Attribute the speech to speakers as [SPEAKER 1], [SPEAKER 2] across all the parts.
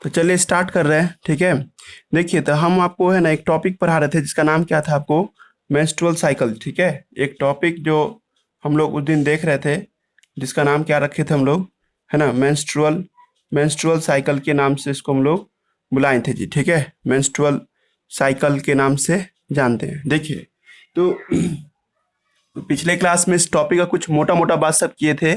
[SPEAKER 1] तो चलिए स्टार्ट कर रहे हैं, ठीक है। देखिए, तो हम आपको है ना एक टॉपिक पढ़ा रहे थे जिसका नाम क्या था आपको, मेंस्ट्रुअल साइकिल, ठीक है। एक टॉपिक जो हम लोग उस दिन देख रहे थे जिसका नाम क्या रखे थे हम लोग, है ना, मेंस्ट्रुअल मेंस्ट्रुअल साइकिल के नाम से इसको हम लोग बुलाए थे जी, ठीक है। मेंस्ट्रुअल साइकिल के नाम से जानते हैं। देखिए, तो पिछले क्लास में इस टॉपिक का कुछ मोटा मोटा बात सब किए थे,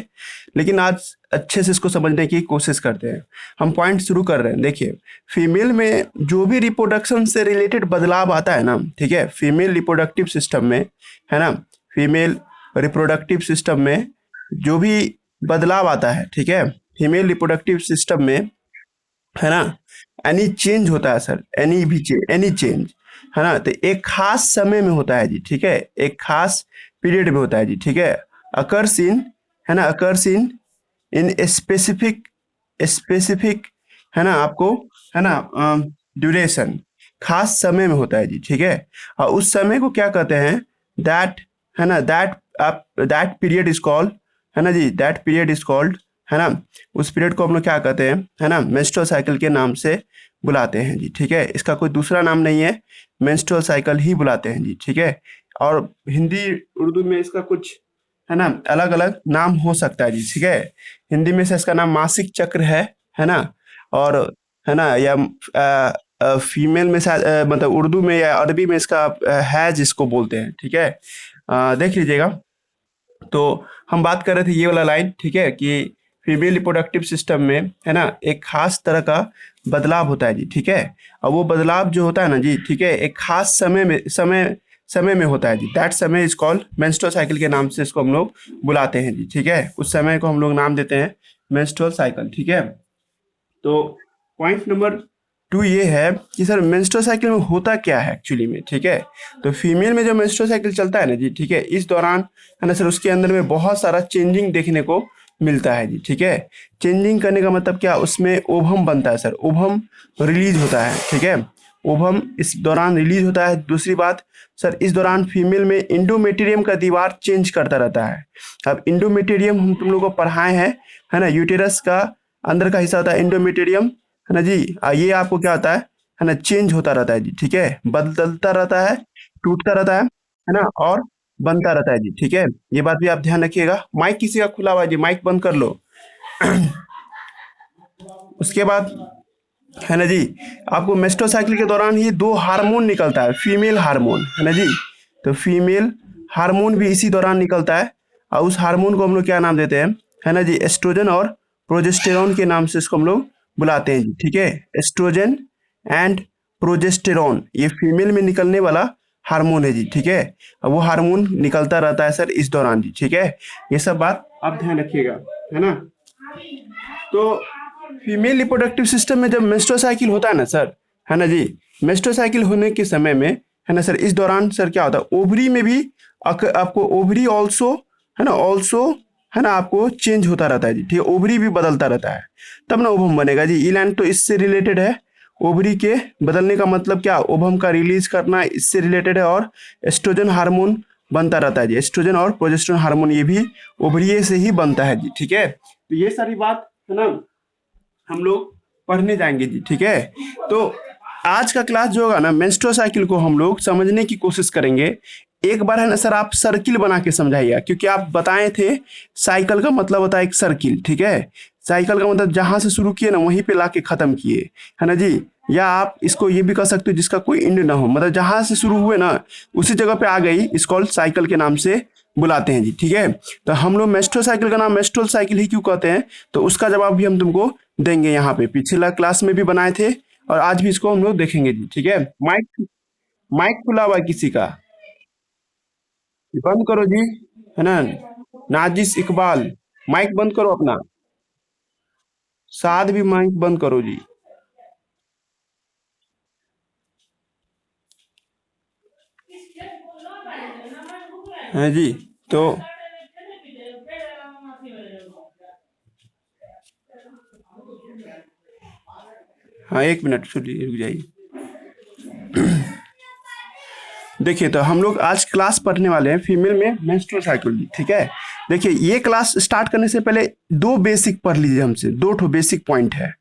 [SPEAKER 1] लेकिन आज अच्छे से इसको समझने की कोशिश करते हैं। हम पॉइंट शुरू कर रहे हैं। देखिए, फीमेल में जो भी रिप्रोडक्शन से रिलेटेड बदलाव आता है ना, ठीक है, फीमेल रिप्रोडक्टिव सिस्टम में, है ना, फीमेल रिप्रोडक्टिव सिस्टम में जो भी बदलाव आता है, ठीक है, फीमेल रिप्रोडक्टिव सिस्टम में, है ना, एनी चेंज होता है सर, एनी चेंज, है ना, तो एक खास समय में होता है जी, ठीक है, एक खास पीरियड में होता है जी, ठीक है। अकर्स इन, है ना, अकर्स इन इन स्पेसिफिक, है ना, आपको, है ना, ड्यूरेशन, खास समय में होता है जी, ठीक है। और उस समय को क्या कहते हैं, दैट, है ना, दैट आप दैट पीरियड इज कॉल्ड, है ना जी, दैट पीरियड इज कॉल्ड, है ना, उस पीरियड को हम लोग क्या कहते हैं, है ना, मेंस्ट्रुअल साइकिल के नाम से बुलाते हैं जी, ठीक है। इसका कोई दूसरा नाम नहीं है, मेंस्ट्रुअल साइकिल ही बुलाते हैं जी, ठीक है। और हिंदी उर्दू में इसका कुछ, है ना, अलग अलग नाम हो सकता है जी, ठीक है। हिंदी में से इसका नाम मासिक चक्र है ना, और, है ना, या फीमेल में शायद मतलब उर्दू में या अरबी में इसका हैज इसको बोलते हैं, ठीक है। देख लीजिएगा। तो हम बात कर रहे थे ये वाला लाइन, ठीक है, कि फीमेल रिप्रोडक्टिव सिस्टम में, है ना, एक खास तरह का बदलाव होता है जी, ठीक है। और वो बदलाव जो होता है ना जी, ठीक है, एक खास समय में होता है जी, दैट समय इज कॉल्ड मेंस्ट्रुअल साइकिल के नाम से इसको हम लोग बुलाते हैं जी, ठीक है। उस समय को हम लोग नाम देते हैं मेंस्ट्रुअल साइकिल, ठीक है। तो पॉइंट नंबर 2 ये है कि सर मेंस्ट्रुअल साइकिल में होता क्या है एक्चुअली में, ठीक है। तो फीमेल में जो मेंस्ट्रुअल साइकिल चलता है ना जी, ठीक है, इस दौरान, है ना सर, उसके अंदर में बहुत सारा चेंजिंग देखने को मिलता है जी, ठीक है। चेंजिंग करने का मतलब क्या, उसमें ओवम बनता है सर, ओवम रिलीज होता है, ठीक है, ओवम इस दौरान रिलीज होता है। दूसरी बात सर, इस दौरान फीमेल में इंडोमेटेरियम का दीवार चेंज करता रहता है। अब इंडोमेटेरियम हम तुम लोग को पढ़ाए हैं, है ना, यूटेरस का अंदर का हिस्सा होता है इंडोमेटेरियम, है ना जी। ये आपको क्या होता है ना, चेंज होता रहता है जी, ठीक है, बदलता रहता है, टूटता रहता है ना, और बनता रहता है जी, ठीक है। ये बात भी आप ध्यान रखिएगा। माइक किसी का खुला हुआ है जी, माइक बंद कर लो। उसके बाद, है ना जी, आपको मेस्टोसाइकिल के दौरान ही 2 हार्मोन निकलता है, फीमेल हार्मोन, है ना जी। तो फीमेल हार्मोन भी इसी दौरान निकलता है, और उस हार्मोन को हम लोग क्या नाम देते हैं, है ना जी, एस्ट्रोजन और प्रोजेस्टेरॉन के नाम से इसको हम लोग बुलाते हैं जी, ठीक है। एस्ट्रोजन एंड प्रोजेस्टेरॉन ये फीमेल में निकलने वाला हार्मोन है जी, ठीक है। और वो हार्मोन निकलता रहता है सर इस दौरान जी, ठीक है। ये सब बात आप ध्यान रखिएगा, है ना। तो फीमेल रिप्रोडक्टिव सिस्टम में जब मेंस्ट्रुअल साइकिल होता है ना सर, है ना जी, मेंस्ट्रुअल साइकिल होने के समय में, है ना सर, इस दौरान सर क्या होता है, ओवरी में भी आपको ओवरी ऑल्सो, है ना, ऑल्सो, है ना, आपको चेंज होता रहता है जी, ठीक है, ओवरी भी बदलता रहता है, तब ना ओवम बनेगा जी। ई लाइन तो इससे रिलेटेड है, ओवरी के बदलने का मतलब क्या, ओवम का रिलीज करना इससे रिलेटेड है, और एस्ट्रोजन हार्मोन बनता रहता है जी, एस्ट्रोजन और प्रोजेस्टेरोन हार्मोन ये भी ओवरिये से ही बनता है जी, ठीक है। तो ये सारी बात, है ना, हम लोग पढ़ने जाएंगे जी, ठीक है। तो आज का क्लास जो होगा ना, मेंस्ट्रुअल साइकिल को हम लोग समझने की कोशिश करेंगे। एक बार, है ना सर, आप सर्किल बना के समझाइएगा, क्योंकि आप बताए थे साइकिल का मतलब होता है एक सर्किल, ठीक है। साइकिल का मतलब जहां से शुरू किए ना वहीं पे लाके खत्म किए, है ना जी। या आप इसको ये भी कह सकते हो जिसका कोई एंड ना हो, मतलब जहां से शुरू हुए ना उसी जगह पे आ गई, इसको साइकिल के नाम से बुलाते हैं जी, ठीक है। तो हम लोग मेंस्ट्रुअल साइकिल का नाम मेंस्ट्रुअल साइकिल ही क्यों कहते हैं, तो उसका जवाब भी हम तुमको देंगे यहाँ पे। पिछला क्लास में भी बनाए थे और आज भी इसको हम लोग देखेंगे जी, ठीक है। माइक माइक खुला हुआ है किसी का, बंद करो जी, है ना। नाजिस इकबाल, माइक बंद करो अपना। साद भी माइक बंद करो जी। है जी। तो हाँ, 1 मिनट सुनिए, रुक जाइए। देखिए, तो हम लोग आज क्लास पढ़ने वाले हैं फीमेल में मेंस्ट्रुअल साइकिल, ठीक है। देखिए, ये क्लास स्टार्ट करने से पहले 2 बेसिक पढ़ लीजिए हमसे, 2 ठो बेसिक पॉइंट है।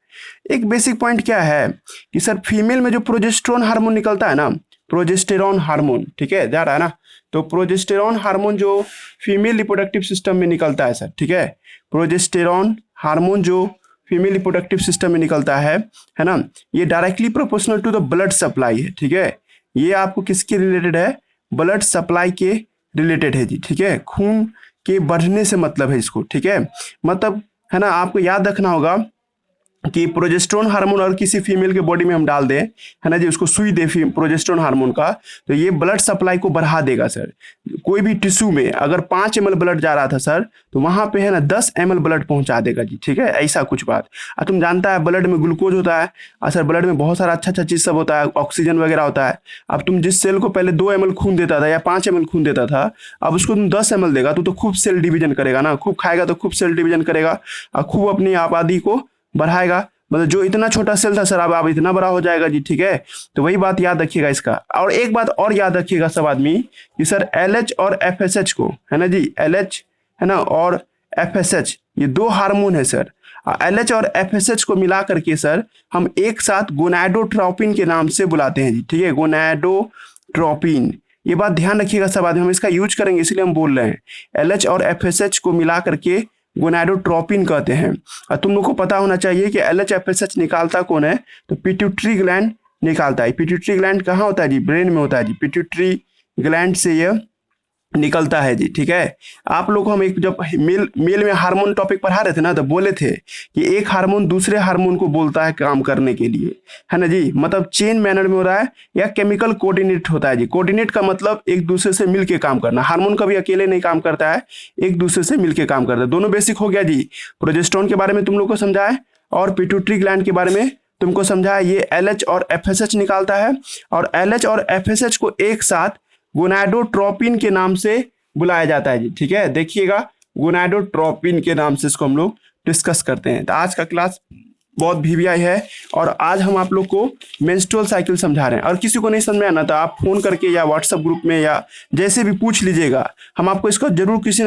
[SPEAKER 1] एक बेसिक पॉइंट क्या है कि सर फीमेल में जो प्रोजेस्टेरोन हार्मोन निकलता है ना, प्रोजेस्टेरोन हार्मोन, ठीक है, जा रहा है ना, तो प्रोजेस्टेरोन हार्मोन जो फीमेल रिप्रोडक्टिव सिस्टम में निकलता है सर, ठीक है, प्रोजेस्टेरोन हार्मोन जो फीमेल रिप्रोडक्टिव सिस्टम में निकलता है ना, ये directly proportional to the blood supply है, ठीक है, ये आपको किसके रिलेटेड है, ब्लड सप्लाई के रिलेटेड है जी, ठीक है, खून के बढ़ने से मतलब है इसको, ठीक है, मतलब है ना, आपको याद रखना होगा कि प्रोजेस्टेरोन हार्मोन और किसी फीमेल के बॉडी में हम डाल दें, है ना जी, उसको सुई दे प्रोजेस्टेरोन हार्मोन का, तो ये ब्लड सप्लाई को बढ़ा देगा सर। कोई भी टिश्यू में अगर 5 ml ब्लड जा रहा था सर, तो वहां पे है ना 10 ml ब्लड पहुंचा देगा जी, ठीक है, ऐसा कुछ बात। और तुम जानता है ब्लड में ग्लूकोज होता है, और सर ब्लड में बहुत सारा अच्छा चीज सब होता है, ऑक्सीजन वगैरह होता है। अब तुम जिस सेल को पहले 2 ml खून देता था या 5 ml खून देता था, अब उसको तुम 10 ml देगा तो खूब सेल डिवीजन करेगा ना, खूब खाएगा तो खूब सेल डिवीजन करेगा और खूब अपनी आबादी को बढ़ाएगा। मतलब जो इतना छोटा सेल था सर अब इतना बड़ा हो जाएगा जी, ठीक है, तो वही बात याद रखिएगा इसका। और एक बात और याद रखिएगा सब आदमी कि सर LH और FSH को, है ना जी, LH है ना और FSH ये 2 हार्मोन है सर। LH और FSH को मिला करके सर हम एक साथ गोनाडोट्रोपिन के नाम से बुलाते हैं जी, ठीक है, गोनाडोट्रोपिन। ये बात ध्यान रखिएगा सब आदमी, हम इसका यूज करेंगे इसलिए हम बोल रहे हैं। LH और FSH को मिला करके गोनाडोट्रोपिन कहते हैं। और तुम लोग को पता होना चाहिए कि LH FSH निकालता कौन है, तो पिट्यूटरी ग्लैंड निकालता है। पिट्यूटरी ग्लैंड कहाँ होता है जी, ब्रेन में होता है जी, पिट्यूटरी ग्लैंड से यह निकलता है जी, ठीक है। आप लोग को हम एक जब मेल में हार्मोन टॉपिक पढ़ा रहे थे ना, तो बोले थे कि एक हार्मोन दूसरे हार्मोन को बोलता है काम करने के लिए, है ना जी, मतलब चेन मैनर में हो रहा है या केमिकल कोऑर्डिनेट होता है जी। कोऑर्डिनेट का मतलब एक दूसरे से मिलके काम करना, हार्मोन कभी अकेले नहीं काम करता है, एक दूसरे से मिलके काम करता है। दोनों बेसिक हो गया जी। प्रोजेस्टेरोन के बारे में तुम लोग को समझाए और पिट्यूटरी ग्लैंड के बारे में तुमको समझाया। ये LH और FSH निकालता है और LH और FSH को एक साथ गोनाडोट्रोपिन के नाम से बुलाया जाता है जी, ठीक है, देखिएगा गोनाडोट्रोपिन के नाम से इसको हम लोग डिस्कस करते हैं। तो आज का क्लास बहुत VVI है और आज हम आप लोग को मेंस्ट्रुअल साइकिल समझा रहे हैं। और किसी को नहीं समझ में आना तो आप फोन करके या व्हाट्सएप ग्रुप में या जैसे भी पूछ लीजिएगा, हम आपको इसको जरूर किसी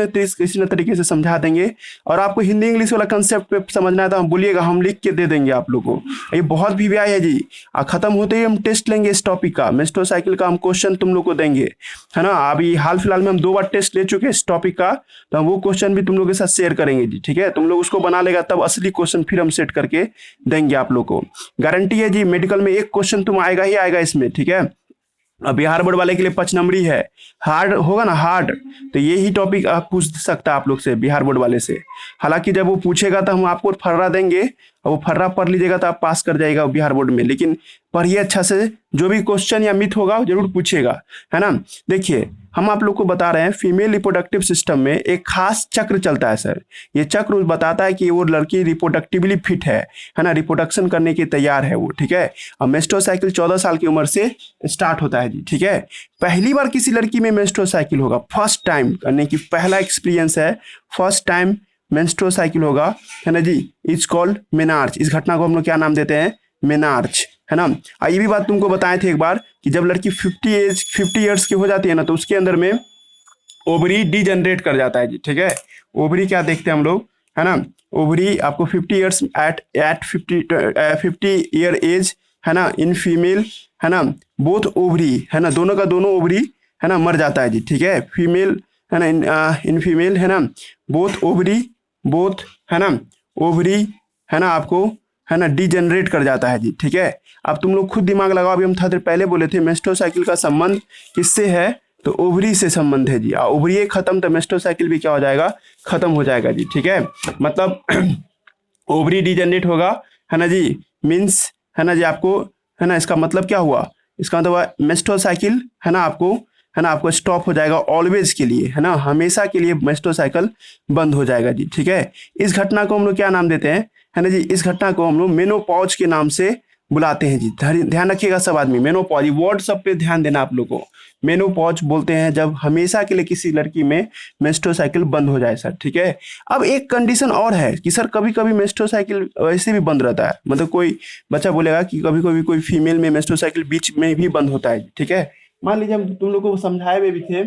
[SPEAKER 1] न तरीके से समझा देंगे। और आपको हिंदी इंग्लिश वाला कंसेप्ट पे समझना है तो हम बोलिएगा, हम लिख के दे देंगे आप लोग को। ये बहुत VVI है जी। खत्म होते ही हम टेस्ट लेंगे इस टॉपिक का, मेंस्ट्रुअल साइकिल का हम क्वेश्चन तुम लोग को देंगे, है ना। अभी हाल फिलहाल में हम 2 बार टेस्ट ले चुके हैं इस टॉपिक का, तो हम वो क्वेश्चन भी तुम लोग के साथ शेयर करेंगे जी, ठीक है। तुम लोग उसको बना लेगा तब असली क्वेश्चन फिर हम सेट करके देंगे आप लोग को, गारंटी है जी। मेडिकल में एक क्वेश्चन तुम आएगा ही आएगा इसमें, ठीक है। अब बिहार बोर्ड वाले के लिए 5 नंबरी है, हार्ड होगा ना, हार्ड, तो ये ही टॉपिक आप पूछ सकता है आप लोग से, बिहार बोर्ड वाले से। हालांकि जब वो पूछेगा तो हम आपको फर्रा देंगे और वो फर्रा पढ़ लीजिएगा तो आप पास कर जाएगा बिहार बोर्ड में। लेकिन पढ़िए अच्छा से, जो भी क्वेश्चन या मिथ होगा जरूर पूछेगा, है ना। देखिए हम आप लोग को बता रहे हैं फीमेल रिप्रोडक्टिव सिस्टम में एक खास चक्र चलता है सर। ये चक्र बताता है कि वो लड़की रिप्रोडक्टिवली फिट है ना, रिप्रोडक्शन करने के तैयार है वो, ठीक है। और मेंस्ट्रुअल साइकिल 14 साल की उम्र से स्टार्ट होता है जी, ठीक है। पहली बार किसी लड़की में मेंस्ट्रुअल साइकिल होगा, फर्स्ट टाइम करने की पहला एक्सपीरियंस है, फर्स्ट टाइम मेंस्ट्रुअल साइकिल होगा, है ना जी। It's called menarche. इस घटना को हम लोग क्या नाम देते हैं, मेनार्च, है ना। ये भी बात तुमको बताए थे एक बार कि जब लड़की 50 ईयर्स की हो जाती है ना, तो उसके अंदर में ओवरी डीजनरेट कर जाता है जी, ठीक है। ओवरी क्या देखते हैं हम लोग, है ना, ओवरी आपको 50 ईयर्स एट 50 ईयर एज, है ना, इन फीमेल, है ना, बोथ ओवरी, है ना, दोनों का दोनों ओवरी, है ना, मर जाता है जी, ठीक है। फीमेल, है ना, इन फीमेल, है ना, बोथ ओवरी, बोथ, है ना, ओवरी, है ना, आपको, है ना, डीजनरेट कर जाता है जी, ठीक है। अब तुम लोग खुद दिमाग लगाओ, अभी हम थोड़ी देर पहले बोले थे मेंस्ट्रुअल साइकिल का संबंध किससे है, तो ओवरी से संबंध है जी। ओवरी खत्म तो मेंस्ट्रुअल साइकिल भी क्या हो जाएगा, खत्म हो जाएगा जी, ठीक है। मतलब ओवरी डीजनरेट होगा, है ना जी, मीन्स, है ना जी, आपको, है ना, इसका मतलब क्या हुआ, इसका मतलब मेंस्ट्रुअल साइकिल, है ना, आपको, है ना, आपको स्टॉप हो जाएगा ऑलवेज के लिए, है ना, हमेशा के लिए मेंस्ट्रुअल साइकिल बंद हो जाएगा जी, ठीक है। इस घटना को हम लोग क्या नाम देते हैं, है ना जी, इस घटना को हम लोग मेनोपॉज के नाम से बुलाते हैं जी। ध्यान रखिएगा सब आदमी, मेनोपॉज, वर्ड सब पे ध्यान देना आप लोग को। मेनोपॉज बोलते हैं जब हमेशा के लिए किसी लड़की में मेंस्ट्रुअल साइकिल बंद हो जाए सर, ठीक है। अब एक कंडीशन और है कि सर कभी कभी मेंस्ट्रुअल साइकिल वैसे भी बंद रहता है, मतलब कोई बच्चा बोलेगा कि कभी कभी कोई फीमेल में मेंस्ट्रुअल साइकिल बीच में भी बंद होता है, ठीक है। मान लीजिए हम तुम लोग को समझाए हुए भी थे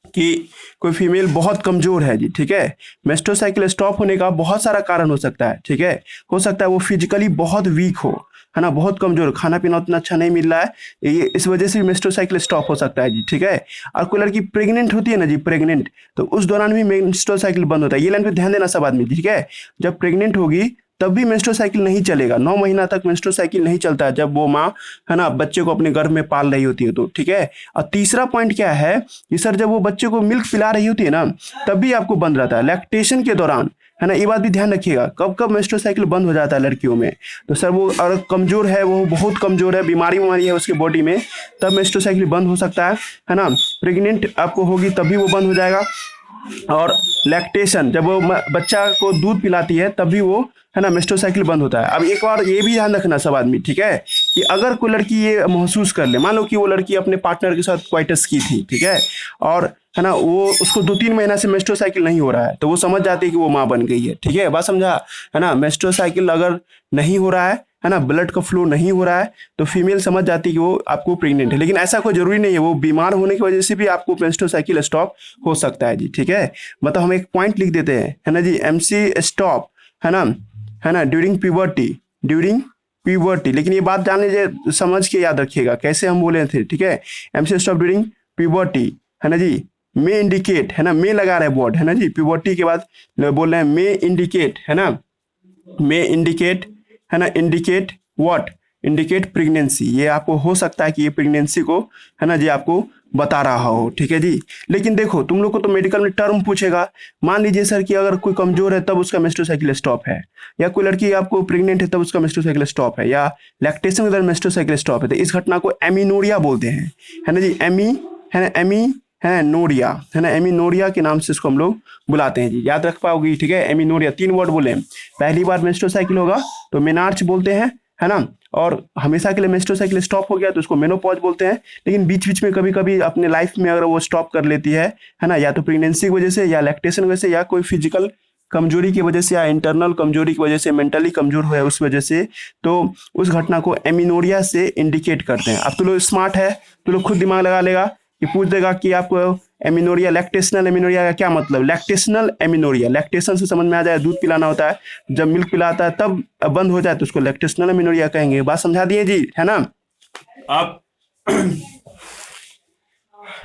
[SPEAKER 1] कि कोई फीमेल बहुत कमजोर है जी, ठीक है। मेंस्ट्रुअल साइकिल स्टॉप होने का बहुत सारा कारण हो सकता है, ठीक है। हो सकता है वो फिजिकली बहुत वीक हो, है ना, बहुत कमजोर, खाना पीना उतना अच्छा नहीं मिल रहा है, ये इस वजह से भी मेंस्ट्रुअल साइकिल स्टॉप हो सकता है जी, ठीक है। और कोई लड़की प्रेग्नेंट होती है ना जी, प्रेग्नेंट, तो उस दौरान भी मेंस्ट्रुअल साइकिल बंद होता है। ये लाइन पे ध्यान देना सब आदमी, ठीक है। जब प्रेग्नेंट होगी तब भी मेंस्ट्रुअल साइकिल नहीं चलेगा, 9 महीना तक मेंस्ट्रुअल साइकिल नहीं चलता है, जब वो माँ, है ना, बच्चे को अपने गर्भ में पाल रही होती है तो, ठीक है। और तीसरा पॉइंट क्या है कि सर जब वो बच्चे को मिल्क पिला रही होती है ना, तब भी आपको बंद रहता है, लैक्टेशन के दौरान, है ना। ये बात भी ध्यान रखिएगा, कब कब मेंस्ट्रुअल साइकिल बंद हो जाता है लड़कियों में। तो सर वो अगर कमजोर है, वो बहुत कमजोर है, बीमारी है उसके बॉडी में, तब मेंस्ट्रुअल साइकिल बंद हो सकता है ना। प्रेग्नेंट आपको होगी तभी वो बंद हो जाएगा। और लैक्टेशन, जब वो बच्चा को दूध पिलाती है तब भी वो, है ना, मेंस्ट्रुअल साइकिल बंद होता है। अब एक बार ये भी ध्यान रखना सब आदमी, ठीक है, कि अगर कोई लड़की ये महसूस कर ले, मान लो कि वो लड़की अपने पार्टनर के साथ क्वाइटस की थी, ठीक है, और है ना वो उसको 2-3 महीना से मेंस्ट्रुअल साइकिल नहीं हो रहा है, तो वो समझ जाती है कि वो माँ बन गई है, ठीक है, बात समझा, है ना। मेंस्ट्रुअल साइकिल अगर नहीं हो रहा है ना, ब्लड का फ्लो नहीं हो रहा है, तो फीमेल समझ जाती है कि वो आपको प्रेग्नेंट है। लेकिन ऐसा कोई जरूरी नहीं है, वो बीमार होने की वजह से भी आपको मेंस्ट्रुअल साइकिल स्टॉप हो सकता है जी, ठीक है। मतलब हम एक पॉइंट लिख देते हैं, है ना जी, एमसी स्टॉप, है ना, ड्यूरिंग प्यूबर्टी। लेकिन ये बात जान लीजिए, समझ के याद रखिएगा कैसे हम बोले थे, ठीक है। एमसी स्टॉप ड्यूरिंग प्यूबर्टी, है ना जी, मे इंडिकेट, है ना, मे लगा रहे हैं वर्ड, है ना जी, प्यूबर्टी के बाद बोल रहे हैं मे इंडिकेट, है ना, मे इंडिकेट, है ना, इंडिकेट व्हाट, इंडिकेट प्रेगनेंसी। ये आपको हो सकता है कि ये प्रेगनेंसी को, है ना जी, आपको बता रहा हो, ठीक है जी। लेकिन देखो तुम लोग को तो मेडिकल में टर्म पूछेगा, मान लीजिए सर कि अगर कोई कमजोर है तब उसका मेंस्ट्रुअल साइकिल स्टॉप है, या कोई लड़की आपको प्रेग्नेंट है तब उसका मेंस्ट्रुअल साइकिल स्टॉप है, या लैक्टेशन के दौरान मेंस्ट्रुअल साइकिल स्टॉप है, तो इस घटना को एमीनोरिया बोलते हैं, है ना जी, एमीनोरिया, है ना, एमीनोरिया के नाम से इसको हम लोग बुलाते हैं जी, याद रख पाओगी, ठीक है। एमीनोरिया 3 वर्ड बोले, पहली बार मेंस्ट्रुअल साइकिल होगा तो मेनार्च बोलते हैं, है ना, और हमेशा के लिए मेंस्ट्रुअल साइकिल स्टॉप हो गया तो उसको मेनोपॉज बोलते हैं। लेकिन बीच बीच में कभी कभी अपने लाइफ में अगर वो स्टॉप कर लेती है ना, या तो प्रेगनेंसी की वजह से, या लैक्टेशन की वजह से, या कोई फिजिकल कमजोरी की वजह से, या इंटरनल कमजोरी की वजह से, मेंटली कमजोर हुआ है उस वजह से, तो उस घटना को एमीनोरिया से इंडिकेट करते हैं। अब तो लोग स्मार्ट है, तो लोग खुद दिमाग लगा लेगा कि पूछ देगा कि आपको एमिनोरिया, लैक्टेशनल एमिनोरिया का क्या मतलब। लैक्टेशनल एमिनोरिया, लैक्टेशन से समझ में आ जाए, दूध पिलाना होता है, जब मिल्क पिलाता है तब बंद हो जाए तो उसको लैक्टेशनल एमिनोरिया कहेंगे। बात समझा दिए जी, है ना। आप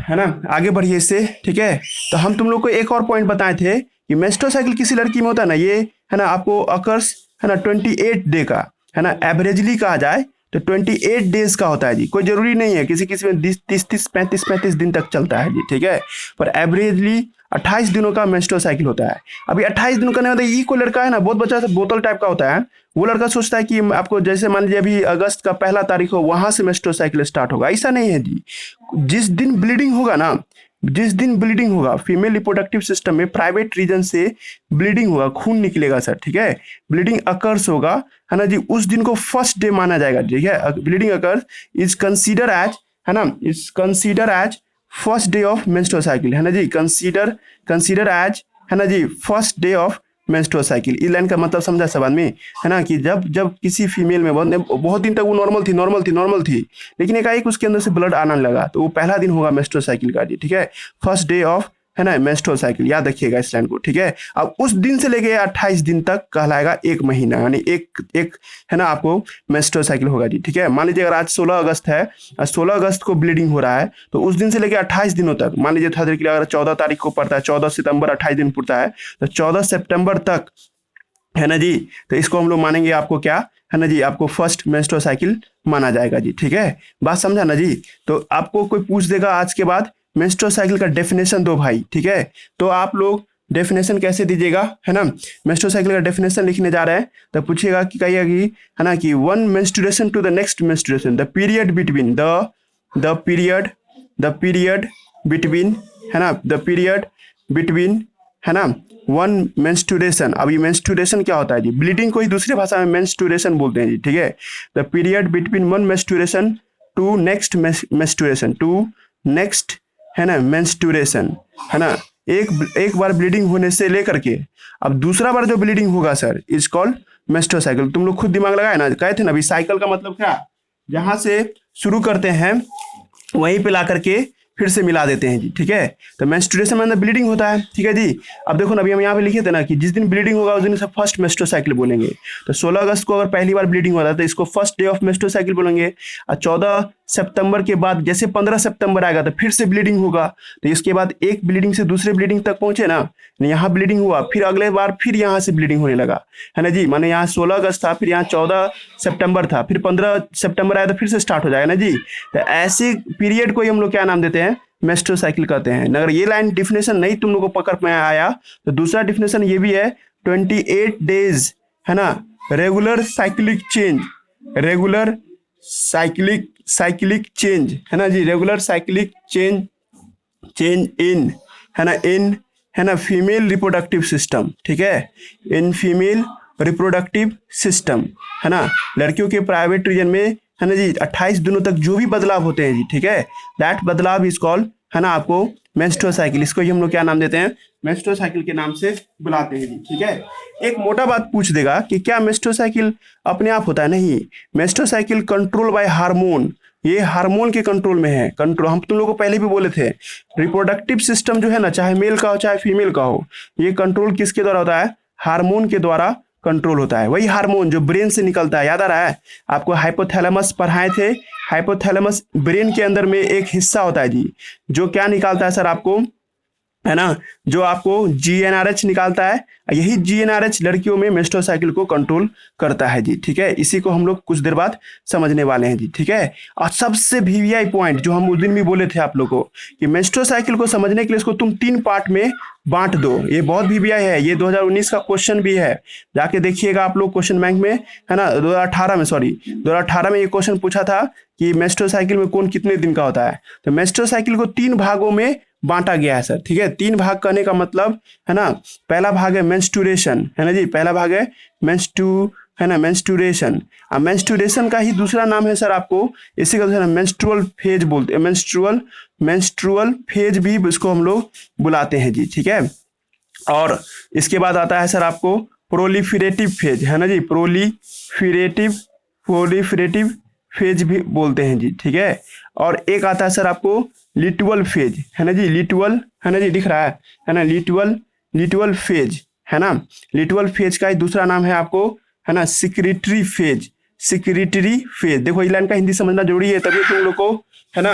[SPEAKER 1] है ना, आगे बढ़िए इससे, ठीक है। तो हम तुम लोग को एक और पॉइंट बताए थे कि मेंस्ट्रुअल साइकिल किसी लड़की में होता है ना, ये, है ना, आपको अकर्स, है ना, 28 डे का, है ना, एवरेजली कहा जाए तो 28 डेज का होता है जी। कोई जरूरी नहीं है, किसी किसी में 35 दिन तक चलता है जी, ठीक है, पर एवरेजली 28 दिनों का मेंस्ट्रुअल साइकिल होता है। अभी 28 दिनों का नहीं होता, ये कोई लड़का है ना बहुत बच्चा सा बोतल टाइप का होता है, वो लड़का सोचता है कि आपको जैसे मान लीजिए अभी अगस्त का 1 तारीख हो, वहां से मेंस्ट्रुअल साइकिल स्टार्ट होगा, ऐसा नहीं है जी। जिस दिन ब्लीडिंग होगा ना, जिस दिन ब्लीडिंग होगा, फीमेल रिप्रोडक्टिव सिस्टम में प्राइवेट रीजन से ब्लीडिंग होगा, खून निकलेगा सर, ठीक है, ब्लीडिंग अकर्स होगा, है ना जी, उस दिन को फर्स्ट डे माना जाएगा, ठीक है। Bleeding occurs is consider as, है ना, is consider as first day of menstrual cycle, है ना जी, कंसीडर एज, है ना जी, first day of menstrual cycle. इस लाइन का मतलब समझा सब आदमी, है ना, कि जब जब किसी फीमेल में बहुत दिन तक वो नॉर्मल थी, लेकिन एकाएक उसके अंदर से ब्लड आने लगा, तो वो पहला दिन होगा मेंस्ट्रुअल साइकिल का जी, ठीक है, फर्स्ट डे ऑफ, है ना, मेंस्ट्रुअल साइकिल, याद रखिएगा इस लाइन को, ठीक है। अब उस दिन से लेके 28 दिन तक कहलाएगा 1 महीना, यानी एक है ना, आपको मेंस्ट्रुअल साइकिल होगा जी, ठीक है। मान लीजिए अगर आज 16 अगस्त है, 16 अगस्त को ब्लीडिंग हो रहा है, तो उस दिन से लेके 28 दिनों तक, मान लीजिए था कि अगर 14 तारीख को पड़ता है, 14 सितंबर 28 दिन पड़ता है, तो 14 सितंबर तक, है ना जी, तो इसको हम लोग मानेंगे आपको क्या, है ना जी, आपको फर्स्ट मेंस्ट्रुअल साइकिल माना जाएगा जी, ठीक है। बात समझा ना जी। तो आपको कोई पूछ देगा आज के बाद मेंस्ट्रुअल साइकिल का डेफिनेशन दो भाई, ठीक है, तो आप लोग डेफिनेशन कैसे दीजिएगा, है ना। मेंस्ट्रुअल साइकिल का डेफिनेशन लिखने जा रहे हैं, तो पूछिएगा कि कहिएगा कि, है ना, कि one menstruation to the next menstruation, the period between the period between, है ना, द पीरियड बिटवीन, है ना, वन मेंस्ट्रुएशन। अब ये मेंस्ट्रुएशन क्या होता है जी, ब्लीडिंग को ही दूसरी भाषा में मेंस्ट्रुएशन बोलते हैं जी, ठीक है। The period between one menstruation to next menstruation, to next, है ना, मेंस्ट्रुएशन, है ना, एक बार ब्लीडिंग होने से लेकर के अब दूसरा बार जो ब्लीडिंग होगा sir, is called menstrual cycle. तुम लोग खुद दिमाग लगाए ना, कहे थे ना अभी, साइकिल का मतलब क्या, जहां से शुरू करते हैं वहीं पे ला करके फिर से मिला देते हैं जी, ठीक है। तो मेंस्ट्रुएशन में ब्लीडिंग होता है, ठीक है जी। अब देखो ना, अभी हम यहाँ पे लिखे थे ना कि जिस दिन ब्लीडिंग होगा उस दिन से फर्स्ट मेंस्ट्रुअल साइकिल बोलेंगे। तो 16 अगस्त को अगर पहली बार ब्लीडिंग होता है तो इसको first day of menstrual cycle बोलेंगे। और 14 सितंबर के बाद जैसे 15 सितंबर आएगा तो फिर से ब्लीडिंग होगा। तो इसके बाद एक ब्लीडिंग से दूसरे ब्लीडिंग तक पहुंचे ना, यहाँ ब्लीडिंग हुआ, फिर अगले बार फिर यहाँ से ब्लीडिंग होने लगा, है ना जी। माने यहाँ 16 अगस्त था, फिर यहाँ 14 सितंबर था, फिर 15 सितंबर आया तो फिर से स्टार्ट हो जाएगा ना जी। तो ऐसे पीरियड को ही हम लोग क्या नाम देते हैं, मेंस्ट्रुअल साइकिल कहते हैं। अगर ये लाइन डिफिनेशन नहीं तुम लोग को पकड़ में आया तो दूसरा डिफिनेशन ये भी है, 28 डेज, है ना, regular cyclic change, regular cyclic change, है ना जी, regular cyclic change, change in, है ना, इन, है ना, फीमेल रिप्रोडक्टिव सिस्टम, ठीक है, इन फीमेल रिप्रोडक्टिव सिस्टम, है ना, लड़कियों के प्राइवेट रीजन में, है ना जी, 28 दिनों तक जो भी बदलाव होते हैं जी, ठीक है, दैट बदलाव इज कॉल्ड, है ना, आपको मेंस्ट्रुअल साइकिल, इसको ही हम लोग क्या नाम देते हैं, मेंस्ट्रुअल साइकिल के नाम से बुलाते हैं जी, ठीक है। एक मोटा बात पूछ देगा कि क्या मेंस्ट्रुअल साइकिल अपने आप होता है? नहीं, menstrual cycle control by hormone, ये हार्मोन के कंट्रोल में है। कंट्रोल हम तुम लोगों को पहले भी बोले थे, रिप्रोडक्टिव सिस्टम जो है ना, चाहे मेल का हो चाहे फीमेल का हो, ये कंट्रोल किसके द्वारा होता है? हार्मोन के द्वारा कंट्रोल होता है। वही हार्मोन जो ब्रेन से निकलता है, याद आ रहा है आपको, हाइपोथैलेमस पढ़ाए थे। हाइपोथैलेमस ब्रेन के अंदर में एक हिस्सा होता है जी, जो क्या निकालता है सर आपको, है ना, जो आपको जीएनआरएच निकालता है। यही जीएनआरएच लड़कियों में मेंस्ट्रुअल साइकिल को कंट्रोल करता है जी, ठीक है। इसी को हम लोग कुछ देर बाद समझने वाले हैं जी, ठीक है। और सबसे वीवीआई पॉइंट जो हम उस दिन भी बोले थे आप लोगों को कि मेंस्ट्रुअल साइकिल को समझने के लिए इसको तुम 3 पार्ट में बांट दो। ये बहुत वीवीआई है, ये 2019 का क्वेश्चन भी है, जाके देखिएगा आप लोग क्वेश्चन बैंक में, है ना, 2018 में, सॉरी 2018 में ये क्वेश्चन पूछा था कि मेंस्ट्रुअल साइकिल में कौन कितने दिन का होता है। तो मेंस्ट्रुअल साइकिल को 3 भागों में बांटा गया है सर, ठीक है। 3 भाग करने का मतलब, है ना, पहला भाग है मेंस्ट्रुएशन, है ना जी, पहला भाग है है ना, मेंस्ट्रुएशन। अब मेंस्ट्रुएशन का ही दूसरा नाम है सर आपको, इसी का दूसरा मेंस्ट्रुअल फेज बोलते हैं, मेंस्ट्रुअल फेज भी इसको हम लोग बुलाते हैं जी, ठीक है। और इसके बाद आता है सर आपको प्रोलिफरेटिव फेज, है ना जी, प्रोलिफरेटिव फेज भी बोलते हैं जी, ठीक है। और एक आता है सर आपको लिटुअल फेज, है ना जी, लिटुअल, है ना जी, दिख रहा है ना, लिटुअल फेज, है ना। लिटुअल फेज का ही दूसरा नाम है आपको, है ना, सिक्रेटरी फेज, सिक्रेटरी फेज। देखो इस लाइन का हिंदी समझना जरूरी है, तभी तुम लोग को, है ना,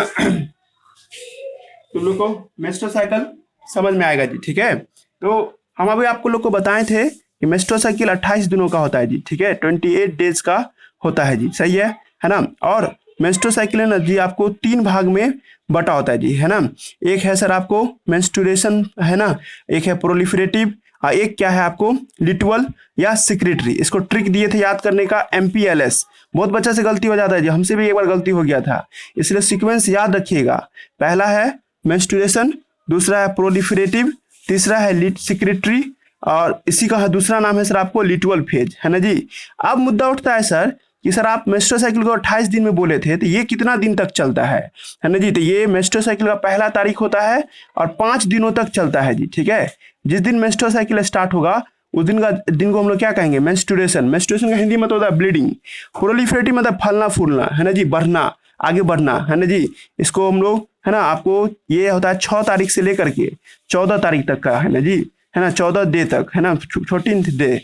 [SPEAKER 1] तुम लोग को मेंस्ट्रुअल साइकिल समझ में आएगा जी, ठीक है। तो हम अभी आपको लोग को बताए थे कि मेंस्ट्रुअल साइकिल 28 दिनों का होता है जी, ठीक है, 28 डेज का होता है जी, सही है ना। और मेंस्ट्रुअल साइकिल है ना जी, आपको 3 भाग में बटा होता है जी, है ना। एक है सर आपको मेंस्ट्रुएशन, है ना, एक है प्रोलिफरेटिव, और एक क्या है आपको लिटुअल या सिक्रेटरी। इसको ट्रिक दिए थे याद करने का, MPLS। बहुत बच्चा से गलती हो जाता है जी, हमसे भी एक बार गलती हो गया था, इसलिए सीक्वेंस याद रखिएगा। पहला है मेंस्ट्रुएशन, दूसरा है प्रोलिफरेटिव, तीसरा है सिक्रेटरी, और इसी का दूसरा नाम है सर आपको लिटुअल फेज, है ना जी। अब मुद्दा उठता है सर कि सर आप मेंस्ट्रुअल साइकिल को 28 दिन में बोले थे, तो ये कितना दिन तक चलता है ना जी। तो ये मेंस्ट्रुअल साइकिल का पहला तारीख होता है और 5 दिनों तक चलता है जी, ठीक है। जिस दिन मेंस्ट्रुअल साइकिल स्टार्ट होगा उस दिन को हम लोग क्या कहेंगे, मेंस्ट्रुएशन। मेंस्ट्रुएशन का हिंदी मतलब होता है ब्लीडिंग। प्रोलिफरेटिव मतलब फलना फूलना, है ना जी, बढ़ना, आगे बढ़ना, है ना जी। इसको हम लोग, है ना, आपको ये होता है 6 तारीख से लेकर के 14 तारीख तक का, है ना जी, है ना, 14 डे तक, है ना, 14th डे।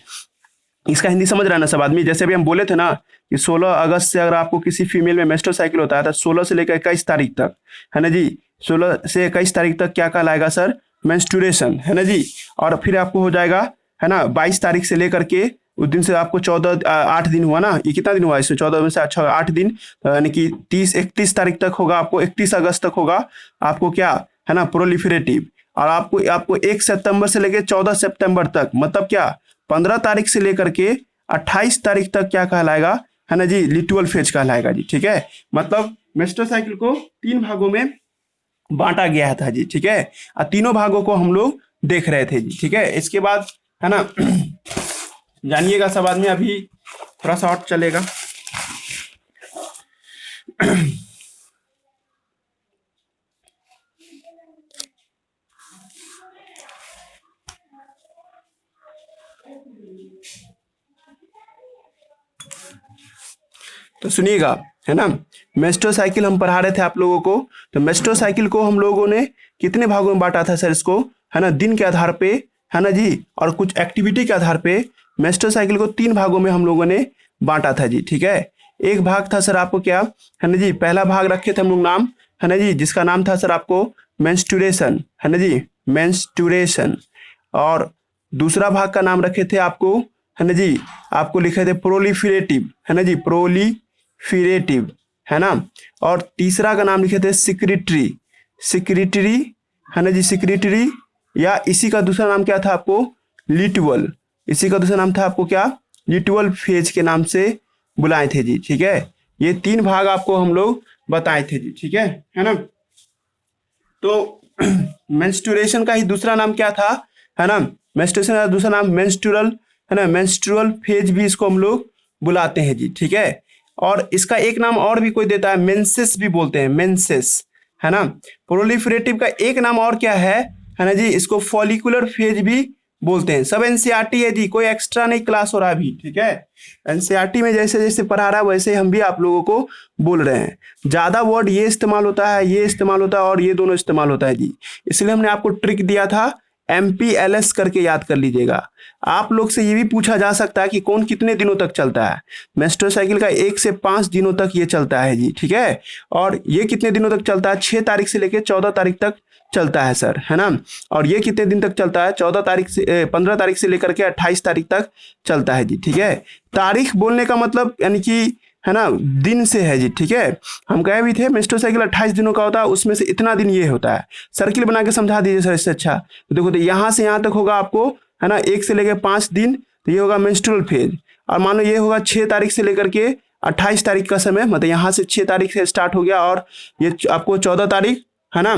[SPEAKER 1] इसका हिंदी समझ रहा है ना सब आदमी। जैसे अभी हम बोले थे ना कि 16 अगस्त से अगर आपको किसी फीमेल में मेंस्ट्रुअल साइकिल होता है तो 16 से लेकर 21 तारीख तक, है ना जी, 16 से 21 तारीख तक क्या कहलाएगा सर, मेंस्ट्रुएशन, है ना जी। और फिर आपको हो जाएगा, है ना, 22 तारीख से लेकर के उस दिन से आपको 8 दिन हुआ ना, ये कितना दिन हुआ इसमें, 14 में से अच्छा 8 दिन, यानी कि 31 तारीख तक होगा आपको, 31 अगस्त तक होगा आपको क्या, है ना, प्रोलिफरेटिव। और आपको 1 सितंबर से लेकर 14 सितंबर तक, मतलब क्या, 15 तारीख से लेकर के 28 तारीख तक क्या कहलाएगा, है ना जी, लिटुअल फेज कहलाएगा जी, ठीक है। मतलब मेंस्ट्रुअल साइकिल को 3 भागों में बांटा गया था जी, ठीक है। और तीनों भागों को हम लोग देख रहे थे जी, ठीक है। इसके बाद, है ना, जानिएगा सब आदमी, अभी थोड़ा सा और चलेगा। तो सुनिएगा, है ना। मेस्टोसाइकिल हम पढ़ा रहे थे आप लोगों को। तो मेस्टोसाइकिल को हम लोगों ने कितने भागों में बांटा था सर इसको, है ना, दिन के आधार पे, है ना जी, और कुछ एक्टिविटी के आधार पे मेस्टोसाइकिल को 3 भागों में हम लोगों ने बांटा था जी। ठीक है, एक भाग था सर आपको क्या, है ना जी, पहला भाग रखे थे हम लोग नाम, है ना जी, जिसका नाम था सर आपको मेंस्ट्रुएशन, है ना जी, मेंस्ट्रुएशन। और दूसरा भाग का नाम रखे थे आपको, है ना जी, आपको लिखे थे प्रोलिफरेटिव, है ना जी, प्रोलिफरेटिव, है ना। और तीसरा का नाम लिखे थे सिक्रिटरी, सिक्रिटरी, है ना जी, सिक्रिटरी, या इसी का दूसरा नाम क्या था आपको, लिटवल, इसी का दूसरा नाम था आपको क्या, लिटवल फेज के नाम से बुलाए थे जी। ठीक है, ये 3 भाग आपको हम लोग बताए थे जी। ठीक है ना। तो मेंस्ट्रुएशन का ही दूसरा नाम क्या था, है ना, मेंस्ट्रुएशन का दूसरा नाम मेंस्ट्रुअल, है ना, मेंस्ट्रुअल फेज भी इसको हम लोग बुलाते हैं जी। ठीक है, और इसका एक नाम और भी कोई देता है, मेंसेस भी बोलते हैं, मेंसेस, है ना। प्रोलिफरेटिव का एक नाम और क्या है ना जी, इसको फॉलिकुलर फेज भी बोलते हैं। सब एनसीईआरटी है जी, कोई एक्स्ट्रा नहीं क्लास हो रहा अभी। ठीक है, एनसीईआरटी में जैसे जैसे पढ़ा रहा है वैसे हम भी आप लोगों को बोल रहे हैं। ज्यादा वर्ड ये इस्तेमाल होता है, ये इस्तेमाल होता है, और ये दोनों इस्तेमाल होता है जी। इसलिए हमने आपको ट्रिक दिया था, MPLS करके याद कर लीजिएगा। आप लोग से ये भी पूछा जा सकता है कि कौन कितने दिनों तक चलता है। मेस्टोसाइकिल का 1 से 5 दिनों तक ये चलता है जी। ठीक है, और ये कितने दिनों तक चलता है, 6 तारीख से लेकर 14 तारीख तक चलता है सर, है ना। और ये कितने दिन तक चलता है, 15 तारीख से लेकर के 28 तारीख तक चलता है जी। ठीक है, तारीख बोलने का मतलब यानी कि, है ना, दिन से है जी। ठीक है, हम कहे भी थे मेस्टोसाइकिल 28 दिनों का होता है, उसमें से इतना दिन ये होता है। सर्किल बना के समझा दीजिए सर इससे अच्छा। तो देखो, तो यहाँ से यहाँ तक होगा आपको, है ना, 1 से लेकर 5 दिन, तो ये होगा मेंस्ट्रुअल फेज। और मान लो ये होगा 6 तारीख से लेकर के 28 तारीख का समय, मतलब यहाँ से 6 तारीख से स्टार्ट हो गया और ये आपको 14 तारीख, है ना,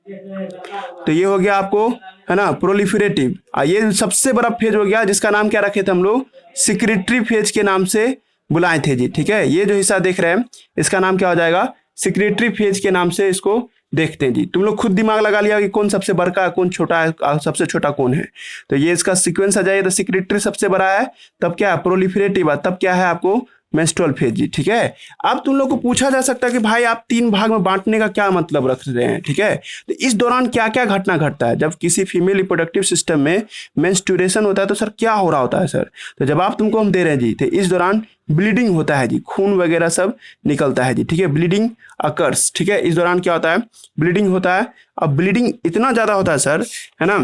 [SPEAKER 1] तो ये हो गया आपको, है ना, प्रोलिफरेटिव। ये सबसे बड़ा फेज हो गया, जिसका नाम क्या रखे थे हम लोग, सिक्रेटरी फेज के नाम से बुलाए थे जी। ठीक है, ये जो हिस्सा देख रहे हैं इसका नाम क्या हो जाएगा, सिक्रेटरी फेज के नाम से इसको देखते हैं जी। तुम लोग खुद दिमाग लगा लिया कि कौन सबसे बड़ा है, कौन छोटा है, सबसे छोटा कौन है। तो ये इसका सीक्वेंस आ जाएगा, तो सिक्रेटरी सबसे बड़ा है, तब क्या है प्रोलिफरेटिव, तब क्या है आपको मेंस्ट्रुअल फेज जी। ठीक है, अब तुम लोग को पूछा जा सकता है कि भाई आप 3 भाग में बांटने का क्या मतलब रख रहे हैं। ठीक है, तो इस दौरान क्या क्या घटना घटता है जब किसी फीमेल रिप्रोडक्टिव सिस्टम में मेंस्ट्रुएशन होता है, तो सर क्या हो रहा होता है सर। तो जवाब तुमको हम दे रहे हैं जी, तो इस दौरान ब्लीडिंग होता है जी, खून वगैरह सब निकलता है जी। ठीक है, ब्लीडिंग अकर्स। ठीक है, इस दौरान क्या होता है, ब्लीडिंग होता है। अब ब्लीडिंग इतना ज्यादा होता है सर, है ना,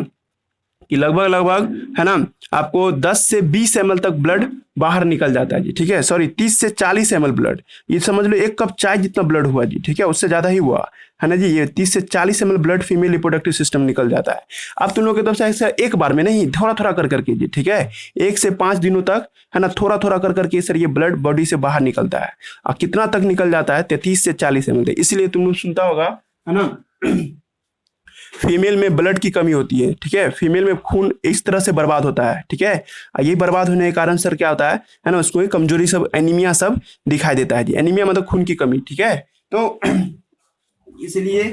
[SPEAKER 1] कि लगभग लगभग, है ना, आपको 10 से 20 ml तक ब्लड बाहर निकल जाता है जी। ठीक है, सॉरी 30 से 40 ml ब्लड, ये समझ लो 1 कप चाय जितना ब्लड हुआ जी। ठीक है, उससे ज्यादा ही हुआ, है ना जी। ये 30 से 40 ml blood female reproductive system निकल जाता है। अब तुम लोग की तरफ से ऐसा एक बार में नहीं, थोड़ा थोड़ा कर करके जी। ठीक है, 1 से 5 दिनों तक, है ना, थोड़ा थोड़ा कर करके सर ये ब्लड बॉडी से बाहर निकलता है। और कितना तक निकल जाता है, 30 से 40 ml। इसलिए तुम लोग सुनता होगा, है ना, फीमेल में ब्लड की कमी होती है। ठीक है, फीमेल में खून इस तरह से बर्बाद होता है। ठीक है, ये बर्बाद होने के कारण सर क्या होता है ना, उसको कमजोरी सब, एनीमिया सब दिखाई देता है जी। एनीमिया मतलब खून की कमी। ठीक है, तो इसलिए,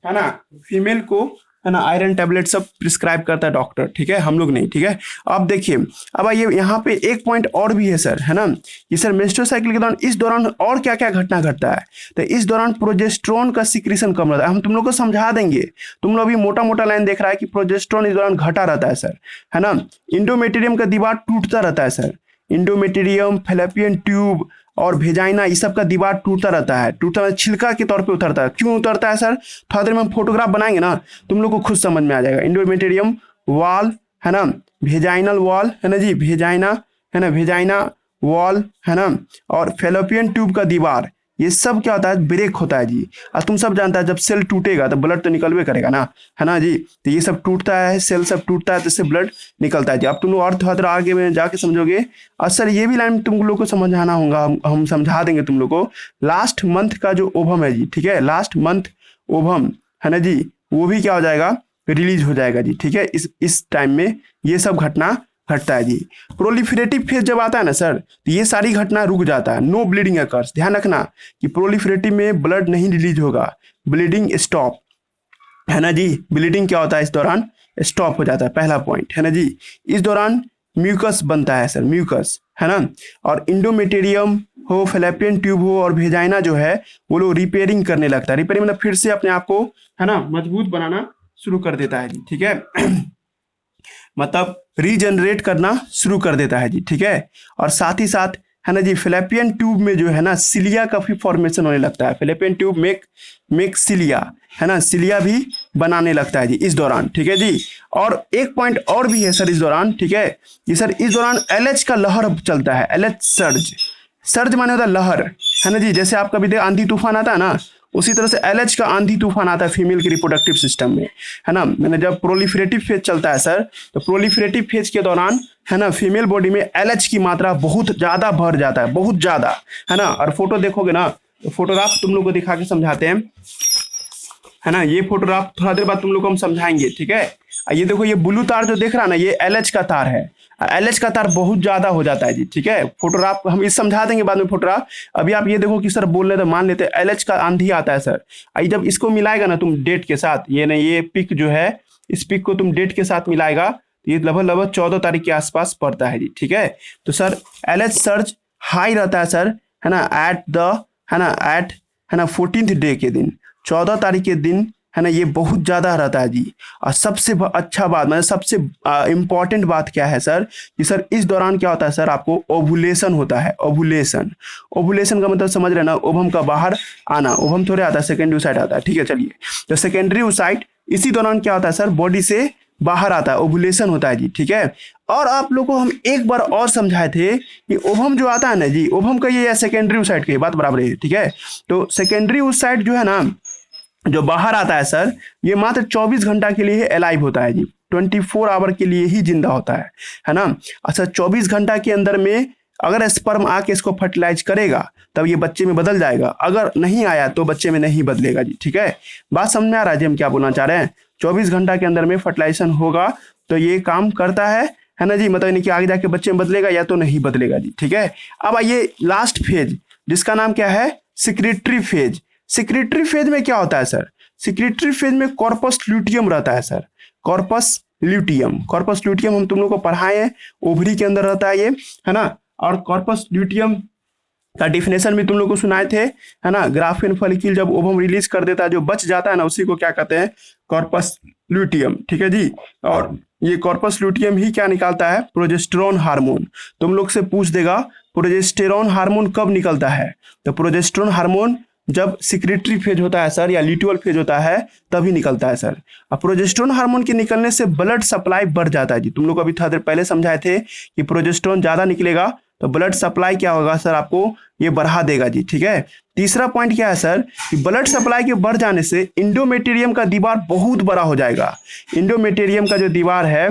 [SPEAKER 1] है ना, फीमेल को, है ना, आयरन टैबलेट सब प्रिस्क्राइब करता है डॉक्टर। ठीक है, हम लोग नहीं। ठीक है, अब देखिए, अब आइए यहाँ पे एक पॉइंट और भी है सर, है ना, कि सर मेंस्ट्रुअल साइकिल के दौरान इस दौरान और क्या क्या घटना घटता है। तो इस दौरान प्रोजेस्टेरोन का सिक्रीशन कम रहता है। हम तुम लोग को समझा देंगे, तुम लोग अभी मोटा मोटा लाइन देख रहा है कि प्रोजेस्टेरोन इस दौरान घटा रहता है सर, है ना। इंडोमेटेरियम का दीवार टूटता रहता है सर, इंडोमेटेरियम, फैलोपियन ट्यूब और भेजाइना, इस सब का दीवार टूटता रहता है। टूटता छिलका के तौर पे उतरता है। क्यों उतरता है सर, थोड़ा देर में हम फोटोग्राफ बनाएंगे ना, तुम लोग को खुद समझ में आ जाएगा। इंडोमेटेरियम वॉल, है ना, भेजाइनल वॉल, है ना जी, भेजाइना, है ना, भेजाइना वॉल, है ना, और फैलोपियन ट्यूब का दीवार, ये सब क्या होता है, ब्रेक होता है जी। और तुम सब जानता है जब सेल टूटेगा तो ब्लड तो निकलवे करेगा ना, है ना जी। तो ये सब टूटता है, सेल सब टूटता है, तो इससे ब्लड निकलता है जी। अब तुम लोग और थोड़ा आगे में जाके समझोगे। और सर ये भी लाइन तुम लोग को समझाना होगा, हम समझा देंगे तुम लोग को। लास्ट मंथ का जो ओवम है जी, ठीक है, लास्ट मंथ ओवम, है ना जी, वो भी क्या हो जाएगा, रिलीज हो जाएगा जी। ठीक है, इस टाइम में ये सब घटना घटता है जी। प्रोलिफरेटिव फेज जब आता है ना सर, तो ये सारी घटना रुक जाता है। No bleeding occurs. ध्यान रखना कि प्रोलिफरेटिव में ब्लड नहीं रिलीज होगा, ब्लीडिंग स्टॉप, है ना जी। ब्लीडिंग क्या होता है इस दौरान, स्टॉप हो जाता है, पहला पॉइंट, है ना जी। इस दौरान म्यूकस बनता है सर, म्यूकस, है ना। और इंडोमेटेरियम हो, फैलोपियन ट्यूब हो और वेजाइना जो है वो लोग रिपेयरिंग करने लगता है। रिपेयरिंग मतलब फिर से अपने आप को, है ना, मजबूत बनाना शुरू कर देता है जी, ठीक है। मतलब रीजनरेट करना शुरू कर देता है जी, ठीक है। और साथ ही साथ, है ना जी, फिलिपियन ट्यूब में जो है ना सिलिया का भी फॉर्मेशन होने लगता है। फिलिपियन ट्यूब मेक सिलिया, है ना, सिलिया भी बनाने लगता है जी इस दौरान, ठीक है जी। और एक पॉइंट और भी है सर इस दौरान, ठीक है जी सर, इस दौरान एलएच का लहर चलता है, एलएच सर्ज। सर्ज माने होता है लहर, है ना जी। जैसे आप कभी देख आंधी तूफान आता है ना, उसी तरह से एलएच का आंधी तूफान आता है फीमेल के रिप्रोडक्टिव सिस्टम में, है ना। मैंने जब प्रोलिफरेटिव फेज चलता है सर, तो प्रोलिफरेटिव फेज के दौरान, है ना, फीमेल बॉडी में एलएच की मात्रा बहुत ज्यादा बढ़ जाता है, बहुत ज्यादा, है ना। और फोटो देखोगे ना, तो फोटोग्राफ तुम लोग को दिखा के समझाते हैं, है ना। ये फोटोग्राफ थोड़ा देर बाद तुम लोग को हम समझाएंगे, ठीक है। ये देखो, ये ब्लू तार जो देख रहा है ना, ये एलएच का तार है। एलएच का तार बहुत ज्यादा हो जाता है जी, ठीक है। फोटोग्राफ हम इस समझा देंगे बाद में फोटोग्राफ। अभी आप ये देखो कि सर बोल रहे थे, मान लेते एलएच का आंधी आता है सर, जब इसको मिलाएगा ना तुम डेट के साथ, ये ना ये पिक जो है, इस पिक को तुम डेट के साथ मिलाएगा, तो ये लगभग 14 तारीख के आसपास पड़ता है जी, ठीक है। तो सर एलएच सर्ज हाई रहता है सर, है ना, एट द, है ना, एट, है ना, 14th डे के दिन, 14 तारीख के दिन, है ना, ये बहुत ज्यादा रहता है जी। और सबसे अच्छा बात, मतलब सबसे इंपॉर्टेंट बात क्या है सर, कि सर इस दौरान क्या होता है सर, आपको ओवुलेशन होता है। ओवुलेशन, ओवुलेशन का मतलब समझ रहे ना, ओवम का बाहर आना। ओवम थोड़े आता है, सेकेंडरी ओसाइट आता है, ठीक है। चलिए, तो सेकेंडरी ओसाइट इसी दौरान क्या होता है सर, बॉडी से बाहर आता है, ओवुलेशन होता है जी, ठीक है। और आप लोगों को हम एक बार और समझाए थे कि ओवम जो आता है ना जी, ओवम का ये या सेकेंडरी ओसाइट की बात बराबर है, ठीक है। तो सेकेंडरी ओसाइट जो है ना, जो बाहर आता है सर, ये मात्र 24 घंटा के लिए अलाइव होता है जी, 24 आवर के लिए ही जिंदा होता है ना। अच्छा, 24 घंटा के अंदर में अगर स्पर्म आके इसको फर्टिलाइज करेगा, तब ये बच्चे में बदल जाएगा। अगर नहीं आया तो बच्चे में नहीं बदलेगा जी, ठीक है। बात समझ में आ रहा है जी हम क्या बोलना चाह रहे हैं। 24 घंटा के अंदर में फर्टिलाइजेशन होगा तो ये काम करता है ना जी। मतलब कि आगे जाके बच्चे में बदलेगा या तो नहीं बदलेगा जी, ठीक है। अब आइए लास्ट फेज, जिसका नाम क्या है, सिक्रेटरी फेज। सिक्रेटरी फेज में क्या होता है सर, सिक्रेटरी फेज में कॉर्पस ल्यूटियम रहता है sir, corpus luteum. Corpus luteum हम तुम लोग को पढ़ाए हैं, ओवरी के अंदर रहता है ये, है ना। और कॉर्पस ल्यूटियम का डिफिनेशन भी तुम लोग को सुनाए थे, है ना। ग्राफेन फॉलिक्यूल जब ओवम रिलीज कर देता है, जो बच जाता है ना, उसी को क्या कहते हैं, कॉर्पस ल्यूटियम, ठीक है जी। और ये कॉर्पस ल्यूटियम ही क्या निकालता है, प्रोजेस्टेरोन हार्मोन। तुम लोग से पूछ देगा प्रोजेस्टेरोन हार्मोन कब निकलता है, तो प्रोजेस्टेरोन हार्मोन जब सिक्रेटरी फेज होता है सर, या ल्यूटियल फेज होता है, तभी निकलता है सर। अब प्रोजेस्टेरोन हार्मोन के निकलने से ब्लड सप्लाई बढ़ जाता है जी। तुम लोग को अभी थोड़ा देर पहले समझाए थे कि प्रोजेस्टेरोन ज्यादा निकलेगा तो ब्लड सप्लाई क्या होगा सर, आपको ये बढ़ा देगा जी, ठीक है। तीसरा पॉइंट क्या है सर, कि ब्लड सप्लाई के बढ़ जाने से इंडोमेटेरियम का दीवार बहुत बड़ा हो जाएगा। इंडोमेटेरियम का जो दीवार है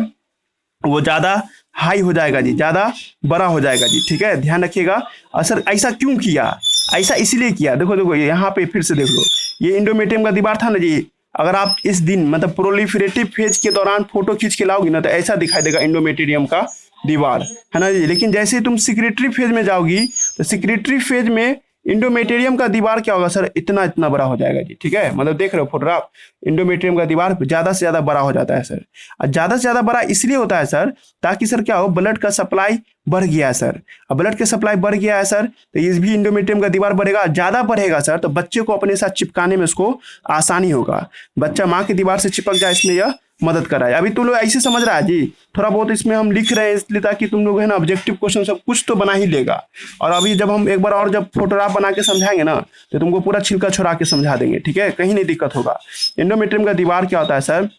[SPEAKER 1] वो ज्यादा हाई हो जाएगा जी, ज्यादा बड़ा हो जाएगा जी, ठीक है, ध्यान रखिएगा। और सर ऐसा क्यों किया, ऐसा इसलिए किया, देखो देखो यहाँ पे फिर से देख लो, ये इंडोमेट्रियम का दीवार था ना जी। अगर आप इस दिन मतलब प्रोलिफरेटिव फेज के दौरान फोटो खींच के लाओगी ना, तो ऐसा दिखाई देगा इंडोमेट्रियम का दीवार, है ना जी। लेकिन जैसे ही तुम सिक्रेटरी फेज में जाओगी, तो सिक्रेटरी फेज में इंडोमेटेरियम का दीवार क्या होगा सर, इतना इतना बड़ा हो जाएगा जी, ठीक है। मतलब देख रहे हो फोटोग्राफ, इंडोमेटेरियम का दीवार ज्यादा से ज्यादा बड़ा हो जाता है सर। और ज्यादा से ज्यादा बड़ा इसलिए होता है सर, ताकि सर क्या हो, ब्लड का सप्लाई बढ़ गया है सर। अब ब्लड का सप्लाई बढ़ गया है सर, तो इस भी इंडोमेटेरियम का दीवार बढ़ेगा, ज्यादा बढ़ेगा सर, तो बच्चे को अपने साथ चिपकाने में उसको आसानी होगा। बच्चा माँ की दीवार से चिपक जाए, इसमें यह मदद कराए। अभी तुम लोग ऐसे समझ रहा है जी, थोड़ा बहुत इसमें हम लिख रहे हैं इसलिए ताकि तुम लोग है ना ऑब्जेक्टिव क्वेश्चन सब कुछ तो बना ही लेगा। और अभी जब हम एक बार और जब फोटोग्राफ बना के समझाएंगे ना, तो तुमको पूरा छिलका छोड़ा के समझा देंगे, ठीक है, कहीं नहीं दिक्कत होगा। इंडोमेट्रियम का दीवार क्या होता है सर,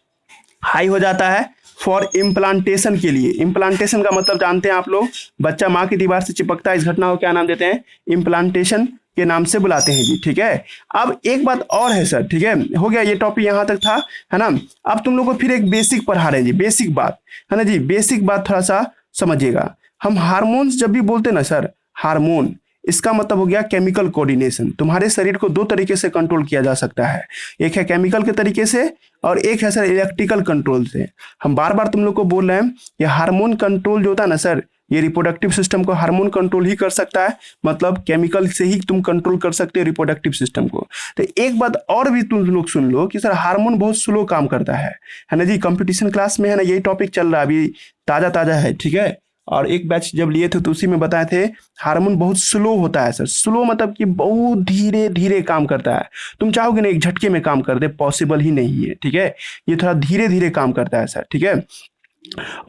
[SPEAKER 1] हाई हो जाता है फॉर इम्प्लांटेशन के लिए। इम्प्लांटेशन का मतलब जानते हैं आप लोग, बच्चा माँ की दीवार से चिपकता है, इस घटना को क्या नाम देते हैं, इम्प्लांटेशन के नाम से बुलाते हैं जी, ठीक है। अब एक बात और है सर, ठीक है, हो गया ये टॉपिक यहाँ तक था, है ना। अब तुम लोग को फिर एक बेसिक पढ़ा रहे हैं जी, बेसिक बात, है ना जी, बेसिक बात थोड़ा सा समझिएगा। हम हार्मोन्स जब भी बोलते हैं ना सर, हार्मोन इसका मतलब हो गया केमिकल कोऑर्डिनेशन। तुम्हारे शरीर को दो तरीके से कंट्रोल किया जा सकता है, एक है केमिकल के तरीके से और एक है सर इलेक्ट्रिकल कंट्रोल से। हम बार बार तुम लोग को बोल रहे हैं, ये हार्मोन कंट्रोल जो होता है ना सर, ये रिप्रोडक्टिव सिस्टम को हार्मोन कंट्रोल ही कर सकता है, मतलब केमिकल से ही तुम कंट्रोल कर सकते हो रिप्रोडक्टिव सिस्टम को। तो एक बात और भी तुम लोग सुन लो कि सर हार्मोन बहुत स्लो काम करता है ना जी। कंपटीशन क्लास में है ना यही टॉपिक चल रहा है, अभी ताजा ताजा है, ठीक है। और एक बैच जब लिए थे तो उसी में बताए थे हार्मोन बहुत स्लो होता है सर। स्लो मतलब कि बहुत धीरे धीरे काम करता है। तुम चाहोगे ना एक झटके में काम कर दे, पॉसिबल ही नहीं है, ठीक है। ये थोड़ा धीरे धीरे काम करता है सर, ठीक है।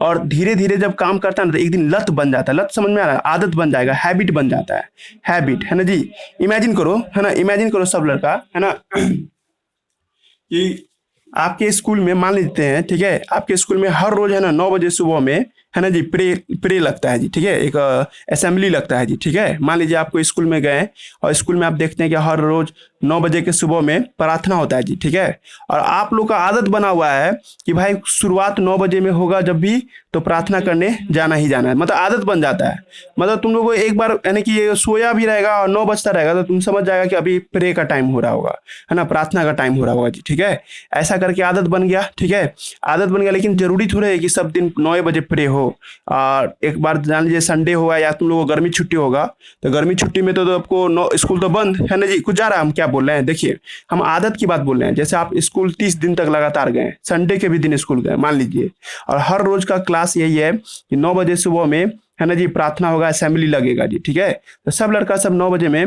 [SPEAKER 1] और धीरे धीरे जब काम करता है ना तो एक दिन लत बन जाता है। लत समझ में आ रहा है, आदत बन जाएगा, हैबिट बन जाता है। हैबिट, है ना जी। इमेजिन करो, है ना, इमेजिन करो सब लड़का, है ना, कि आपके स्कूल में मान लेते हैं, ठीक है, आपके स्कूल में हर रोज, है ना, 9 बजे सुबह में, है ना जी, प्रे प्रे लगता है जी, ठीक है, एक असेंबली लगता है जी, ठीक है। मान लीजिए आपको स्कूल में गए और स्कूल में आप देखते हैं कि हर रोज 9 बजे के सुबह में प्रार्थना होता है जी, ठीक है। और आप लोग का आदत बना हुआ है कि भाई शुरुआत 9 बजे में होगा जब भी, तो प्रार्थना करने जाना ही जाना है, मतलब आदत बन जाता है। मतलब तुम लोग को एक बार यानी कि ये सोया भी रहेगा और 9 बजता रहेगा तो तुम समझ जाएगा कि अभी प्रे का टाइम हो रहा होगा, है ना, प्रार्थना का टाइम हो रहा होगा जी, ठीक है। ऐसा करके आदत बन गया, ठीक है, आदत बन गया। लेकिन जरूरी थोड़ा है कि सब दिन 9 बजे प्रे हो। और एक बार जान लीजिए संडे होगा या तुम लोगों को गर्मी छुट्टी होगा, तो गर्मी छुट्टी में तो आपको स्कूल तो बंद है ना जी। कुछ जा रहा है, हम क्या बोल रहे हैं, देखिए हम आदत की बात बोल रहे हैं। जैसे आप स्कूल 30 दिन तक लगातार गए, संडे के भी दिन स्कूल गए मान लीजिए, और हर रोज का क्लास यही है कि 9 बजे सुबह में, है ना जी, प्रार्थना होगा, असेंबली लगेगा जी, ठीक है। तो सब लड़का सब 9 बजे में,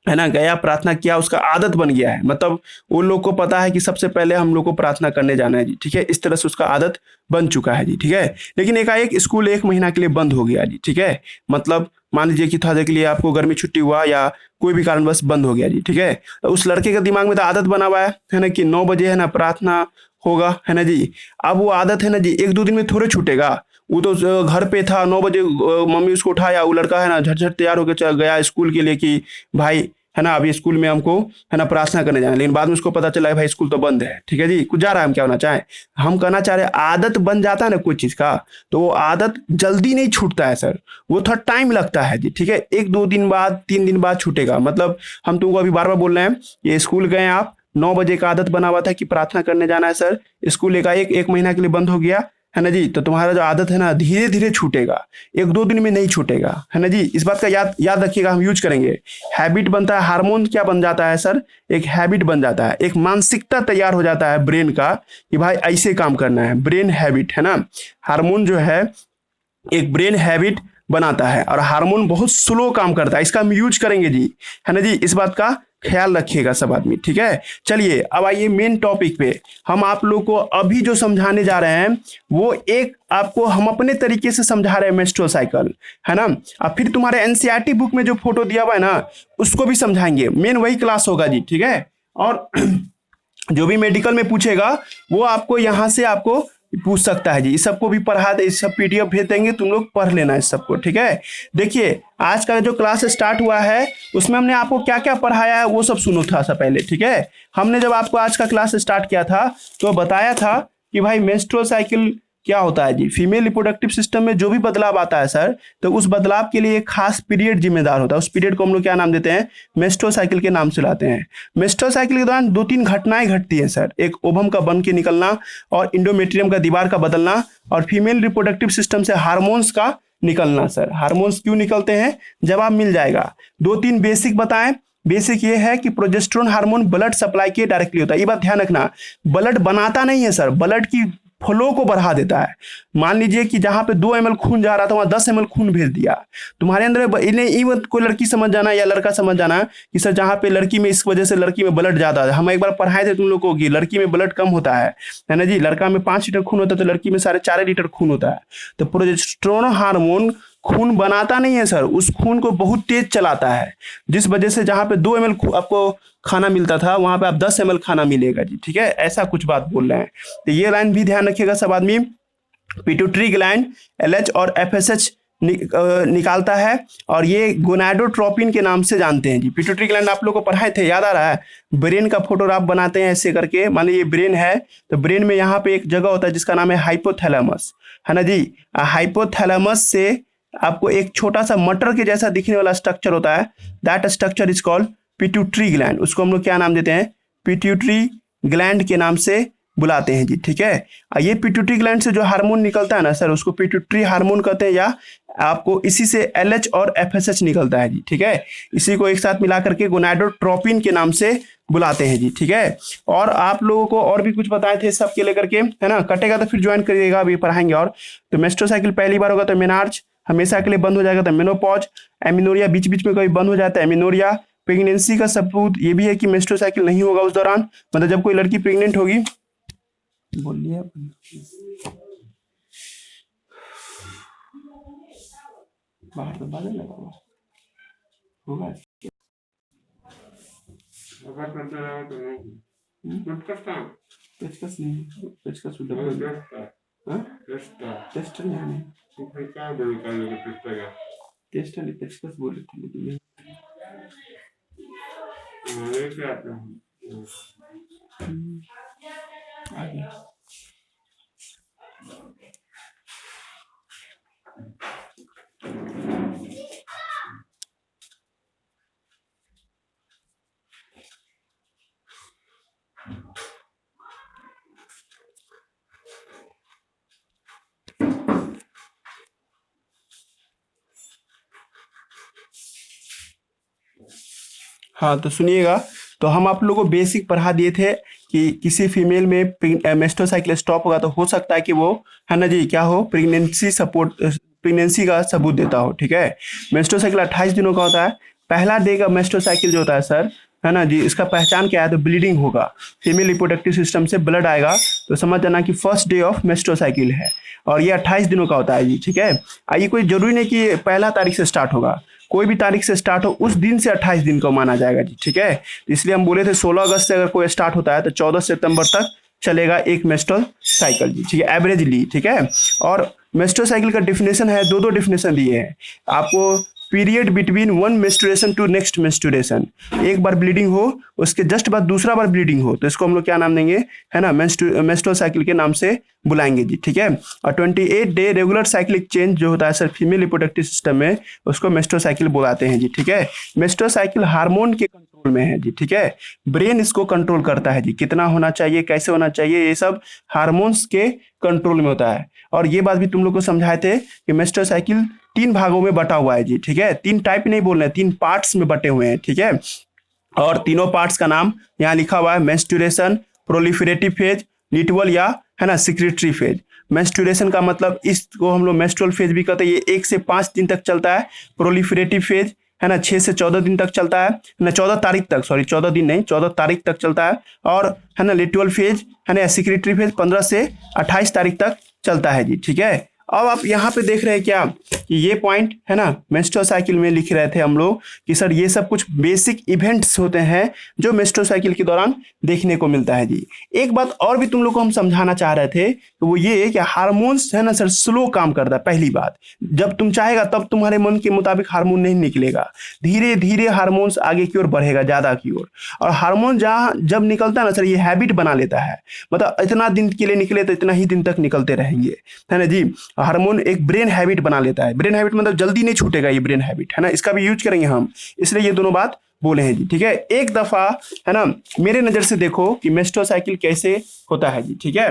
[SPEAKER 1] है ना, गया, प्रार्थना किया, उसका आदत बन गया है। मतलब उन लोग को पता है कि सबसे पहले हम लोग को प्रार्थना करने जाना है जी, ठीक है। इस तरह से उसका आदत बन चुका है जी, ठीक है। लेकिन एकाएक स्कूल 1 महीना के लिए बंद हो गया जी, ठीक है। मतलब मान लीजिए कि थोड़ा देर के लिए आपको गर्मी छुट्टी हुआ या कोई भी कारणवश बंद हो गया जी, ठीक है। तो उस लड़के के दिमाग में तो आदत बना हुआ है ना, कि 9 बजे, है ना, प्रार्थना होगा, है ना जी। अब वो आदत, है ना जी, 1-2 दिन में थोड़े छूटेगा। वो तो घर पे था 9 बजे, मम्मी उसको उठाया, वो लड़का, है ना, झट-झट तैयार होकर चल गया स्कूल के लिए कि भाई, है ना, अभी स्कूल में हमको, है ना, प्रार्थना करने जाना है। लेकिन बाद में उसको पता चला कि भाई स्कूल तो बंद है, ठीक है जी। कुछ जा रहा है, हम क्या होना चाहें, हम कहना चाह रहे हैं आदत बन जाता है ना कोई चीज का, तो वो आदत जल्दी नहीं छूटता है सर, वो थोड़ा टाइम लगता है जी, ठीक है। 1-2 दिन बाद, 3 दिन बाद छूटेगा। मतलब हम तुमको अभी बार बार बोल रहे हैं, ये स्कूल गए आप, 9 बजे का आदत बना हुआ था कि प्रार्थना करने जाना है सर, स्कूल एकाएक 1 महीना के लिए बंद हो गया, है ना जी। तो तुम्हारा जो आदत है ना धीरे धीरे छूटेगा, 1-2 दिन में नहीं छूटेगा, है ना जी। इस बात का याद याद रखिएगा, हम यूज करेंगे। हैबिट बनता है, हार्मोन क्या बन जाता है सर, एक हैबिट बन जाता है, एक मानसिकता तैयार हो जाता है ब्रेन का कि भाई ऐसे काम करना है। ब्रेन हैबिट, है ना, हार्मोन जो है एक ब्रेन हैबिट बनाता है, और हार्मोन बहुत स्लो काम करता है, इसका हम यूज करेंगे जी, है ना जी। इस बात का ख्याल रखिएगा सब आदमी, ठीक है। चलिए अब आइए मेन टॉपिक पे। हम आप लोग को अभी जो समझाने जा रहे हैं वो एक आपको हम अपने तरीके से समझा रहे हैं, मेंस्ट्रुअल साइकिल, है ना। अब फिर तुम्हारे एनसीईआरटी बुक में जो फोटो दिया हुआ है ना उसको भी समझाएंगे, मेन वही क्लास होगा जी, ठीक है। और जो भी मेडिकल में पूछेगा वो आपको यहाँ से आपको पूछ सकता है जी। इस सबको भी पढ़ा दे, इस सब पीडीएफ भेज देंगे, तुम लोग पढ़ लेना इस सबको, ठीक है। देखिए आज का जो क्लास स्टार्ट हुआ है उसमें हमने आपको क्या क्या पढ़ाया है वो सब सुनो था सा पहले, ठीक है। हमने जब आपको आज का क्लास स्टार्ट किया था तो बताया था कि भाई मेंस्ट्रुअल साइकिल क्या होता है जी। फीमेल रिप्रोडक्टिव सिस्टम में जो भी बदलाव आता है सर, तो उस बदलाव के लिए एक खास पीरियड जिम्मेदार होता है। उस पीरियड को हम लोग क्या नाम देते हैं, मेंस्ट्रुअल साइकिल के नाम से लाते हैं। मेंस्ट्रुअल साइकिल के दौरान 2-3 घटनाएं घटती है सर, एक ओवम का बन के निकलना, और इंडोमेट्रियम का दीवार का बदलना, और फीमेल रिप्रोडक्टिव सिस्टम से हार्मोन्स का निकलना। सर हार्मोन्स क्यों निकलते हैं, जवाब मिल जाएगा। 2-3 बेसिक बताएं। बेसिक ये है कि प्रोजेस्टेरोन हार्मोन ब्लड सप्लाई के डायरेक्टली होता है। ये बात ध्यान रखना, ब्लड बनाता नहीं है सर, ब्लड की फ्लो को बढ़ा देता है। मान लीजिए कि जहां पे 2 ml खून जा रहा था वहां 10 ml खून भेज दिया तुम्हारे अंदर। इन्हें कोई लड़की समझ जाना या लड़का समझ जाना कि सर जहां पे लड़की में इस वजह से लड़की में ब्लड ज्यादा है। हम एक बार पढ़ाए थे तुम लोग को कि लड़की में ब्लड कम होता है ना जी। लड़का में 5 लीटर खून होता है तो लड़की में 4.5 लीटर खून होता है। तो प्रोजेस्टेरोन हार्मोन खून बनाता नहीं है सर, उस खून को बहुत तेज चलाता है, जिस वजह से जहां पे 2 ml आपको खाना मिलता था वहां पे आप 10 ml खाना मिलेगा जी, ठीक है। ऐसा कुछ बात बोल रहे हैं, तो ये लाइन भी ध्यान रखिएगा सब आदमी। पिट्यूटरी ग्लैंड एलएच और एफएसएच निकालता है, और ये गोनाडोट्रोपिन के नाम से जानते हैं जी। पिट्यूटरी ग्लैंड आप लोग को पढ़ाए थे, याद आ रहा है। ब्रेन का फोटोग्राफ बनाते हैं ऐसे करके, मान लीजिए ये ब्रेन है तो ब्रेन में यहाँ पे एक जगह होता है जिसका नाम है हाइपोथैलेमस, है ना जी। हाइपोथैलेमस से आपको एक छोटा सा मटर के जैसा दिखने वाला स्ट्रक्चर होता है, that structure is called pituitary gland. उसको हम लोग क्या नाम देते हैं, पिट्यूटरी ग्लैंड के नाम से बुलाते हैं जी, ठीक है। ये पिट्यूटरी ग्लैंड से जो हार्मोन निकलता है ना सर, उसको पिट्यूटरी हार्मोन कहते हैं, या आपको इसी से एलएच और एफएसएच निकलता है जी, ठीक है। इसी को एक साथ मिला करके गोनाडोट्रोपिन के नाम से बुलाते हैं जी, ठीक है। और आप लोगों को और भी कुछ बताए थे सबके लेकर के, है ना। कटेगा तो फिर ज्वाइन करिएगा, अभी पढ़ाएंगे। और तो मेस्ट्रोसाइकिल पहली बार होगा तो मेनार्च, हमेशा के लिए बंद हो जाएगा तो मेनोपॉज, एमिनोरिया बीच बीच में कभी बंद हो जाता है एमिनोरिया। प्रेगनेंसी का सबूत ये भी है कि मेस्ट्रोसाइकिल नहीं होगा उस दौरान, मतलब जब कोई लड़की प्रेग्नेंट होगी। बोलिए बाहर तो बादल लगा हुआ होगा। पेचकस नहीं, पेचकस टेस्टर नहीं, टेस्टर नहीं, पेचकस बोले थे लेकिन आगे। हाँ तो सुनिएगा, तो हम आप लोगों को बेसिक पढ़ा दिए थे कि किसी फीमेल में मेस्ट्रोसाइकिल स्टॉप होगा तो हो सकता है कि वो, है ना जी, क्या हो, प्रेगनेंसी का सबूत देता हो, ठीक है। मेस्ट्रोसाइकिल 28 दिनों का होता है। पहला डे का मेस्ट्रोसाइकिल जो होता है सर, है ना जी, इसका पहचान क्या है, तो ब्लीडिंग होगा, फीमेल रिप्रोडक्टिव सिस्टम से ब्लड आएगा, तो समझ जाना कि फर्स्ट डे ऑफ मेस्ट्रोसाइकिल है। और ये 28 दिनों का होता है जी, ठीक है। ये कोई जरूरी नहीं कि पहला तारीख से स्टार्ट होगा, कोई भी तारीख से स्टार्ट हो उस दिन से 28 दिन को माना जाएगा जी, ठीक है। इसलिए हम बोले थे 16 अगस्त से अगर कोई स्टार्ट होता है तो 14 सितंबर तक चलेगा एक मेस्ट्रुअल साइकिल जी, ठीक है, एवरेजली, ठीक है। और मेस्ट्रुअल साइकिल का डिफिनेशन है, दो डिफिनेशन दिए हैं आपको। Period between one menstruation to next menstruation, एक बार ब्लीडिंग हो उसके जस्ट बाद दूसरा बार ब्लीडिंग हो तो इसको हम लोग क्या नाम देंगे, है ना, मेस्ट्रुअल साइकिल के नाम से बुलाएंगे जी, ठीक है। और 28 डे रेगुलर साइक्लिक चेंज जो होता है सर फीमेल रिप्रोडक्टिव सिस्टम में, उसको मेस्ट्रुअल साइकिल बुलाते हैं जी, ठीक है। मेस्ट्रुअल साइकिल हार्मोन के कंट्रोल में है जी, ठीक है। ब्रेन इसको कंट्रोल करता है जी, कितना होना चाहिए, कैसे होना चाहिए, ये सब हार्मोन्स के कंट्रोल में होता है। और ये बात भी तुम लोग को समझाए थे कि मेस्ट्रुअल साइकिल 3 भागों में बटा हुआ है जी, ठीक है। 3 टाइप नहीं बोल रहे हैं, 3 पार्ट्स में बटे हुए हैं, ठीक है। और तीनों पार्ट्स का नाम यहाँ लिखा हुआ है, मेंस्ट्रुएशन, प्रोलिफरेटिव फेज, लिटवल या, है ना, सिक्रेटरी फेज। मेंस्ट्रुएशन का मतलब इसको हम लोग मेंस्ट्रुअल फेज भी कहते हैं, ये 1 से 5 दिन तक चलता है। प्रोलिफरेटिव फेज, है ना, 6 से 14 दिन तक चलता है ना, 14 तारीख तक, सॉरी 14 दिन नहीं, 14 तारीख तक चलता है। और, है ना, लिटवल फेज, है ना, सिक्रेटरी फेज 15 से 28 तारीख तक चलता है जी, ठीक है। अब आप यहाँ पे देख रहे हैं क्या कि ये पॉइंट, है ना, मेस्ट्रुअल साइकिल में लिख रहे थे हम लोग कि सर ये सब कुछ बेसिक इवेंट्स होते हैं जो मेस्ट्रुअल साइकिल के दौरान देखने को मिलता है जी। एक बात और भी तुम लोग को हम समझाना चाह रहे थे, तो वो ये कि हार्मोन्स, है ना सर, स्लो काम करता है। पहली बात, जब तुम चाहेगा तब तुम्हारे मन के मुताबिक हार्मोन नहीं निकलेगा, धीरे धीरे हार्मोन्स आगे की ओर बढ़ेगा, ज्यादा की ओर। और हार्मोन जहाँ जब निकलता है ना सर, ये हैबिट बना लेता है, मतलब इतना दिन के लिए निकले तो इतना ही दिन तक निकलते रहेंगे, है ना जी। हार्मोन एक ब्रेन हैबिट बना लेता है, ब्रेन हैबिट मतलब जल्दी नहीं छूटेगा ये ब्रेन हैबिट, है ना, इसका भी यूज करेंगे हम, इसलिए ये दोनों बात बोले हैं जी, ठीक है। एक दफा, है ना, मेरे नजर से देखो कि मेस्ट्रुअल साइकिल कैसे होता है जी, ठीक है।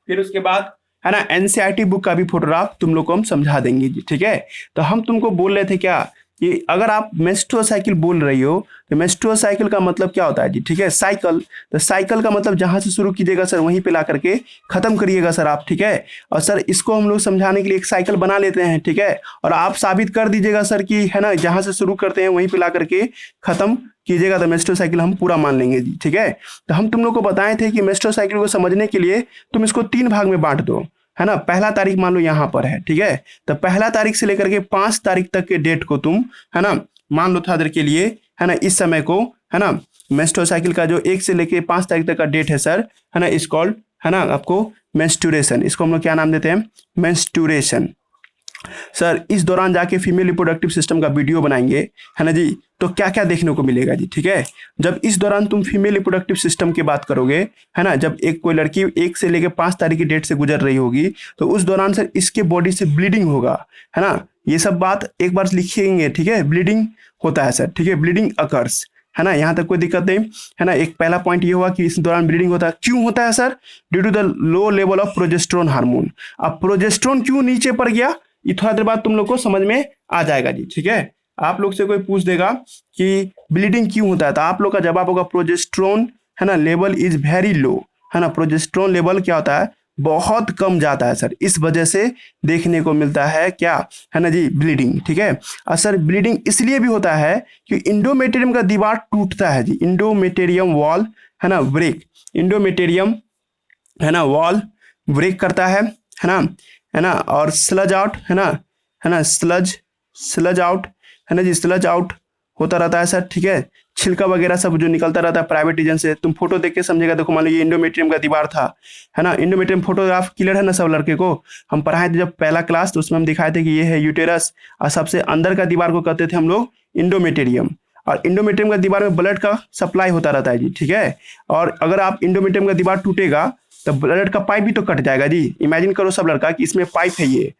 [SPEAKER 1] फिर उसके बाद, है ना, एनसीईआरटी बुक का भी फोटोग्राफ तुम लोग को हम समझा देंगे जी, ठीक है। तो हम तुमको बोल रहे थे क्या कि अगर आप मेस्ट्रुअल साइकिल बोल रही हो तो मेस्ट्रुअल साइकिल का मतलब क्या होता है जी, ठीक है। साइकिल, तो साइकिल का मतलब जहां से शुरू कीजिएगा सर वहीं पे ला करके खत्म करिएगा सर आप, ठीक है। और सर इसको हम लोग समझाने के लिए एक साइकिल बना लेते हैं, ठीक है। और आप साबित कर दीजिएगा सर कि, है ना, जहां से शुरू करते हैं वहीं पे ला करके खत्म कीजिएगा तो मेस्ट्रुअल साइकिल हम पूरा मान लेंगे जी, ठीक है। तो हम तुम लोग को बताए थे कि मेस्ट्रुअल साइकिल को समझने के लिए तुम इसको 3 भाग में बांट दो, है ना। पहला तारीख मान लो यहाँ पर है, ठीक है। तो पहला तारीख से लेकर के 5 तारीख तक के डेट को तुम, है ना, मान लो थोड़ा देर के लिए, है ना, इस समय को, है ना, मेस्ट्रुअल साइकिल का जो 1 से लेकर 5 तारीख तक का डेट है सर, है ना, इस कॉल्ड, है ना, आपको मेंस्ट्रुएशन, इसको हम लोग क्या नाम देते हैं, मेंस्ट्रुएशन। सर इस दौरान जाके फीमेल रिप्रोडक्टिव सिस्टम का वीडियो बनाएंगे, है ना जी, तो क्या क्या देखने को मिलेगा जी, ठीक है। जब इस दौरान तुम फीमेल रिप्रोडक्टिव सिस्टम की बात करोगे, है ना, जब एक कोई लड़की 1 से लेकर 5 तारीख की डेट से गुजर रही होगी तो उस दौरान सर इसके बॉडी से ब्लीडिंग होगा, है ना। ये सब बात एक बार लिखेंगे, ठीक है। ब्लीडिंग होता है सर, ठीक है, ब्लीडिंग अकर्स, है ना, यहाँ तक कोई दिक्कत नहीं, है ना। एक पहला पॉइंट ये हुआ कि इस दौरान ब्लीडिंग होता है। क्यों होता है sir? Due to the low level of progesterone hormone. अब प्रोजेस्टेरोन क्यों नीचे पड़ गया, ये थोड़ा देर बाद तुम लोग को समझ में आ जाएगा जी, ठीक है। आप लोग से कोई पूछ देगा कि ब्लीडिंग क्यों होता है, तो आप लोग का जवाब होगा प्रोजेस्टेरोन, है ना, लेवल इज वेरी लो, है ना। प्रोजेस्टेरोन लेवल क्या होता है, बहुत कम जाता है सर, इस वजह से देखने को मिलता है क्या, है ना जी, ब्लीडिंग, ठीक है। और सर ब्लीडिंग इसलिए भी होता है कि इंडोमेटेरियम का दीवार टूटता है जी, इंडोमेटेरियम वॉल, है ना, ब्रेक, इंडोमेटेरियम, है ना, वॉल ब्रेक करता है ना, है ना। और स्लज आउट, है ना, स्लज आउट, है ना जी, स्लज आउट होता रहता है सर, ठीक है। छिलका वगैरह सब जो निकलता रहता है प्राइवेट रीजन से, तुम फोटो देख के समझेगा। देखो मान लो ये इंडोमेट्रियम का दीवार था, है ना। इंडोमेट्रियम फोटोग्राफ क्लियर है ना सब लड़के को, हम पढ़ाए थे जब पहला क्लास, तो उसमें हम दिखाए थे कि ये है यूटेरस, और सबसे अंदर का दीवार को कहते थे हम लोग इंडोमेटेरियम। और इंडोमेट्रियम का दीवार में ब्लड का सप्लाई होता रहता है जी, ठीक है। और अगर आप इंडोमेट्रियम का दीवार टूटेगा तो ब्लड का पाइप भी तो कट जाएगा जी। इमेजिन करो सब लड़का कि इसमें पाइप है, ये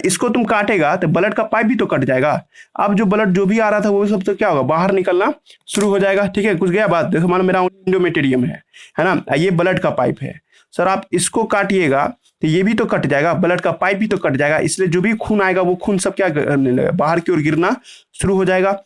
[SPEAKER 1] इसको तुम काटेगा तो ब्लड का पाइप भी तो कट जाएगा। अब जो ब्लड जो भी आ रहा था वो सब तो क्या होगा, बाहर निकलना शुरू हो जाएगा, ठीक है। कुछ गया बात, देखो मान लो मेरा इंडोमेटेरियम है ना, ये ब्लड का पाइप है सर, आप इसको काटिएगा तो ये भी तो कट जाएगा, ब्लड का पाइप भी तो कट जाएगा, इसलिए जो भी खून आएगा वो खून सब क्या करने लगेगा, बाहर की ओर गिरना शुरू हो जाएगा,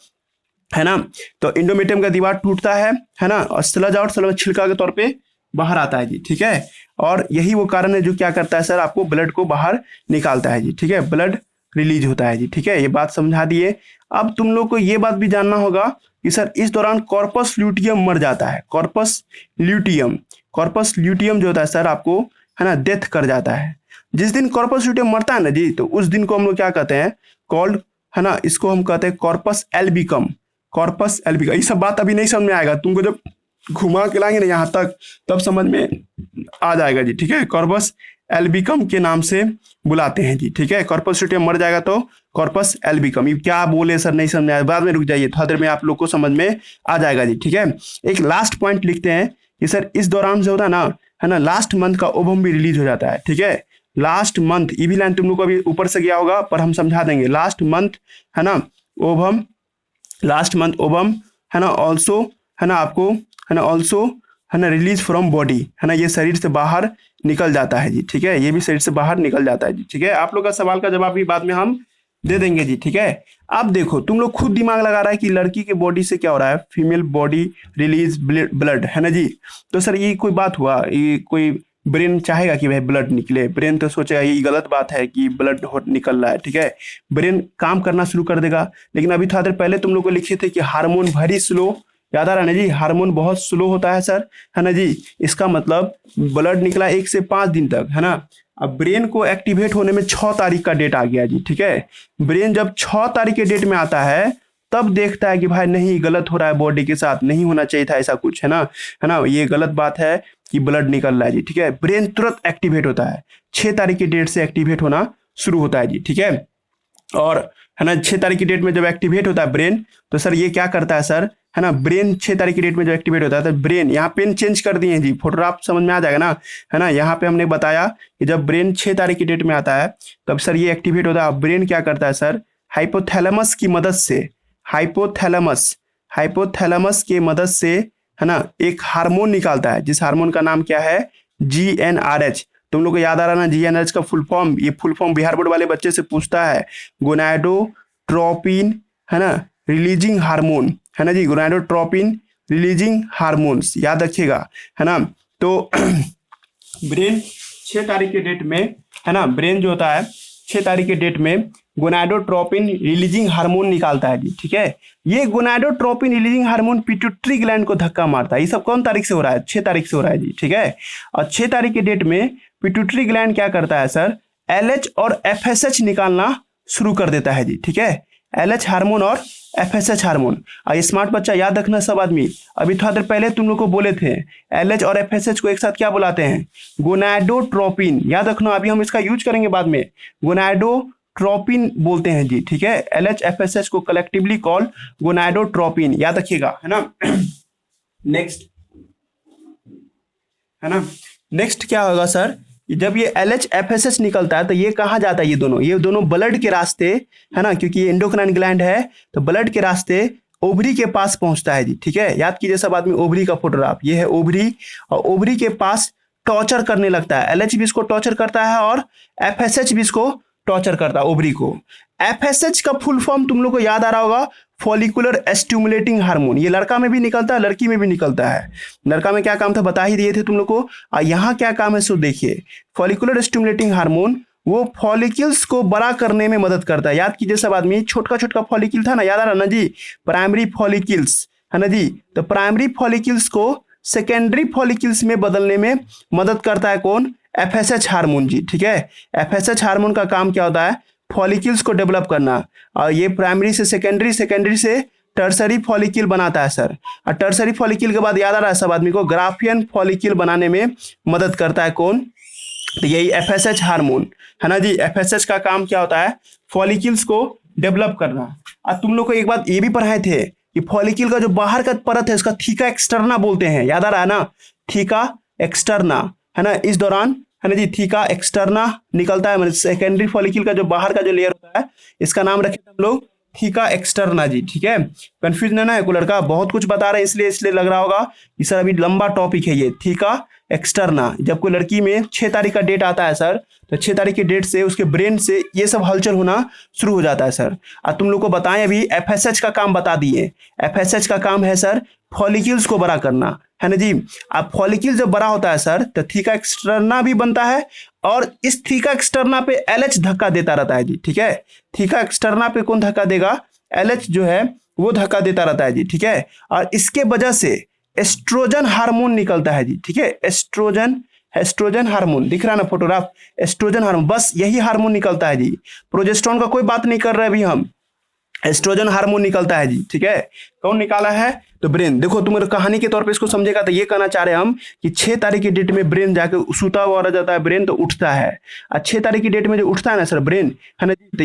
[SPEAKER 1] है ना। तो इंडोमेट्रियम का दीवार टूटता है ना, और स्लज आउट, स्लज छिलका के तौर पे बाहर आता है जी, ठीक है। और यही वो कारण है जो क्या करता है सर, आपको ब्लड को बाहर निकालता है जी, ठीक है, ब्लड रिलीज होता है जी, ठीक है। ये बात समझा दिए। अब तुम लोग को ये बात भी जानना होगा कि सर इस दौरान कॉर्पस ल्यूटियम मर जाता है, कॉर्पस ल्यूटियम जो होता है सर आपको, है ना, डेथ कर जाता है। जिस दिन कॉर्पस ल्यूटियम मरता है ना जी, तो उस दिन को हम लोग क्या कहते हैं, कॉल्ड, है ना, इसको हम कहते हैं कॉर्पस एल्बिकम, कॉर्पस एल्बिकम। ये सब बात अभी नहीं समझ में आएगा, तुमको जब घुमा के लाएंगे ना यहाँ तक तब समझ में आ जाएगा जी, ठीक है। कॉर्पस एल्बिकम के नाम से बुलाते हैं जी, ठीक है। कॉर्पस ल्यूटियम मर जाएगा तो कॉर्पस एल्बिकम। ये क्या बोले सर, नहीं समझ आया, बाद में रुक जाइए, थोड़ा देर में आप लोग को समझ में आ जाएगा जी, ठीक है। एक लास्ट पॉइंट लिखते हैं कि सर इस दौरान जो होता है ना, है ना, लास्ट मंथ का ओवम भी रिलीज हो जाता है, ठीक है। लास्ट मंथ, ये भी लाइन तुम लोग को अभी ऊपर से गया होगा पर हम समझा देंगे। लास्ट मंथ, है ना, ओवम, लास्ट मंथ ओवम, है ना, ऑल्सो, है ना, आपको, है ना, ऑल्सो, है ना, रिलीज फ्रॉम बॉडी, है ना, ये शरीर से बाहर निकल जाता है जी, ठीक है। ये भी शरीर से बाहर निकल जाता है जी, ठीक है। आप लोग का सवाल का जवाब भी बाद में हम दे देंगे जी, ठीक है। अब देखो तुम लोग खुद दिमाग लगा रहा है कि लड़की के बॉडी से क्या हो रहा है, फीमेल बॉडी रिलीज ब्लड, है ना जी। तो सर ये कोई बात हुआ, ये कोई ब्रेन चाहेगा कि भाई ब्लड निकले, ब्रेन तो सोचेगा ये गलत बात है कि ब्लड निकल रहा है, ठीक है। ब्रेन काम करना शुरू कर देगा। लेकिन अभी थोड़ा देर पहले तुम लोग को लिखे थे कि हार्मोन वेरी स्लो, याद आ रहा है ना जी, हार्मोन बहुत स्लो होता है सर, है ना जी। इसका मतलब ब्लड निकला 1 से 5 दिन तक, है ना। अब ब्रेन को एक्टिवेट होने में 6 तारीख का डेट आ गया जी, ठीक है। ब्रेन जब 6 तारीख के डेट में आता है तब देखता है कि भाई नहीं, गलत हो रहा है बॉडी के साथ, नहीं होना चाहिए था ऐसा कुछ, है ना, ये गलत बात है कि ब्लड निकल रहा है जी, ठीक है। ब्रेन तुरंत एक्टिवेट होता है, 6 तारीख की डेट से एक्टिवेट होना शुरू होता है जी, ठीक है। और है ना 6 तारीख की डेट में जब एक्टिवेट होता है ब्रेन, तो सर ये क्या करता है सर, है ना, ब्रेन 6 तारीख की डेट में जो एक्टिवेट होता है तो ब्रेन, यहाँ पेन चेंज कर दिए हैं जी, फोटोग्राफ समझ में आ जाएगा ना, है ना। यहाँ पे हमने बताया कि जब ब्रेन 6 तारीख की डेट में आता है तब सर ये एक्टिवेट होता है। ब्रेन क्या करता है सर, हाइपोथैलेमस की मदद से, हाइपोथैलेमस की मदद से, है ना, एक हार्मोन निकालता है, जिस हार्मोन का नाम क्या है, GnRH। तुम लोग को याद आ रहा ना GnRH का फुल फॉर्म, ये फुल फॉर्म बिहार बोर्ड वाले बच्चे से पूछता है, गोनाडोट्रोपिन, है ना, रिलीजिंग हार्मोन, है ना जी, गोनाडोट्रोपिन रिलीजिंग हार्मोन्स, याद रखिएगा, है ना। तो ब्रेन 6 तारीख के डेट में, है ना, ब्रेन जो होता है 6 तारीख के डेट में गोनाडोट्रोपिन रिलीजिंग हार्मोन निकालता है जी, ठीक है। ये gonadotropin releasing hormone pituitary gland को धक्का मारता है। ये सब कौन तारीख से हो रहा है, 6 तारीख से हो रहा है जी, ठीक है। और 6 तारीख के डेट में पिट्यूटरी ग्लैंड क्या करता है सर, LH और FSH निकालना शुरू कर देता है जी, ठीक है। LH हार्मोन और FSH हार्मोन। और स्मार्ट बच्चा याद रखना सब आदमी, अभी थोड़ा देर पहले तुम लोग को बोले थे LH और FSH को एक साथ क्या बुलाते हैं, गोनाडोट्रोपिन, याद रखना, अभी हम इसका यूज करेंगे बाद में, गोनाडोट्रोपिन बोलते हैं जी, ठीक है। LH FSH को कलेक्टिवली कॉल गोनाडोट्रोपिन, याद रखिएगा, है ना। नेक्स्ट, है ना, नेक्स्ट क्या होगा सर, जब ये LH FSH निकलता है तो ये कहाँ जाता है, ये दोनों ब्लड के रास्ते, है ना, क्योंकि ये एंडोक्राइन ग्लैंड है तो ब्लड के रास्ते ओवरी के पास पहुंचता है जी, ठीक है। याद कीजिए सब आदमी ओवरी का फोटोग्राफ, ये है ओवरी, और ओवरी के पास टॉर्चर करने लगता है। एलएच भी इसको टॉर्चर करता है और एफएसएच भी इसको टॉर्चर करता है ओवरी को। एफएसएच का फुल फॉर्म तुम लोग को याद आ रहा होगा, फॉलिकुलर स्टिमुलेटिंग हार्मोन। ये लड़का में भी निकलता है, लड़की में भी निकलता है। लड़का में क्या काम था बता ही दिए थे तुम लोग को, और यहाँ क्या काम है सो देखिए। फॉलिकुलर स्टिमुलेटिंग हार्मोन वो फॉलिकल्स को बड़ा करने में मदद करता है। याद कीजिए सब आदमी, छोटा छोटा फॉलिकल था ना, याद आ रहा ना जी, प्राइमरी फॉलिकल्स है ना जी। तो प्राइमरी फॉलिकल्स को सेकेंडरी फॉलिकल्स में बदलने में मदद करता है कौन, एफएसएच हार्मोन जी, ठीक है। एफएसएच हार्मोन का काम क्या होता है, फॉलिकल्स को डेवलप करना, और ये प्राइमरी से सेकेंडरी, सेकेंडरी से टर्सरी फॉलिकल बनाता है सर। और टर्सरी फॉलिकल के बाद याद आ रहा है सब आदमी को, ग्राफियन फॉलिकल बनाने में मदद करता है कौन, तो यही एफएसएच हार्मोन है ना जी। एफएसएच का काम क्या होता है, फॉलिकल्स को डेवलप करना। और तुम लोग को एक बात ये भी पढ़ाए थे कि फॉलिकल का जो बाहर का परत है उसका थीका एक्सटर्ना बोलते हैं, याद आ रहा है ना, थीका एक्सटर्ना है ना। इस दौरान है ना जी थीका एक्सटर्ना निकलता है, मतलब सेकेंडरी फॉलिकल का जो बाहर का जो लेयर होता है, इसका नाम रखे हम लोग थीका एक्सटर्ना जी, ठीक है। कंफ्यूज ना है, कोई लड़का बहुत कुछ बता रहे हैं इसलिए लग रहा होगा कि सर अभी लंबा टॉपिक है ये, थीका एक्सटर्ना। जब कोई लड़की में 6 तारीख का डेट आता है सर, तो 6 तारीख के डेट से उसके ब्रेन से ये सब हलचल होना शुरू हो जाता है सर। और तुम लोग को बताएं अभी एफएसएच का काम बता दिए। एफएसएच का काम है सर फॉलिकल्स को बड़ा करना, है ना जी। अब फॉलिकल जब बड़ा होता है सर तो थीका एक्सटर्ना भी बनता है, और इस थीका एक्सटर्ना पे एलएच धक्का देता रहता है जी, ठीक है। थीका एक्सटर्ना पे कौन धक्का देगा, एलएच जो है वो धक्का देता रहता है जी, ठीक है। और इसके वजह से एस्ट्रोजन हार्मोन निकलता है जी, ठीक है। एस्ट्रोजन हार्मोन दिख रहा है ना फोटोग्राफ, एस्ट्रोजन हार्मोन, बस यही हार्मोन निकलता है जी। प्रोजेस्टेरोन का कोई बात नहीं कर रहे अभी हम, एस्ट्रोजन हार्मोन निकलता है जी, ठीक है। कौन निकाला है, तो ब्रेन। देखो तुम्हारे कहानी के तौर पे इसको समझेगा तो ये कहना चाह रहे हैं हम कि 6 तारीख की डेट में ब्रेन जाके सूता हुआ रह जाता है ब्रेन, तो उठता है। और 6 तारीख की डेट में जो उठता है ना सर ब्रेन, है ना जी, तो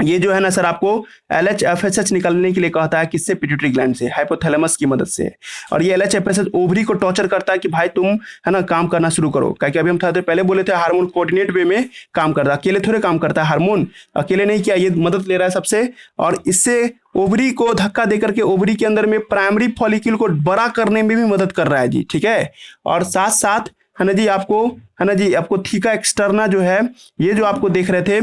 [SPEAKER 1] ये जो है ना सर आपको एलएच एफएसएच निकालने के लिए कहता है, किससे, पिट्यूटरी ग्लैंड से, हाइपोथैलेमस की मदद से। और ये एलएच एफएसएच ओवरी को टॉर्चर करता है कि भाई तुम है ना काम करना शुरू करो, क्योंकि अभी हम थोड़ा देर पहले बोले थे हार्मोन कोऑर्डिनेट वे में काम करता है, अकेले थोड़े काम करता है हार्मोन, अकेले नहीं किया, ये मदद ले रहा है सबसे। और इससे ओवरी को धक्का देकर के ओवरी के अंदर में प्राइमरी फॉलिकल को बड़ा करने में भी मदद कर रहा है जी, ठीक है। और साथ साथ है ना जी आपको थीका एक्सटर्ना जो है, ये जो आपको देख रहे थे,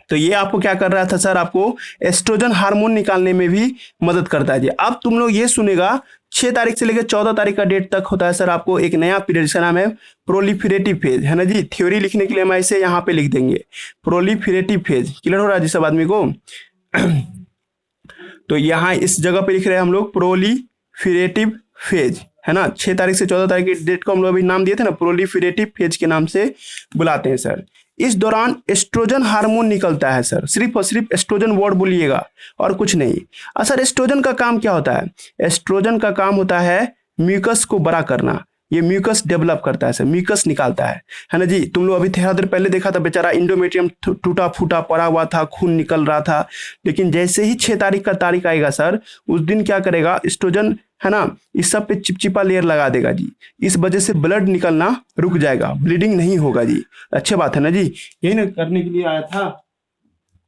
[SPEAKER 1] तो ये आपको क्या कर रहा था सर, आपको एस्ट्रोजन हार्मोन निकालने में भी मदद करता है जी। अब तुम लोग ये सुनेगा 6 तारीख से लेकर 14 तारीख का डेट तक होता है सर आपको एक नया पीरियड, जिसका नाम है प्रोलिफरेटिव फेज, है ना जी। थ्योरी लिखने के लिए हम ऐसे यहाँ पे लिख देंगे प्रोलिफरेटिव फेज। क्लियर हो रहा है जी सब आदमी को। तो यहाँ इस जगह पे लिख रहे हैं हम लोग प्रोलिफरेटिव फेज, है ना। 6 तारीख से 14 तारीख की डेट को हम लोग अभी नाम दिए थे ना, प्रोलिफरेटिव फेज के नाम से बुलाते हैं सर। इस दौरान एस्ट्रोजन हार्मोन निकलता है सर, सिर्फ और सिर्फ एस्ट्रोजन वर्ड बोलिएगा और कुछ नहीं। सर एस्ट्रोजन का काम क्या होता है, एस्ट्रोजन का काम होता है म्यूकस को बड़ा करना। ये म्यूकस डेवलप करता है सर, म्यूकस निकालता है ना जी। तुम लोग अभी थोड़ा देर पहले देखा था बेचारा इंडोमेट्रियम टूटा फूटा पड़ा हुआ था, खून निकल रहा था, लेकिन जैसे ही 6 तारीख का तारीख आएगा सर, उस दिन क्या करेगा एस्ट्रोजन, है ना, इस सब पे चिपचिपा लेयर लगा देगा जी। इस वजह से ब्लड निकलना रुक जाएगा, ब्लीडिंग नहीं होगा जी। अच्छी बात है ना जी, यही ना करने के लिए आया था,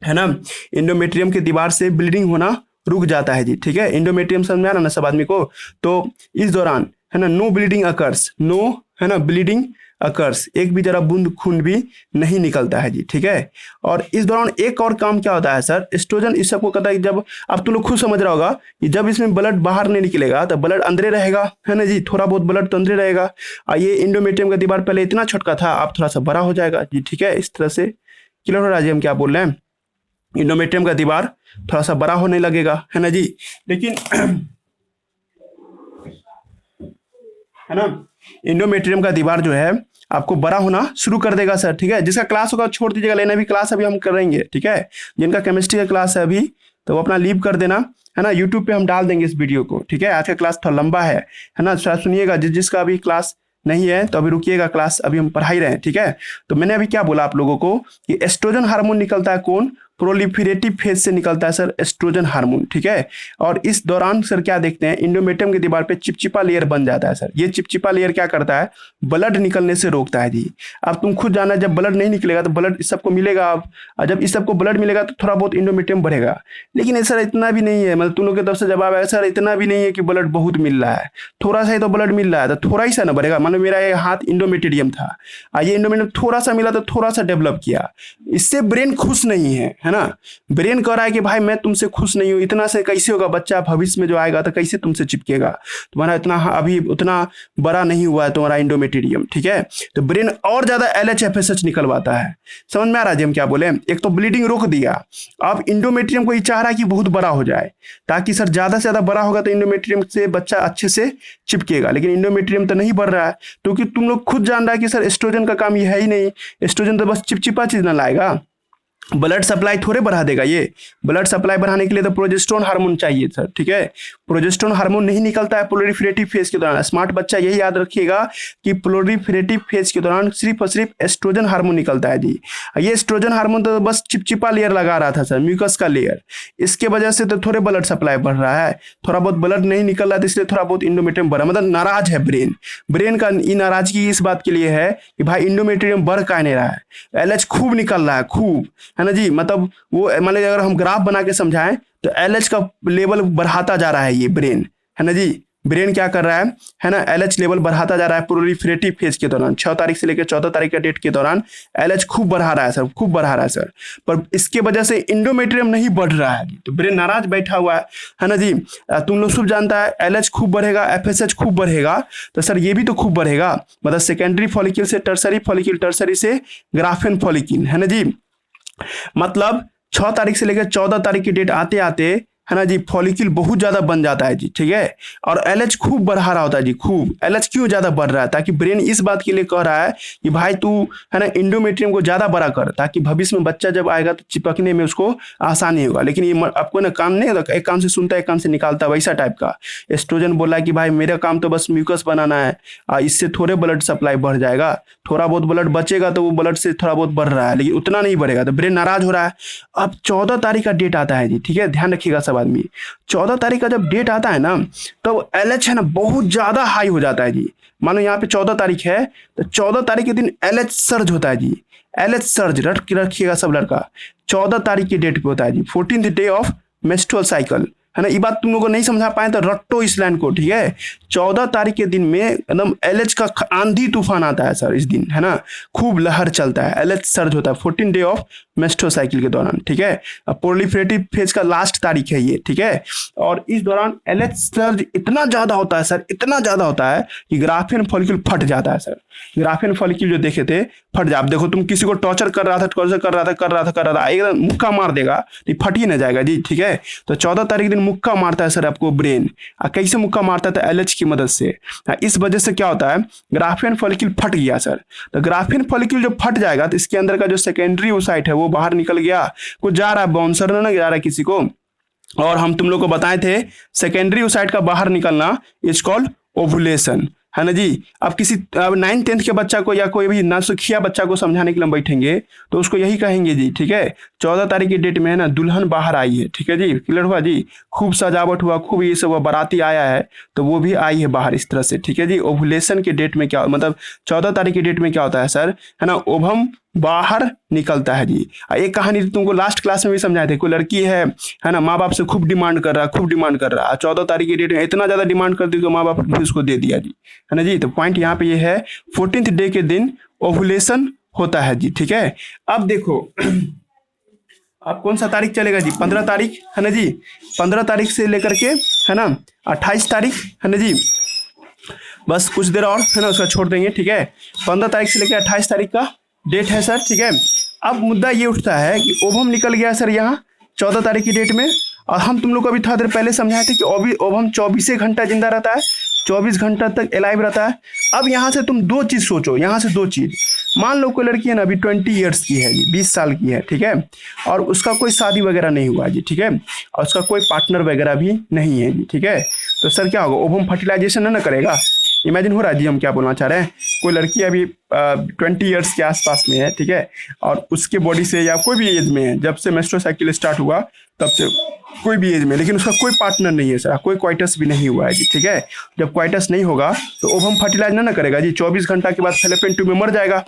[SPEAKER 1] है ना। इंडोमेट्रियम के दीवार से ब्लीडिंग होना रुक जाता है जी, ठीक है। इंडोमेट्रियम समझ में आ रहा ना सब आदमी को। तो इस दौरान है ना नो ब्लीडिंग अकर्स, नो है ना ब्लीडिंग अकर्स, एक भी जरा बूंद खून भी नहीं निकलता है जी, ठीक है। और इस दौरान एक और काम क्या होता है सर, एस्ट्रोजन इस सबको कहता है, जब अब तुम लोग खुद समझ रहा होगा कि जब इसमें ब्लड बाहर नहीं निकलेगा तो ब्लड अंदरे रहेगा, है ना जी, थोड़ा बहुत ब्लड तो अंदरे रहेगा। और ये इंडोमेट्रियम का दीवार पहले इतना छोटा था, अब थोड़ा सा बड़ा हो जाएगा जी, ठीक है। इस तरह से क्लियर हो रहा है जी हम क्या बोल रहे हैं, इंडोमेट्रियम का दीवार थोड़ा सा बड़ा होने लगेगा, है ना जी। लेकिन है ना इंडोमेट्रियम का दीवार जो है आपको बड़ा होना शुरू कर देगा सर, ठीक है। जिसका क्लास होगा छोड़ दीजिएगा, लेना भी क्लास अभी हम करेंगे, ठीक है। जिनका केमिस्ट्री का क्लास है अभी तो वो अपना लीव कर देना, है ना। यूट्यूब पे हम डाल देंगे इस वीडियो को, ठीक है। आज का क्लास थोड़ा लंबा है ना, सुनिएगा। जिसका अभी क्लास नहीं है तो अभी रुकिएगा, क्लास अभी हम पढ़ा ही रहे हैं, ठीक है। तो मैंने अभी क्या बोला आप लोगों को कि एस्ट्रोजन हार्मोन निकलता है कौन, प्रोलिफरेटिव फेज से निकलता है सर एस्ट्रोजन हार्मोन, ठीक है। और इस दौरान सर क्या देखते हैं, इंडोमेट्रियम की दीवार पे चिपचिपा लेयर बन जाता है सर। ये चिपचिपा लेयर क्या करता है, ब्लड निकलने से रोकता है जी। अब तुम खुद जाना, जब ब्लड नहीं निकलेगा तो ब्लड इस सबको मिलेगा, अब जब इस सबको ब्लड मिलेगा तो थोड़ा बहुत इंडोमेट्रियम बढ़ेगा। लेकिन सर इतना भी नहीं है, मतलब तुम लोग की तरफ से जवाब है सर इतना भी नहीं है कि ब्लड बहुत मिल रहा है, थोड़ा सा ही तो ब्लड मिल रहा है, तो थोड़ा ही सा ना बढ़ेगा। मान लो मेरा ये हाथ इंडोमेट्रियम था, ये इंडोमेट्रियम थोड़ा सा मिला तो थोड़ा सा डेवलप किया, इससे ब्रेन खुश नहीं है ना। ब्रेन कह रहा है कि भाई मैं तुमसे खुश नहीं हूं, इतना से कैसे होगा, बच्चा भविष्य में जो आएगा तो कैसे तुमसे चिपकेगा, तुम्हारा इतना अभी उतना बड़ा नहीं हुआ है तुम्हारा इंडोमेट्रियम, ठीक है। तो ब्रेन और ज्यादा LHFSH निकलवाता है। समझ में आ रहा है जी हम क्या बोले, एक तो ब्लीडिंग रोक दिया, अब इंडोमेट्रियम को ये चाह रहा है कि बहुत बड़ा हो जाए, ताकि सर ज्यादा से ज्यादा बड़ा होगा तो इंडोमेट्रियम से बच्चा अच्छे से चिपकेगा। लेकिन इंडोमेट्रियम तो नहीं बढ़ रहा है, क्योंकि तुम लोग खुद जान रहा है कि सर एस्ट्रोजन का काम ये है ही नहीं, एस्ट्रोजन तो बस चिपचिपा चीज ना लाएगा, ब्लड सप्लाई थोड़े बढ़ा देगा। ये ब्लड सप्लाई बढ़ाने के लिए तो प्रोजेस्टेरोन हार्मोन चाहिए सर, ठीक है। प्रोजेस्टेरोन हार्मोन नहीं निकलता है प्रोलिफरेटिव फेज के दौरान। स्मार्ट बच्चा यही याद रखिएगा कि प्रोलिफरेटिव फेज के दौरान सिर्फ और सिर्फ एस्ट्रोजन हार्मोन निकलता है जी। ये एस्ट्रोजन हार्मोन तो बस चिपचिपा लेयर लगा रहा था सर, म्यूकस का लेयर, इसके वजह से तो थोड़े ब्लड सप्लाई बढ़ रहा है, थोड़ा बहुत ब्लड नहीं निकल रहा है, इसलिए थोड़ा बहुत इंडोमेट्रियम बढ़ा, मतलब नाराज है ब्रेन। ब्रेन का ये नाराजगी इस बात के लिए है कि भाई इंडोमेट्रियम बढ़ का नहीं रहा है, LH खूब निकल रहा है, खूब, है ना जी। मतलब वो मान लीजिए अगर हम ग्राफ बना के समझाएं तो LH का लेवल बढ़ाता जा रहा है ये ब्रेन, है ना जी। ब्रेन क्या कर रहा है ना, LH लेवल बढ़ाता जा रहा है प्रोलिफरेटिव फेज के दौरान। 6 तारीख से लेकर 14 तारीख के डेट के दौरान LH खूब बढ़ा रहा है सर, खूब बढ़ा रहा है सर, पर इसके वजह से इंडोमेट्रियम नहीं बढ़ रहा है, तो ब्रेन नाराज बैठा हुआ है ना जी। तुम लोग सब जानता है LH खूब बढ़ेगा, FSH खूब बढ़ेगा, तो सर ये भी तो खूब बढ़ेगा, मतलब सेकेंडरी फॉलिक्यूल से टर्सरी फॉलिक्यूल, टर्सरी से ग्राफेन फॉलिक्यूल, है ना जी। मतलब 6 तारीख से लेकर 14 तारीख की डेट आते आते, है ना जी, फॉलिक्यूल बहुत ज्यादा बन जाता है जी, ठीक है। और LH खूब बढ़ा रहा होता है जी, खूब। LH क्यों ज्यादा बढ़ रहा है, ताकि ब्रेन इस बात के लिए कह रहा है कि भाई तू, है ना, इंडोमेट्रियम को ज्यादा बड़ा कर, ताकि भविष्य में बच्चा जब आएगा तो चिपकने में उसको आसानी होगा। लेकिन ये आपको ना काम नहीं होता, एक काम से सुनता है एक काम से निकालता है, वैसा टाइप का। एस्ट्रोजन बोला कि भाई मेरा काम तो बस म्यूकस बनाना है, इससे थोड़े ब्लड सप्लाई बढ़ जाएगा, थोड़ा बहुत ब्लड बचेगा तो वो ब्लड से थोड़ा बहुत बढ़ रहा है, लेकिन उतना नहीं बढ़ेगा, तो ब्रेन नाराज हो रहा है। अब 14 तारीख का डेट आता है जी, ठीक है, ध्यान रखिएगा सब आदमी। 14 तारीख का जब डेट आता है ना, तो LH है ना बहुत ज्यादा हाई हो जाता है जी। मानो यहाँ पे 14 तारीख है, तो 14 तारीख के दिन LH सर्ज होता है जी। LH सर्ज रखिएगा सब लड़का, 14 तारीख की डेट पे होता है जी, 14th day of menstrual cycle, है ना। ये बात तुम लोगों को नहीं समझा पाए तो रट्टो इस लाइन को, ठीक है। 14 तारीख के दिन में एकदम LH का आंधी तूफान आता है सर इस दिन, है ना, खूब लहर चलता है, LH सर्ज होता है 14 डे ऑफ मेंस्ट्रुअल साइकिल के दौरान, ठीक है। प्रोलिफरेटिव फेज का लास्ट तारीख है ये, ठीक है। और इस दौरान LH सर्ज इतना ज्यादा होता है सर, इतना ज्यादा होता है कि ग्राफेन फॉलिक्यूल फट जाता है सर। ग्राफेन फॉलिक्यूल जो देखे थे फट जा, आप देखो तुम किसी को टॉर्चर कर रहा था, एकदम मुक्का मार देगा, फट ही ना जाएगा जी, ठीक है। तो 14 तारीख दिन मुक्का मारता है सर आपको ब्रेन। कैसे मुक्का मारता है, तो LH की मदद से। इस वजह से क्या होता है, ग्राफेन फॉलिक्यूल फट गया सर। तो ग्राफेन फॉलिक्यूल जब फट जाएगा तो इसके अंदर का जो सेकेंडरी ओसाइट है वो बाहर निकल गया, कुछ जा रहा है, बाउंसर ना जा रहा है किसी को। और हम तुम लोग को बताए थे सेकेंडरी ओसाइट का बाहर निकलना इज कॉल्ड ओवुलेशन, है ना जी। अब किसी 9th 10th के बच्चा को या कोई भी नौसिखिया बच्चा को समझाने के लिए हम बैठेंगे तो उसको यही कहेंगे जी, ठीक है। 14 तारीख की डेट में है ना दुल्हन बाहर आई है, ठीक है जी, क्लियर हुआ जी, खूब सजावट हुआ, खूब ये सब बाराती आया है, तो वो भी आई है बाहर इस तरह से, ठीक है जी। ओवुलेशन के डेट में क्या, मतलब 14 तारीख की डेट में क्या होता है सर, है ना, ओवम बाहर निकलता है जी। एक कहानी तुमको लास्ट क्लास में भी समझाए थे, कोई लड़की है ना, माँ बाप से खूब डिमांड कर रहा, खूब डिमांड कर रहा, 14 तारीख की डेट में इतना ज्यादा डिमांड कर दी तो माँ बाप ने उसको दे दिया जी, है ना जी। तो पॉइंट यहाँ पे ये है 14th डे के दिन ओवुलेशन होता है जी, ठीक है। अब देखो अब कौन सा तारीख चलेगा जी, 15 तारीख, है ना जी। 15 तारीख से लेकर के, है ना, 28 तारीख, है ना जी, बस कुछ देर और, है ना, उसका छोड़ देंगे, ठीक है। 15 तारीख से लेकर 28 तारीख का डेट है सर, ठीक है। अब मुद्दा ये उठता है कि ओवम निकल गया सर यहाँ 14 तारीख की डेट में, और हम तुम लोग को अभी थोड़ा देर पहले समझाए थे कि ओवम 24 घंटा जिंदा रहता है, 24 घंटा तक एलाइव रहता है। अब यहाँ से तुम दो चीज सोचो, यहाँ से दो चीज, मान लो कोई लड़की है ना अभी 20 ईयर्स की है जी, 20 साल की है, ठीक है, और उसका कोई शादी वगैरह नहीं हुआ जी, ठीक है, और उसका कोई पार्टनर वगैरह भी नहीं है जी, ठीक है। तो सर क्या होगा, ओवम फर्टिलाइजेशन ना करेगा, इमेजिन हो रहा है जी हम क्या बोलना चाह रहे हैं। कोई लड़की अभी 20 ईयर्स के आसपास में है, ठीक है, और उसके बॉडी से या कोई भी एज में है, जब से मेंस्ट्रुअल साइकिल स्टार्ट हुआ तब से कोई भी एज में, लेकिन उसका कोई पार्टनर नहीं है सर, कोई क्वाइटस भी नहीं हुआ है जी, ठीक है। जब क्वाइटस नहीं होगा तो ओवम फर्टिलाइज ना करेगा जी, 24 घंटा के बाद फैलोपियन ट्यूब में मर जाएगा।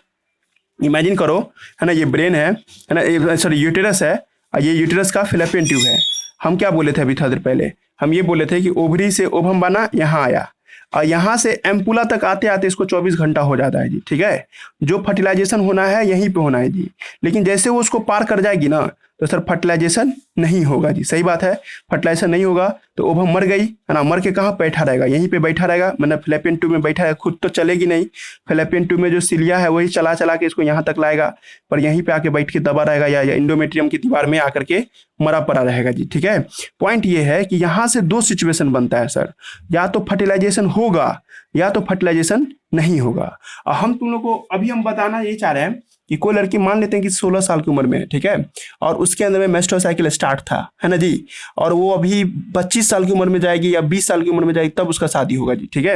[SPEAKER 1] इमेजिन करो, है ना, ये ब्रेन है ना, सॉरी यूटेरस है, और ये यूटेरस का फैलोपियन ट्यूब है। हम क्या बोले थे अभी थोड़ी देर पहले, हम ये बोले थे कि ओवरी से ओवम बना, यहाँ आया, और यहाँ से एम्पुला तक आते आते इसको 24 घंटा हो जाता है जी, ठीक है। जो फर्टिलाइजेशन होना है यहीं पे होना है जी, लेकिन जैसे वो उसको पार कर जाएगी ना तो सर फर्टिलाइजेशन नहीं होगा जी, सही बात है। फर्टिलाइजेशन नहीं होगा तो ओवम मर गई, है ना, मर के कहाँ बैठा रहेगा, यहीं पे बैठा रहेगा, मतलब फैलोपियन ट्यूब में बैठा है, खुद तो चलेगी नहीं। फैलोपियन ट्यूब में जो सिलिया है वही चला चला के इसको यहाँ तक लाएगा, पर यहीं पे आके बैठ के दबा रहेगा, या इंडोमेट्रियम की दीवार में आकर के मरा पड़ा रहेगा जी, ठीक है। पॉइंट ये है कि यहाँ से दो सिचुएशन बनता है सर, या तो फर्टिलाइजेशन होगा या तो फर्टिलाइजेशन नहीं होगा। और हम तुम लोग को अभी हम बताना ये चाह रहे हैं कि कोई लड़की मान लेते हैं कि 16 साल की उम्र में है, ठीक है, और उसके अंदर में मेंस्ट्रुअल साइकिल स्टार्ट था, है ना जी, और वो अभी 25 साल की उम्र में जाएगी या 20 साल की उम्र में जाएगी तब उसका शादी होगा जी, ठीक है।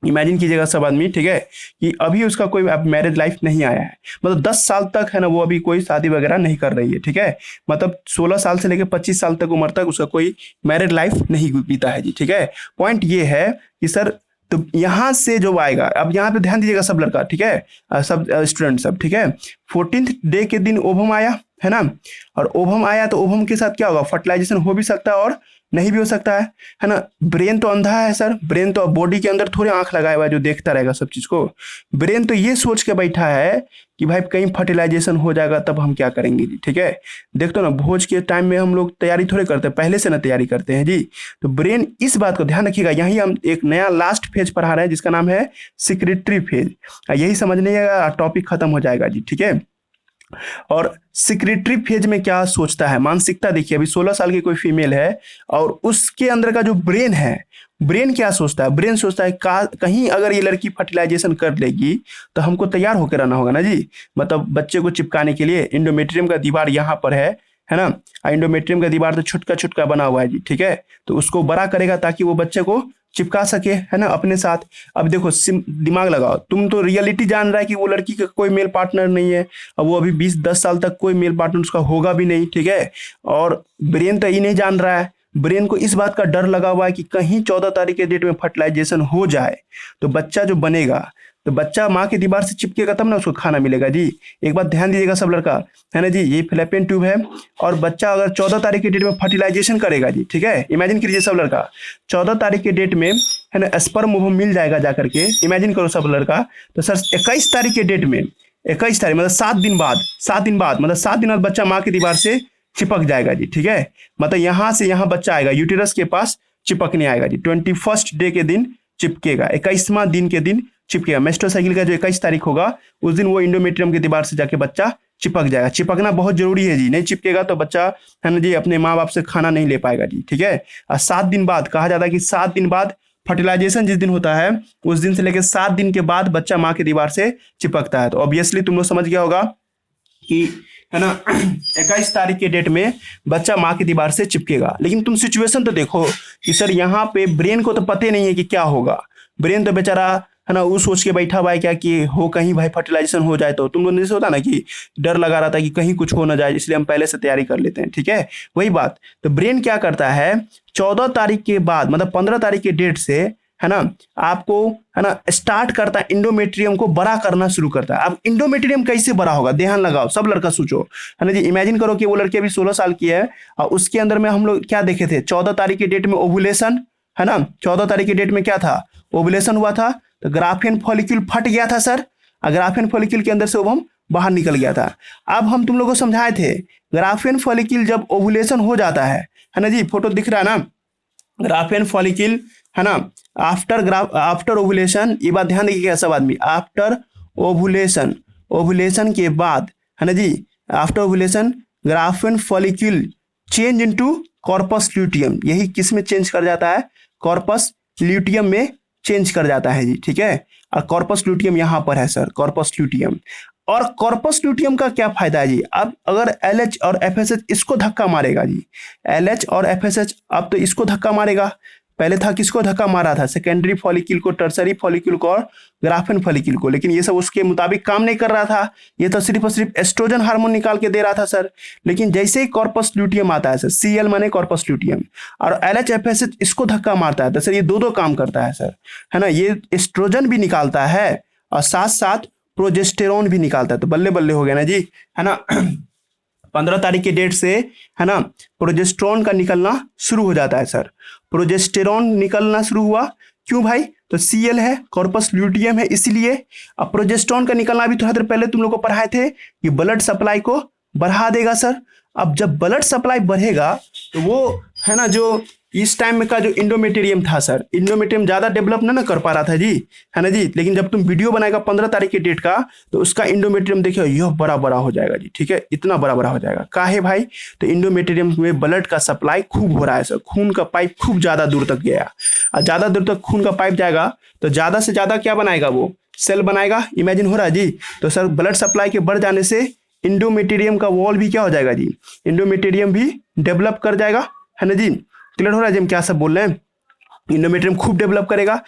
[SPEAKER 1] इमेजिन कीजिएगा सब आदमी, ठीक है, कि अभी उसका कोई अब मैरिज लाइफ नहीं आया है, मतलब 10 साल तक, है ना, वो अभी कोई शादी वगैरह नहीं कर रही है, ठीक है, मतलब 16 साल से लेकर 25 साल तक उम्र तक उसका कोई मैरिज लाइफ नहीं बीता है जी, ठीक है। पॉइंट ये है कि सर तो यहाँ से जो आएगा, अब यहाँ पे ध्यान दीजिएगा सब लड़का, ठीक है, सब स्टूडेंट सब, ठीक है। 14th डे के दिन ओवम आया, है ना, और ओवम आया तो ओवम के साथ क्या होगा, फर्टिलाइजेशन हो भी सकता है और नहीं भी हो सकता है ना। ब्रेन तो अंधा है सर, ब्रेन तो बॉडी के अंदर थोड़े आंख लगाया हुआ है जो देखता रहेगा सब चीज को। ब्रेन तो ये सोच के बैठा है कि भाई कहीं फर्टिलाइजेशन हो जाएगा तब हम क्या करेंगे जी, ठीक है। देखते हो ना, भोज के टाइम में हम लोग तैयारी थोड़े करते हैं, पहले से ना तैयारी करते हैं जी। तो ब्रेन इस बात को ध्यान रखिएगा। यही हम एक नया लास्ट फेज पढ़ा रहे हैं जिसका नाम है सिक्रेटरी फेज, यही समझने का टॉपिक खत्म हो जाएगा जी, ठीक है। और सिक्रेटरी फेज में क्या सोचता है, मानसिकता देखिए, अभी 16 साल की कोई फीमेल है और उसके अंदर का जो ब्रेन है, ब्रेन क्या सोचता है, ब्रेन सोचता है कहीं अगर ये लड़की फर्टिलाइजेशन कर लेगी तो हमको तैयार होकर रहना होगा ना जी, मतलब बच्चे को चिपकाने के लिए। इंडोमेट्रियम का दीवार यहाँ पर है ना, इंडोमेट्रियम का दीवार तो छुटका छुटका बना हुआ है जी, ठीक है, तो उसको बड़ा करेगा ताकि वो बच्चे को चिपका सके, है ना, अपने साथ। अब देखो दिमाग लगाओ, तुम तो रियलिटी जान रहा है कि वो लड़की का कोई मेल पार्टनर नहीं है, अब वो अभी 20-10 साल तक कोई मेल पार्टनर उसका होगा भी नहीं, ठीक है। और ब्रेन तो ये नहीं जान रहा है, ब्रेन को इस बात का डर लगा हुआ है कि कहीं 14 तारीख के डेट में फर्टिलाइजेशन हो जाए तो बच्चा जो बनेगा, तो बच्चा माँ की दीवार से चिपकेगा तब ना उसको खाना मिलेगा जी। एक बात ध्यान दीजिएगा सब लड़का, है ना जी, ये फैलोपियन ट्यूब है और बच्चा अगर 14 तारीख के डेट में फर्टिलाइजेशन करेगा जी, ठीक है, इमेजिन कीजिए सब लड़का, 14 तारीख के डेट में, है ना, स्पर्म ओवम मिल जाएगा जाकर के, इमेजिन करो सब लड़का। तो सर 21 तारीख के डेट में, 21 तारीख मतलब 7 दिन बाद, 7 दिन बाद मतलब 7 दिन बाद बच्चा माँ की दीवार से चिपक जाएगा जी, ठीक है, मतलब यहाँ से यहाँ बच्चा आएगा, यूटेरस के पास चिपकने आएगा जी। 21st डे के दिन चिपकेगा, 21वां दिन के दिन चिपकेगा। मेंस्ट्रुअल साइकिल का जो 21 तारीख होगा उस दिन वो इंडोमेट्रियम की दीवार से जाके बच्चा चिपक जाएगा। चिपकना बहुत जरूरी है जी, नहीं चिपकेगा तो बच्चा, है ना जी, अपने माँ बाप से खाना नहीं ले पाएगा जी, ठीक है। और 7 दिन बाद कहा जाता है कि 7 दिन बाद फर्टिलाइजेशन जिस दिन होता है उस दिन से लेकर 7 दिन के बाद बच्चा माँ की दीवार से चिपकता है। तो ऑब्वियसली तुम लोग समझ गया होगा कि, है ना, 21 तारीख के डेट में बच्चा माँ की दीवार से चिपकेगा। लेकिन तुम सिचुएशन तो देखो कि सर यहाँ पे ब्रेन को तो पता नहीं है कि क्या होगा, ब्रेन तो बेचारा, है ना, वो सोच के बैठा हुआ है क्या कि हो कहीं भाई फर्टिलाइजेशन हो जाए तो। तुम लोग जैसे होता ना कि डर लगा रहा था कि कहीं कुछ हो ना जाए, इसलिए हम पहले से तैयारी कर लेते हैं, ठीक है, वही बात। तो ब्रेन क्या करता है, 14 तारीख के बाद मतलब 15 तारीख के डेट से, है ना, आपको, है ना, स्टार्ट करता है इंडोमेट्रियम को बड़ा करना शुरू करता है। अब इंडोमेट्रियम कैसे बड़ा होगा, ध्यान लगाओ सब लड़का सोचो, है ना जी। इमेजिन करो कि वो लड़की अभी 16 साल की है और उसके अंदर में हम लोग क्या देखे थे, 14 तारीख के डेट में ओवुलेशन, है ना, 14 तारीख के डेट में क्या था, ओवुलेशन हुआ था, तो ग्राफियन फॉलिक्यूल फट गया था सर, ग्राफियन फॉलिक्यूल के अंदर से ओवम बाहर निकल गया था। अब हम तुम लोगों को समझाए थे, ग्राफियन फॉलिक्यूल जब ओवुलेशन हो जाता है ना जी, फोटो दिख रहा है ना, ग्राफियन फॉलिक्यूल, है ना, आफ्टर ओवुलेशन, ये बात ध्यान रखिएगा सब आदमी, आफ्टर ओवुलेशन, ओवुलेशन के बाद, है ना जी, after ovulation Graafian follicle change into corpus luteum, यही किस में चेंज कर जाता है, कॉर्पस ल्यूटियम में चेंज कर जाता है जी, ठीक है। और कॉर्पस ल्यूटियम यहाँ पर है सर, कॉर्पस ल्यूटियम। और कॉर्पस ल्यूटियम का क्या फायदा है जी, अब अगर LH और FSH इसको धक्का मारेगा जी, LH और FSH अब तो इसको धक्का मारेगा पहले था किसको धक्का मारा था, सेकेंडरी फॉलिक्यूल को, टर्सरी फॉलिक्यूल को और ग्राफेन फॉलिक्यूल को, लेकिन ये सब उसके मुताबिक काम नहीं कर रहा था। ये तो सिर्फ और सिर्फ एस्ट्रोजन हार्मोन निकाल के दे रहा था सर। लेकिन जैसे ही कॉर्पस ल्यूटियम आता है सर, Cl माने कॉर्पस ल्यूटियम, और LHFSH इसको धक्का मारता है, तो सर ये दो काम करता है सर, है ना। ये एस्ट्रोजन भी निकालता है और साथ साथ प्रोजेस्टेरोन भी निकालता है। तो बल्ले बल्ले हो गया ना जी, है ना। 15 तारीख के डेट से, है ना, प्रोजेस्टेरोन का निकलना शुरू हो जाता है सर। प्रोजेस्टेरोन निकलना शुरू हुआ, क्यों भाई, तो Cl है, कॉर्पस ल्यूटियम है, इसलिए। अब प्रोजेस्टेरोन का निकलना भी थोड़ा देर पहले तुम लोग को पढ़ाए थे कि ब्लड सप्लाई को बढ़ा देगा सर। अब जब ब्लड सप्लाई बढ़ेगा तो वो, है ना, जो इस टाइम में का जो इंडोमेटेरियम था सर, इंडोमेटेरियम ज्यादा डेवलप ना कर पा रहा था जी, है ना जी। लेकिन जब तुम वीडियो बनाएगा 15 तारीख के डेट का, तो उसका इंडोमेटेरियम देखियो यह बड़ा बड़ा हो जाएगा जी, ठीक है, इतना बड़ा बड़ा हो जाएगा। काहे भाई, तो इंडोमेटेरियम में ब्लड का सप्लाई खूब हो रहा है सर, खून का पाइप खूब ज्यादा दूर तक गया, और ज्यादा दूर तक खून का पाइप जाएगा तो ज्यादा से ज्यादा क्या बनाएगा, वो सेल बनाएगा। इमेजिन हो रहा है जी। तो सर ब्लड सप्लाई के बढ़ जाने से इंडोमेटेरियम का वॉल भी क्या हो जाएगा जी, इंडोमेटेरियम भी डेवलप कर जाएगा, है ना जी। क्लियर हो रहा है जी हम क्या सब बोल रहे हैं। इंडोमेट्रियम खूब डेवलप करेगा।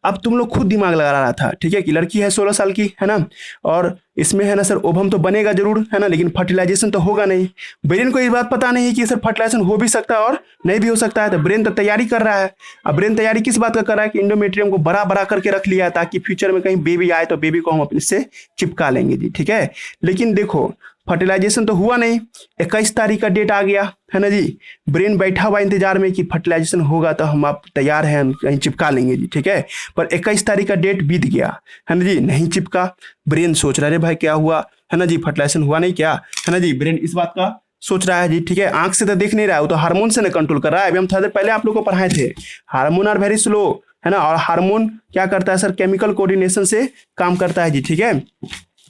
[SPEAKER 1] अब तुम लोग खुद दिमाग लगा रहा था, ठीक है, कि लड़की है 16 साल की, है ना, और इसमें, है ना सर, ओवम तो बनेगा जरूर, है ना, लेकिन फर्टिलाइजेशन तो होगा नहीं। ब्रेन को ये बात पता नहीं है कि सर फर्टिलाइजेशन हो भी सकता है और नहीं भी हो सकता है। तो ब्रेन तो तैयारी कर रहा है। अब ब्रेन तैयारी किस बात का कर रहा है कि इंडोमेट्रियम को बड़ा बड़ा करके रख लिया है, ताकि फ्यूचर में कहीं बेबी आए तो बेबी को हम अपने से चिपका लेंगे जी, ठीक है। लेकिन देखो फर्टिलाइजेशन तो हुआ नहीं, 21 तारीख का डेट आ गया, है ना जी। ब्रेन बैठा हुआ इंतजार में कि फर्टिलाइजेशन होगा तो हम आप तैयार हैं, कहीं चिपका लेंगे जी, ठीक है। पर 21 तारीख का डेट बीत गया, है ना जी, नहीं चिपका। ब्रेन सोच रहा है भाई क्या हुआ, है ना जी, फर्टिलाइजेशन हुआ नहीं क्या, है ना जी। ब्रेन इस बात का सोच रहा है जी, ठीक है। आंख से तो देख नहीं रहा है, वो तो हार्मोन से ना कंट्रोल कर रहा है। अभी हम थोड़ा देर पहले आप लोग को पढ़ाए थे, हार्मोन आर वेरी स्लो, है ना। और हार्मोन क्या करता है सर, केमिकल कोऑर्डिनेशन से काम करता है जी, ठीक है।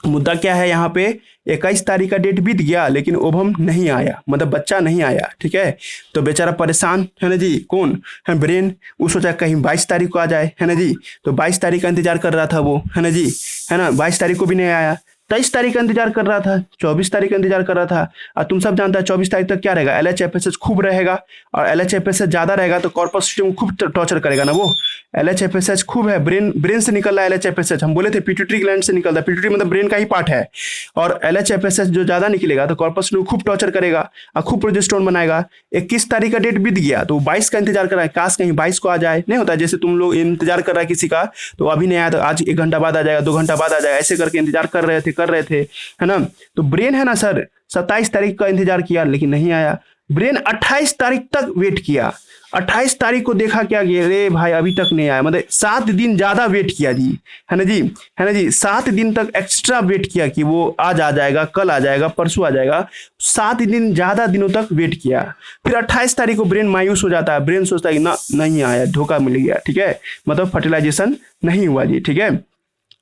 [SPEAKER 1] मुद्दा क्या है यहाँ पे, 21 तारीख का डेट बीत गया लेकिन ओवम नहीं आया, मतलब बच्चा नहीं आया, ठीक है। तो बेचारा परेशान, है ना जी। कौन है, ब्रेन। वो सोचा कहीं 22 तारीख को आ जाए, है ना जी। तो 22 तारीख का इंतजार कर रहा था वो, है ना जी, है ना। 22 तारीख को भी नहीं आया, 23 तारीख का इंतजार कर रहा था, 24 तारीख का इंतजार कर रहा था। और तुम सब जानता है 24 तारीख तक क्या रहेगा, LHFSH खूब रहेगा, और LHFSH ज्यादा रहेगा तो कॉर्पस सिस्टम खूब टॉर्चर करेगा ना वो। LHFSH खूब है, ब्रेन से निकल रहा है LHFSH, हम बोले थे पिट्यूटरी ग्लैंड से निकलता है, पिट्यूटरी मतलब ब्रेन का ही पार्ट है। और LHFSH जो ज्यादा निकलेगा तो कॉर्पस सिस्टम खूब टॉर्चर करेगा और खूब प्रोजेस्टेरोन बनाएगा। 21 तारीख का डेट बीत गया तो 22 का इंतजार कर रहा है, काश कहीं 22 को आ जाए। नहीं होता जैसे तुम लोग इंतजार कर रहा है किसी का, तो अभी नहीं आया तो आज 1 घंटा बाद आ जाएगा, 2 घंटा बाद आ जाएगा, ऐसे करके इंतजार कर रहे थे, है ना। तो ब्रेन है ना सर 27 तारीख का इंतजार किया लेकिन नहीं आया। ब्रेन 28 तारीख तक वेट किया, 28 तारीख को देखा क्या कि अरे भाई अभी तक नहीं आया, मतलब 7 दिन ज्यादा वेट किया जी, है ना जी, है ना जी। 7 दिन तक एक्स्ट्रा वेट किया कि वो आज आ जाएगा, कल आ जाएगा, परसों आ जाएगा। 7 दिन ज्यादा दिनों तक वेट किया। फिर 28 तारीख को ब्रेन मायूस हो जाता है, ब्रेन सोचता है कि ना नहीं आया, धोखा मिल गया, ठीक है, मतलब फर्टिलाइजेशन नहीं हुआ जी, ठीक है।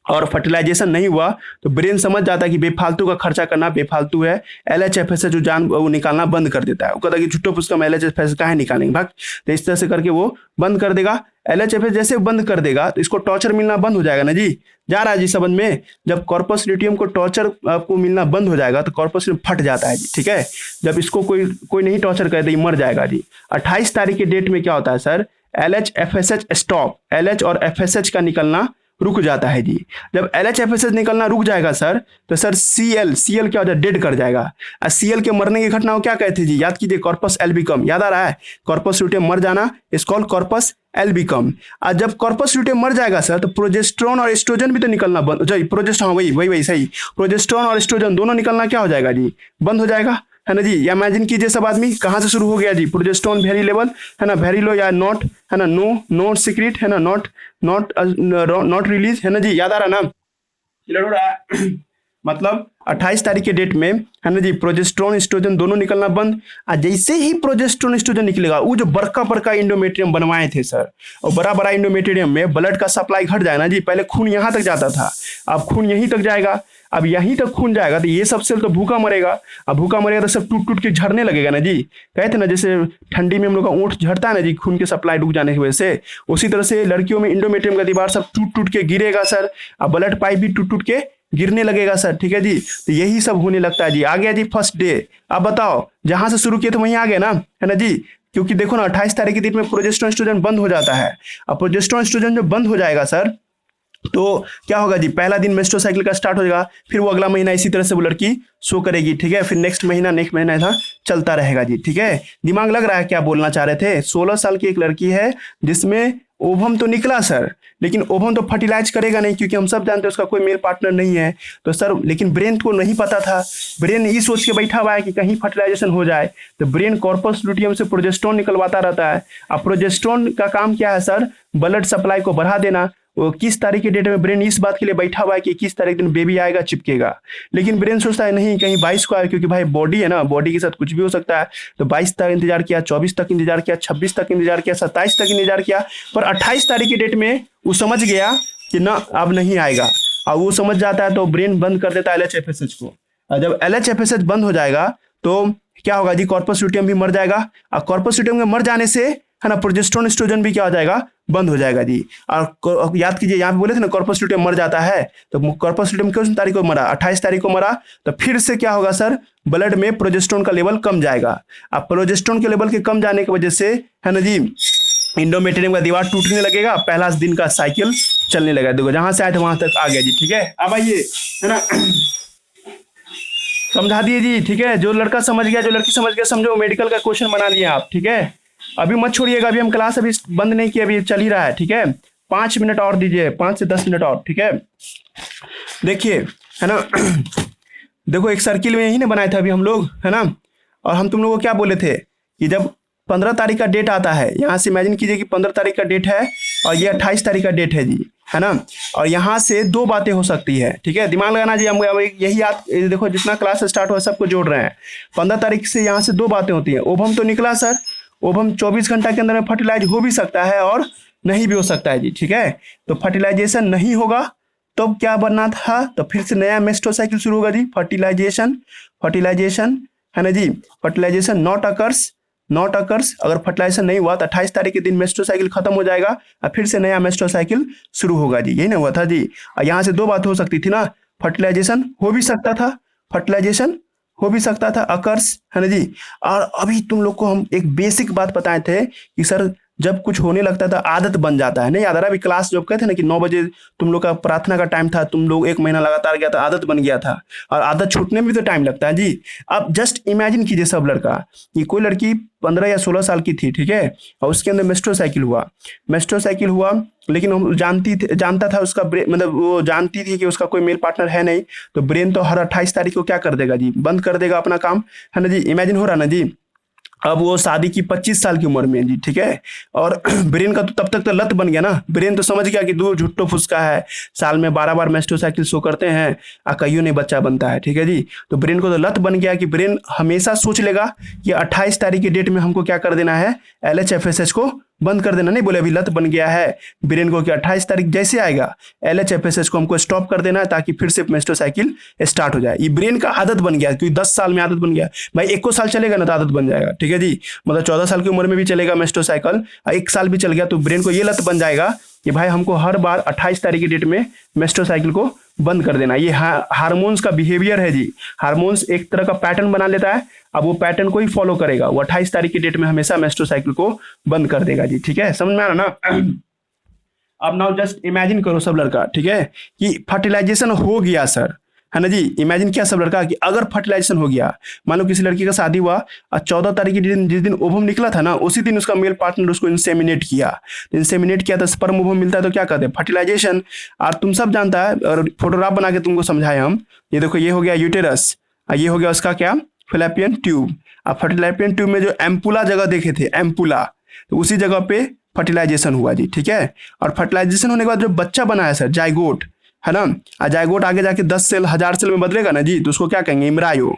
[SPEAKER 1] और फर्टिलाइजेशन नहीं हुआ तो ब्रेन समझ जाता है कि बेफालतू का खर्चा करना बेफालतू है। LHFSH जो जान वो निकालना बंद कर देता है, वो कहता है कि झुट्टो पुस्का में LHFSH काहे निकालेंगे भाग। तो इस तरह से करके वो बंद कर देगा। LHFSH जैसे बंद कर देगा तो इसको टॉर्चर मिलना बंद हो जाएगा ना जी। जा रहा है जी समझ में। जब कॉर्पस ल्यूटियम को टॉर्चर आपको मिलना बंद हो जाएगा तो कॉर्पस फट जाता है जी, ठीक है। जब इसको कोई नहीं टॉर्चर करे तो ये मर जाएगा जी। 28 तारीख के डेट में क्या होता है सर, LHFSH स्टॉप, LH और FSH का निकलना रुक जाता है जी। जब LHFSH निकलना रुक जाएगा सर तो सर Cl क्या हो जाए, डेड कर जाएगा। Cl के मरने की घटना को क्या कहते हैं जी, याद कीजिए, कॉर्पस एल्बिकम, याद आ रहा है, कॉर्पस ल्यूटियम मर जाना इज कॉल्ड कॉर्पस एल्बिकम। और जब कॉर्पस ल्यूटियम मर जाएगा सर तो प्रोजेस्टेरोन और एस्ट्रोजन भी तो निकलना बंद, प्रोजेस्टेरोन, वही सही, प्रोजेस्टेरोन और एस्ट्रोजन दोनों निकलना क्या हो जाएगा जी, बंद हो जाएगा, है ना जी। या इमेजिन कीजिए सब आदमी कहाँ से शुरू हो गया जी, प्रोजेस्टेरोन वेरी लेवल, है ना, वेरी लो या नॉट, है ना, नो सीक्रेट, है ना, नॉट रिलीज, है ना जी, याद आ रहा ना, क्लियर हो रहा है। मतलब 28 तारीख के डेट में, है ना जी, प्रोजेस्टेरोन एस्ट्रोजन दोनों निकलना बंद। और जैसे ही प्रोजेस्टेरोन एस्ट्रोजन निकलेगा, वो जो बड़का इंडोमेट्रियम बनवाए थे सर, और बड़ा इंडोमेट्रियम में ब्लड का सप्लाई घट जाए ना जी। पहले खून यहाँ तक जाता था, अब खून यहीं तक जाएगा। अब यहीं तक खून जाएगा तो ये सब सेल तो भूखा मरेगा। अब भूखा मरेगा तो सब टूट के झड़ने लगेगा ना जी। कहते ना जैसे ठंडी में हम लोग का ऊँट झड़ता है ना जी, खून के सप्लाई रुक जाने की वजह से, उसी तरह से लड़कियों में इंडोमेट्रियम का दीवार सब टूट के गिरेगा सर। अब ब्लड पाइप भी टूट के गिरने लगेगा सर, ठीक है जी। तो यही सब होने लगता है जी। आ गया जी फर्स्ट डे। अब बताओ जहां से शुरू किए थे वहीं आ गए ना, है ना जी। क्योंकि देखो ना 28 तारीख के दिन में प्रोजेस्टेरोन एस्ट्रोजन बंद हो जाता है। अब प्रोजेस्टेरोन एस्ट्रोजन जब बंद हो जाएगा सर, तो क्या होगा जी, पहला दिन मेस्ट्रुअल साइकिल का स्टार्ट हो जाएगा, फिर वो अगला महीना इसी तरह से वो लड़की शो करेगी, ठीक है। फिर नेक्स्ट महीना ऐसा चलता रहेगा जी, ठीक है। दिमाग लग रहा है क्या बोलना चाह रहे थे? 16 साल की एक लड़की है जिसमें ओवम तो निकला सर, लेकिन ओवम तो फर्टिलाइज करेगा नहीं, क्योंकि हम सब जानते हैं उसका कोई मेल पार्टनर नहीं है। तो सर लेकिन ब्रेन को नहीं पता था, ब्रेन ये सोच के बैठा हुआ है कि कहीं फर्टिलाइजेशन हो जाए, तो ब्रेन कॉर्पस लुटियम से प्रोजेस्टेरोन निकलवाता रहता है। अब प्रोजेस्टेरोन का काम क्या है सर? ब्लड सप्लाई को बढ़ा देना। वो किस तारीख के डेट में ब्रेन इस बात के लिए बैठा हुआ है कि किस तारीख दिन बेबी आएगा, चिपकेगा, लेकिन ब्रेन सोचता है नहीं कहीं 22 को आए, क्योंकि भाई बॉडी है ना, बॉडी के साथ कुछ भी हो सकता है। तो 22 तक इंतजार किया, 24 तक इंतजार किया, 26 तक इंतजार किया, 27 तक इंतजार किया, पर 28 तारीख की डेट में वो समझ गया कि ना अब नहीं आएगा। अब वो समझ जाता है तो ब्रेन बंद कर देता है LHFSH को। और जब LHFSH बंद हो जाएगा तो क्या होगा जी, कॉर्पस लुटियम भी मर जाएगा। और कॉर्पस लुटियम के मर जाने से है ना प्रोजेस्टेरोन एस्ट्रोजन भी क्या हो जाएगा, बंद हो जाएगा जी। और याद कीजिए यहाँ पे बोले थे ना कॉर्पस लुटियम मर जाता है, तो कॉर्पस लुटियम किस तारीख को मरा? 28 तारीख को मरा। तो फिर से क्या होगा सर, ब्लड में प्रोजेस्टेरोन का लेवल कम जाएगा। अब प्रोजेस्टेरोन के लेवल के कम जाने की वजह से है ना जी, इंडोमेट्रियम का दीवार टूटने लगेगा, पहला दिन का साइकिल चलने लगेगा। देखो जहां से आए थे वहां तक आ गया जी, ठीक है। अब आइए है ना, समझा दिए जी, ठीक है। जो लड़का समझ गया, जो लड़की समझ गया, समझो मेडिकल का क्वेश्चन बना लिया आप, ठीक है। अभी मत छोड़िएगा, अभी हम क्लास अभी बंद नहीं किया, अभी चल ही रहा है, ठीक है। 5 मिनट और दीजिए, 5 से 10 मिनट और, ठीक है। देखिए है ना देखो एक सर्किल में यही ना बनाए थे अभी हम लोग, है ना। और हम तुम लोगों को क्या बोले थे कि जब 15 तारीख का डेट आता है, यहाँ से इमेजिन कीजिए कि 15 तारीख का डेट है और ये 28 तारीख का डेट है जी, है ना। और यहाँ से दो बातें हो सकती है, ठीक है। दिमाग लगाना जी, हम यही याद देखो, जितना क्लास स्टार्ट हुआ सबको जोड़ रहे हैं। 15 तारीख से यहाँ से दो बातें होती हैं। ओवम तो निकला सर, ओवम 24 घंटा के अंदर में फर्टिलाइज हो भी सकता है और नहीं भी हो सकता है जी, ठीक है। तो फर्टिलाइजेशन नहीं होगा तो क्या बनना था, तो फिर से नया मेस्ट्रुअल साइकिल शुरू होगा जी। फर्टिलाइजेशन है ना जी, फर्टिलाइजेशन नॉट अकर्स। अगर फर्टिलाइजेशन नहीं हुआ तो 28 तारीख के दिन मेस्ट्रुअल साइकिल खत्म हो जाएगा और फिर से नया मेस्ट्रुअल साइकिल शुरू होगा जी, यही ना हुआ था जी। और यहाँ से दो बात हो सकती थी ना, फर्टिलाइजेशन हो भी सकता था, अकर्स, है ना जी। और अभी तुम लोग को हम एक बेसिक बात बताए थे कि सर जब कुछ होने लगता था आदत बन जाता है, नहीं याद आ रहा? अभी क्लास जब कहते ना कि 9 बजे तुम लोग का प्रार्थना का टाइम था, तुम लोग 1 महीना लगातार गया था, आदत बन गया था, और आदत छूटने में भी तो टाइम लगता है जी। अब जस्ट इमेजिन कीजिए सब लड़का कि कोई लड़की 15 या 16 साल की थी, ठीक है, और उसके अंदर मेस्ट्रुअल साइकिल हुआ, लेकिन हम जानता था उसका मतलब वो जानती थी कि उसका कोई मेल पार्टनर है नहीं, तो ब्रेन तो हर 28 तारीख को क्या कर देगा जी, बंद कर देगा अपना काम, है ना जी। इमेजिन हो रहा ना जी। अब वो शादी की 25 साल की उम्र में जी, ठीक है। और ब्रेन का तो तब तक तो लत बन गया ना, ब्रेन तो समझ गया कि दूर झुट्टो फुसका है, साल में 12 बार मेस्ट्रुअल साइकिल शो करते हैं और कईयों नहीं बच्चा बनता है, ठीक है जी। तो ब्रेन को तो लत बन गया कि ब्रेन हमेशा सोच लेगा कि 28 तारीख की डेट में हमको क्या कर देना है, LHFSH को बंद कर देना। नहीं बोले अभी लत बन गया है ब्रेन को कि 28 तारीख जैसे आएगा LHFSH को हमको स्टॉप कर देना है ताकि फिर से मेस्ट्रुअल साइकिल स्टार्ट हो जाए। ये ब्रेन का आदत बन गया, क्योंकि 10 साल में आदत बन गया भाई, 1 साल चलेगा ना तो आदत बन जाएगा, ठीक है जी। मतलब 14 साल की उम्र में भी चलेगा मेस्ट्रुअल साइकिल, 1 साल भी चल गया तो ब्रेन को ये लत बन जाएगा कि भाई हमको हर बार 28 तारीख की डेट में मेस्ट्रुअल साइकिल को बंद कर देना। ये हार्मोन्स का बिहेवियर है जी। हार्मोन्स एक तरह का पैटर्न बना लेता है, अब वो पैटर्न को ही फॉलो करेगा, वो 28 तारीख की डेट में हमेशा मेस्ट्रुअल साइकिल को बंद कर देगा जी, ठीक है। समझ में आ रहा ना? अब नाउ जस्ट इमेजिन करो सब लड़का, ठीक है, कि फर्टिलाइजेशन हो गया सर, है ना जी। इमेजिन किया सब लड़का कि अगर फर्टिलाइजेशन हो गया, मान लो किसी लड़की का शादी हुआ और 14 तारीख के दिन जिस दिन ओवम निकला था ना, उसी दिन उसका मेल पार्टनर उसको इंसेमिनेट किया तो स्पर्म ओवम मिलता है तो क्या कहते हैं, फर्टिलाइजेशन। और तुम सब जानता है, और फोटोग्राफ बना के तुमको समझाए हम, ये देखो ये हो गया यूटेरस और ये हो गया उसका क्या, फैलोपियन ट्यूब। अब फर्टिलाइपियन ट्यूब में जो एम्पुला जगह देखे थे, एम्पुला, तो उसी जगह पे फर्टिलाइजेशन हुआ जी, ठीक है। और फर्टिलाइजेशन होने के बाद जो बच्चा बना है सर, जाइगोट, है ना। जाइगोट आगे जाके 10 सेल 1000 सेल में बदलेगा ना जी, तो उसको क्या कहेंगे, एम्ब्रायो।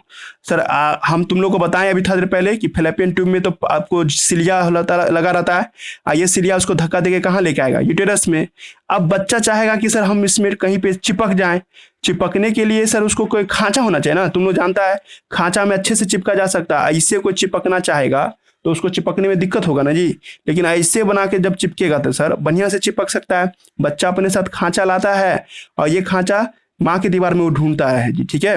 [SPEAKER 1] सर हम तुम लोग को बताएं अभी थोड़ी देर पहले कि फैलोपियन ट्यूब में तो आपको सिलिया लगा रहता है, ये सिलिया उसको धक्का देके कहाँ लेके आएगा, यूटेरस में। अब बच्चा चाहेगा कि सर हम इसमें कहीं पे चिपक जाएं, चिपकने के लिए सर उसको कोई खांचा होना चाहिए ना, तुम लोग जानता है खांचा में अच्छे से चिपका जा सकता है। इससे कोई चिपकना चाहेगा तो उसको चिपकने में दिक्कत होगा ना जी, लेकिन ऐसे बना के जब चिपकेगा तो सर बढ़िया से चिपक सकता है। बच्चा अपने साथ खांचा लाता है और ये खांचा माँ की दीवार में वो ढूंढता है जी, ठीक है।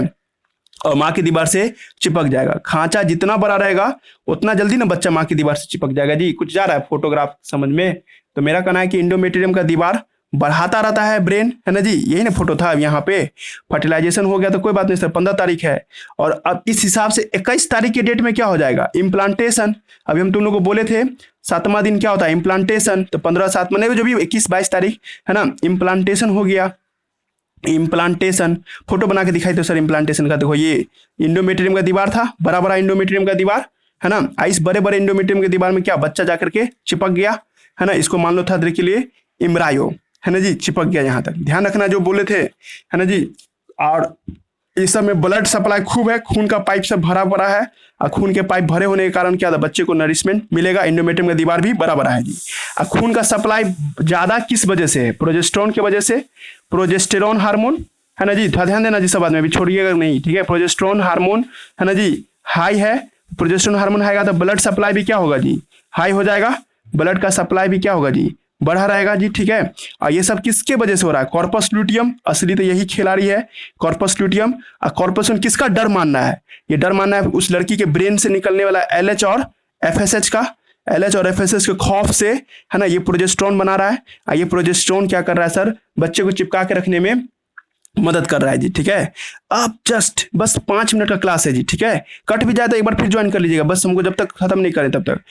[SPEAKER 1] और माँ की दीवार से चिपक जाएगा। खांचा जितना बड़ा रहेगा उतना जल्दी ना बच्चा माँ की दीवार से चिपक जाएगा जी। कुछ जा रहा है फोटोग्राफ समझ में? तो मेरा कहना है कि इंडोमेट्रियम का दीवार बढ़ाता रहता है ब्रेन, है ना जी। यही ना फोटो था यहाँ पे। फर्टिलाइजेशन हो गया तो कोई बात नहीं सर, 15 तारीख है। और अब इस हिसाब से 21 तारीख के डेट में क्या हो जाएगा? इम्प्लांटेशन। अभी हम तुम लोग को बोले थे 7वां दिन क्या होता है? इम्प्लांटेशन। तो 15/7 में जो भी 21-22 तारीख है ना, इम्प्लांटेशन हो गया। इम्प्लांटेशन फोटो बना के दिखाई दो सर इम्प्लांटेशन का। देखो ये इंडोमेट्रियम का दीवार था, बड़ा बड़ा इंडोमेट्रियम का दीवार, है ना। इस बड़े बड़े इंडोमेट्रियम के दीवार में क्या बच्चा जाकर के चिपक गया, है ना। इसको मान लो था के लिए इम्ब्रायो, है ना जी, चिपक गया यहाँ तक। ध्यान रखना जो बोले थे, है ना जी। और इस सब में ब्लड सप्लाई खूब है, खून का पाइप सब भरा पड़ा है। और खून के पाइप भरे होने के कारण क्या था, बच्चे को नरिशमेंट मिलेगा। इंडोमेट्रियम का दीवार भी बड़ा बड़ा है जी। और खून का सप्लाई ज्यादा किस वजह से है? प्रोजेस्टेरोन की वजह से। प्रोजेस्टेरोन हार्मोन, है ना जी, थोड़ा ध्यान देना जी, सब बाद में भी छोड़िएगा नहीं, ठीक है। प्रोजेस्टेरोन हार्मोन, है ना जी, हाई है। प्रोजेस्टेरोन हार्मोन आएगा तो ब्लड सप्लाई भी क्या होगा जी? हाई हो जाएगा। ब्लड का सप्लाई भी क्या होगा जी? बढ़ा रहेगा जी, ठीक है। और ये सब किसके वजह से हो रहा है? कॉर्पस लुटियम, असली तो यही खिलाड़ी है, कॉर्पस लुटियम। और कॉर्पस में किसका डर मानना है? ये डर मानना है उस लड़की के ब्रेन से निकलने वाला LH और FSH का। LH और FSH के खौफ से, है ना, ये प्रोजेस्टेरोन बना रहा है। और ये प्रोजेस्टेरोन क्या कर रहा है सर? बच्चे को चिपका के रखने में मदद कर रहा है जी, ठीक है। अब जस्ट बस 5 मिनट का क्लास है जी, ठीक है। कट भी जाए तो एक बार फिर ज्वाइन कर लीजिएगा, बस हमको जब तक खत्म नहीं करें तब तक।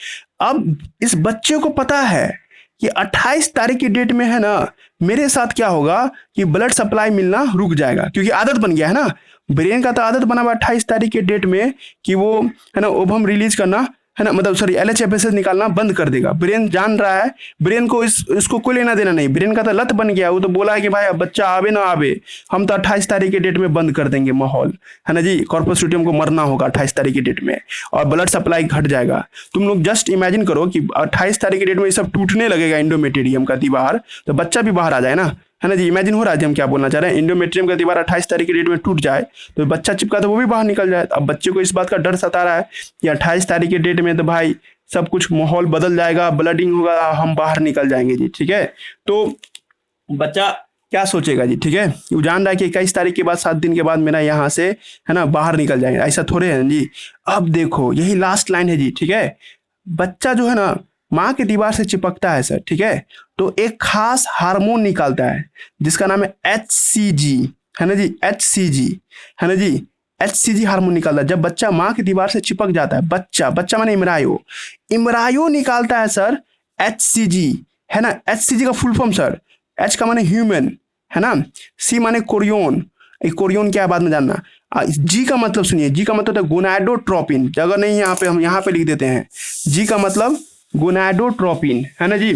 [SPEAKER 1] अब इस बच्चे को पता है कि 28 तारीख की डेट में, है ना, मेरे साथ क्या होगा कि ब्लड सप्लाई मिलना रुक जाएगा, क्योंकि आदत बन गया है ना। ब्रेन का तो आदत बना हुआ 28 तारीख के डेट में कि वो, है ना, ओवम रिलीज करना, है ना, मतलब सॉरी LH FSH निकालना बंद कर देगा। ब्रेन जान रहा है, ब्रेन को इसको कोई लेना देना नहीं। ब्रेन का तो लत बन गया, वो तो बोला है कि भाई अब बच्चा आवे ना आवे, हम तो 28 तारीख के डेट में बंद कर देंगे माहौल, है ना जी। कॉर्पस लुटियम को मरना होगा 28 तारीख की डेट में, और ब्लड सप्लाई घट जाएगा। तुम लोग जस्ट इमेजिन करो कि 28 तारीख की डेट में ये सब टूटने लगेगा इंडोमेट्रियम का दीवार, तो बच्चा भी बाहर आ जाए ना, है ना जी। इमेजिन हो रहा है हम क्या बोलना चाह रहे हैं? इंडोमेट्रियम का दीवार 28 तारीख की डेट में टूट जाए तो बच्चा चिपका तो वो भी बाहर निकल जाए। अब बच्चे को इस बात का डर सता रहा है कि 28 तारीख की डेट में तो भाई सब कुछ माहौल बदल जाएगा, ब्लडिंग होगा, हम बाहर निकल जाएंगे जी, ठीक है। तो बच्चा क्या सोचेगा जी, ठीक है। वो जान रहा है कि 21 तारीख के बाद 7 दिन के बाद मेरा यहाँ से, है ना, बाहर निकल जाएंगे, ऐसा थोड़े है जी। अब देखो यही लास्ट लाइन है जी, ठीक है। बच्चा जो है ना माँ के दीवार से चिपकता है सर, ठीक है, तो एक खास हार्मोन निकालता है जिसका नाम है HCG, है ना जी, HCG, है ना जी। HCG हार्मोन निकालता है जब बच्चा माँ की दीवार से चिपक जाता है। बच्चा माने इम्ब्रायो, इम्ब्रायो निकालता है सर HCG, है ना। HCG का फुल फॉर्म सर, H का माने ह्यूमन, है ना, C माने कोरियन। कोरियन क्या है बाद में जानना। G का मतलब सुनिए, G का मतलब है गोनाडोट्रोपिन। अगर नहीं यहाँ पे हम यहाँ पे लिख देते हैं, G का मतलब गोनाडोट्रोपिन, है ना जी।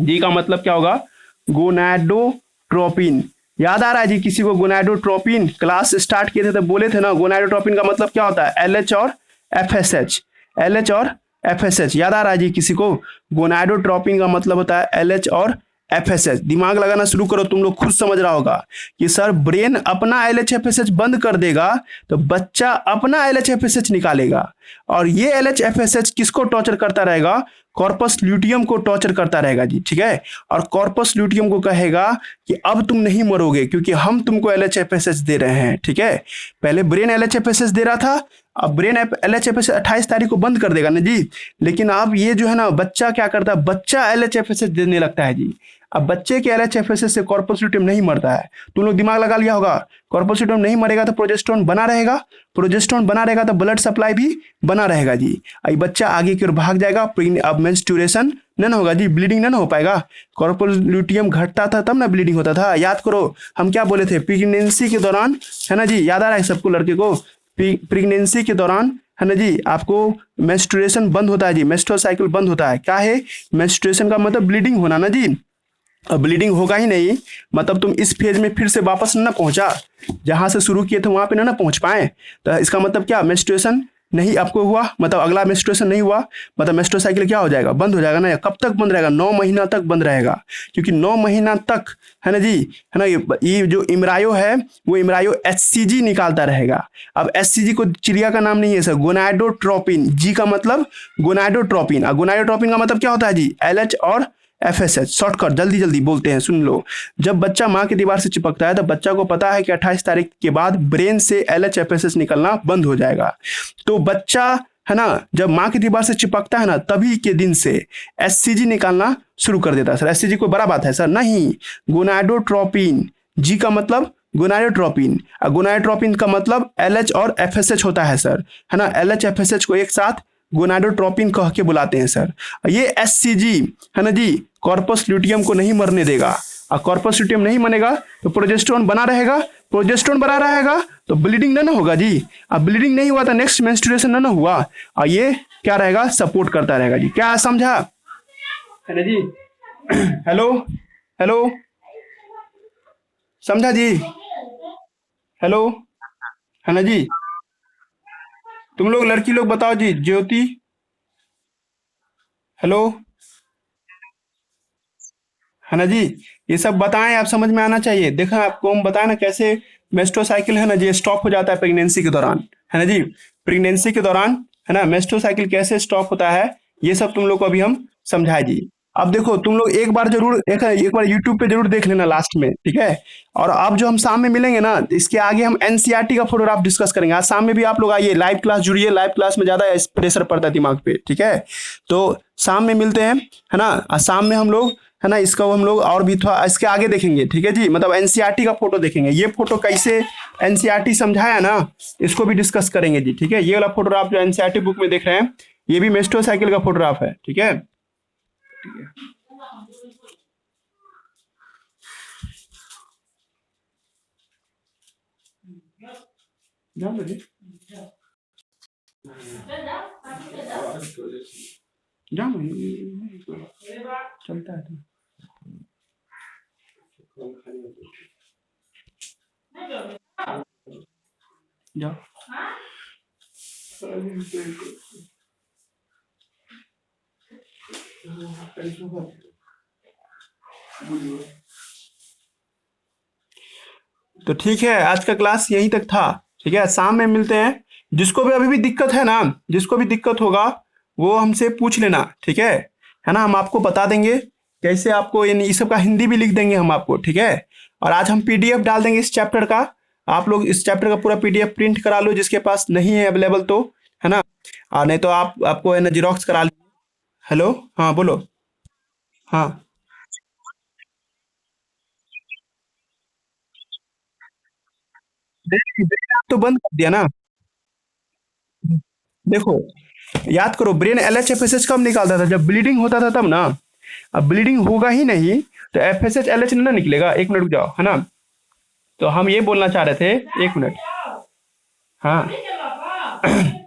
[SPEAKER 1] G का मतलब क्या होगा? गोनाडोट्रोपिन। याद आ रहा है जी किसी को गोनाडोट्रोपिन? क्लास स्टार्ट किए थे तो बोले थे ना गोनाडोट्रोपिन का मतलब क्या होता है? LH और FSH, LH और FSH। याद आ रहा है जी किसी को? गोनाडोट्रोपिन का मतलब होता है LH और FSH। दिमाग लगाना शुरू करो, तुम लोग खुद समझ रहा होगा कि सर ब्रेन अपना LH FSH बंद कर देगा तो बच्चा अपना LH FSH निकालेगा, और ये LH FSH किसको टॉर्चर करता रहेगा? कॉर्पस ल्यूटियम को टॉर्चर करता रहेगा जी, ठीक है। और कॉर्पस ल्यूटियम को कहेगा कि अब तुम नहीं मरोगे क्योंकि हम तुमको LH FSH दे रहे हैं, ठीक है। पहले ब्रेन LH FSH दे रहा था, अब ब्रेन LH FSH 28 तारीख को बंद कर देगा ना जी। लेकिन अब ये जो है ना बच्चा क्या करता है? बच्चा LH FSH देने लगता है जी। अब बच्चे के LH FSH से कॉर्पस लुटियम नहीं मरता है। तुम लोग दिमाग लगा लिया होगा, कॉर्पस लुटियम नहीं मरेगा तो प्रोजेस्टेरोन बना रहेगा, प्रोजेस्टेरोन बना रहेगा तो ब्लड सप्लाई भी बना रहेगा जी। अब बच्चा आगे की ओर भाग जाएगा, अब मेंस्ट्रुएशन नहीं ना होगा जी, ब्लीडिंग नहीं ना हो पाएगा। कॉर्पस लुटियम घटता था तब ना ब्लीडिंग होता था। याद करो हम क्या बोले थे प्रेगनेंसी के दौरान, है ना जी, याद आ रहा है सबको लड़के को? प्रेगनेंसी के दौरान, है ना जी, आपको मेंस्ट्रुएशन बंद होता है जी, मेंस्ट्रुअल साइकिल बंद होता है। क्या है मेंस्ट्रुएशन का मतलब? ब्लीडिंग होना ना जी। अब ब्लीडिंग होगा ही नहीं मतलब तुम इस फेज में फिर से वापस ना पहुंचा, जहां से शुरू किए थे वहां पे ना पहुंच पाए, तो इसका मतलब क्या? मेंस्ट्रुएशन नहीं आपको हुआ, मतलब अगला मेंस्ट्रुएशन नहीं हुआ, मतलब मेंस्ट्रुअल साइकिल क्या हो जाएगा? बंद हो जाएगा ना। कब तक बंद रहेगा? 9 महीना तक बंद रहेगा, क्योंकि 9 महीना तक, है ना जी, है ना, ये जो इम्ब्रायो है वो इम्ब्रायो HCG निकालता रहेगा। अब HCG को चिड़िया का नाम नहीं है सर, गोनाडोट्रोपिन। G का मतलब गोनाडोट्रोपिन, और गोनाडोट्रोपिन का मतलब क्या होता है जी? LH और एफएसएच शॉर्टकट जल्दी जल्दी बोलते हैं, सुन लो। जब बच्चा माँ की दीवार से चिपकता है तो बच्चा को पता है कि 28 तारीख के बाद ब्रेन से एलएचएफएसएच निकलना बंद हो जाएगा। तो बच्चा है ना जब माँ की दीवार से चिपकता है ना तभी के दिन से एससीजी निकालना शुरू कर देता है। सर एससीजी कोई बड़ा बात है सर? नहीं। गोनाडोट्रोपिन, जी का मतलब गोनाडोट्रोपिन, और गोनाडोट्रोपिन का मतलब एलएच और एफएसएच होता है सर, है ना। एलएच एफएसएच को एक साथ गोनाडोट्रोपिन कह के बुलाते हैं सर। ये एससीजी है ना जी कॉर्पस ल्यूटियम को नहीं मरने देगा, और कॉर्पस ल्यूटियम नहीं मरेगा तो प्रोजेस्टेरोन बना रहेगा, प्रोजेस्टेरोन बना रहेगा तो ब्लीडिंग ना होगा जी, अब ब्लीडिंग नहीं हुआ तो नेक्स्ट मेंस्ट्रुएशन ना हुआ, और ये क्या रहेगा सपोर्ट करता रहेगा जी। क्या समझा है ना जी? हेलो हेलो, समझा जी? हेलो, है ना जी? तुम लोग लड़की लोग बताओ जी, ज्योति, हेलो, है ना जी? ये सब बताएं, आप समझ में आना चाहिए। देखा आपको हम बताएं ना कैसे मेस्ट्रोसाइकिल है ना जी स्टॉप हो जाता है प्रेगनेंसी के दौरान, है ना जी। प्रेगनेंसी के दौरान है ना मेस्ट्रोसाइकिल कैसे स्टॉप होता है, ये सब तुम लोग को अभी हम समझाए जी। अब देखो तुम लोग एक बार यूट्यूब पे जरूर देख लेना लास्ट में, ठीक है। और अब जो हम शाम में मिलेंगे ना इसके आगे हम एनसीईआरटी का फोटोग्राफ डिस्कस करेंगे। आज शाम में भी आप लोग आइए, लाइव क्लास जुड़िए, लाइव क्लास में ज्यादा प्रेशर पड़ता है दिमाग पे, ठीक है। तो शाम में मिलते हैं, है ना। और शाम में हम लोग है ना इसका हम लोग और भी थोड़ा इसके आगे देखेंगे, ठीक है जी। मतलब एनसीईआरटी का फोटो देखेंगे, ये फोटो कैसे एनसीईआरटी समझाया ना इसको भी डिस्कस करेंगे जी, ठीक है। ये वाला फोटोग्राफ जो एनसीईआरटी बुक में देख रहे हैं ये भी मेस्ट्रोसाइकिल का फोटोग्राफ है, ठीक है। चलता है जाओ। तो ठीक है आज का क्लास यहीं तक था, ठीक है। शाम में मिलते हैं। जिसको भी अभी भी दिक्कत है ना, जिसको भी दिक्कत होगा वो हमसे पूछ लेना, ठीक है ना। हम आपको बता देंगे कैसे आपको यानी इस सब का हिंदी भी लिख देंगे हम आपको, ठीक है। और आज हम पीडीएफ डाल देंगे इस चैप्टर का, आप लोग इस चैप्टर का पूरा पीडीएफ प्रिंट करा लो जिसके पास नहीं है अवेलेबल तो, है ना। और नहीं तो आप आपको है ना जीरोक्स करा लो। हेलो, हाँ बोलो। हाँ तो बंद कर दिया ना। देखो याद करो ब्रेन एलएचएफएसएच कब निकालता था, जब ब्लीडिंग होता था तब ना। अब ब्लीडिंग होगा ही नहीं तो एफएसएच एलएच ना निकलेगा। एक मिनट रुक जाओ, है ना। तो हम ये बोलना चाह रहे थे, एक मिनट। हाँ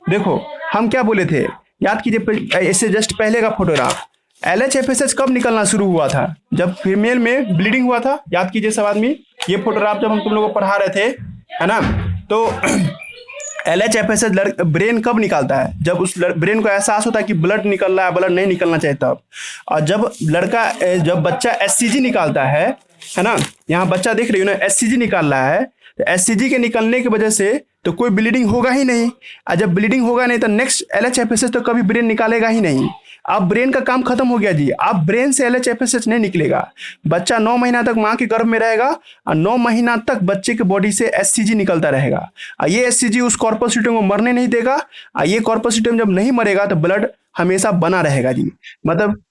[SPEAKER 1] देखो हम क्या बोले थे, याद कीजिए इससे जस्ट पहले का फोटोग्राफ। एलएचएफएसएच कब निकलना शुरू हुआ था, जब फीमेल में ब्लीडिंग हुआ था। याद कीजिए सब आदमी, ये फोटोग्राफ जब हम तुम लोगों को पढ़ा रहे थे, है ना। तो एलएचएफएसएच ब्रेन कब निकालता है, जब उस ब्रेन को एहसास होता है कि ब्लड निकल रहा है, ब्लड नहीं निकलना चाहिए तब। और जब बच्चा एससीजी निकालता है ना। यहाँ बच्चा देख रही हो ना एससीजी निकाल रहा है, तो एससीजी के निकलने की वजह से तो कोई ब्लीडिंग होगा ही नहीं। और जब ब्लीडिंग होगा नहीं तो नेक्स्ट एलएचएफएसएच तो कभी ब्रेन निकालेगा ही नहीं। अब ब्रेन का काम खत्म हो गया जी, अब ब्रेन से एलएचएफएसएच नहीं निकलेगा। बच्चा 9 महीना तक माँ के गर्भ में रहेगा और 9 महीना तक बच्चे के बॉडी से एससीजी निकलता रहेगा। और ये एससीजी उस कॉर्पस ल्यूटियम को मरने नहीं देगा, और ये कॉर्पस ल्यूटियम जब नहीं मरेगा तो ब्लड हमेशा बना रहेगा जी। मतलब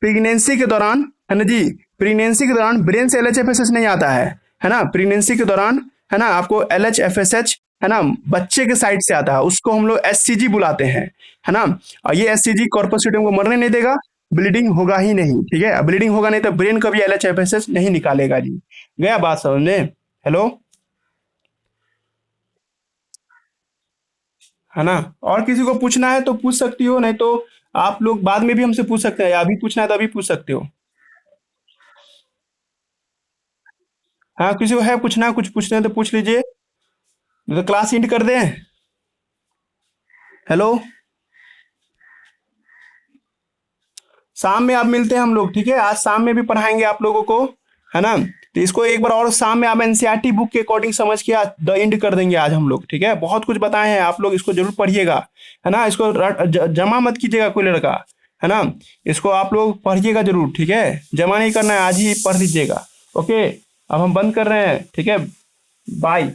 [SPEAKER 1] प्रेगनेंसी के दौरान, है ना जी, प्रेगनेंसी के दौरान ब्रेन से एलएचएफएसएच नहीं आता है ना। प्रेगनेंसी के दौरान है ना आपको एलएचएफएसएच है ना बच्चे के साइड से आता है, उसको हम लोग एससीजी बुलाते हैं, है ना। और ये एससीजी कॉर्पस ल्यूटियम को मरने नहीं देगा, ब्लीडिंग होगा ही नहीं, ठीक है। ब्लीडिंग होगा नहीं तो ब्रेन कभी एलएचएफएसएच नहीं निकालेगा जी। गया बात समझने? हेलो, है ना। और किसी को पूछना है तो पूछ सकती हो, नहीं तो आप लोग बाद में भी हमसे पूछ सकते हैं, या अभी पूछना है तो अभी पूछ सकते हो। हाँ किसी को है पूछना, कुछ पूछना है तो पूछ लीजिए, नहीं तो क्लास एंड कर दें। हेलो, शाम में आप मिलते हैं हम लोग, ठीक है। आज शाम में भी पढ़ाएंगे आप लोगों को, है ना। तो इसको एक बार और शाम में आप एनसीईआरटी बुक के अकॉर्डिंग समझ के आज द एंड कर देंगे आज हम लोग, ठीक है। बहुत कुछ बताए हैं, आप लोग इसको जरूर पढ़िएगा, है ना। इसको जमा मत कीजिएगा कोई लड़का, है ना। इसको आप लोग पढ़िएगा जरूर, ठीक है, जमा नहीं करना है, आज ही पढ़ लीजिएगा। ओके, अब हम बंद कर रहे हैं, ठीक है, बाय।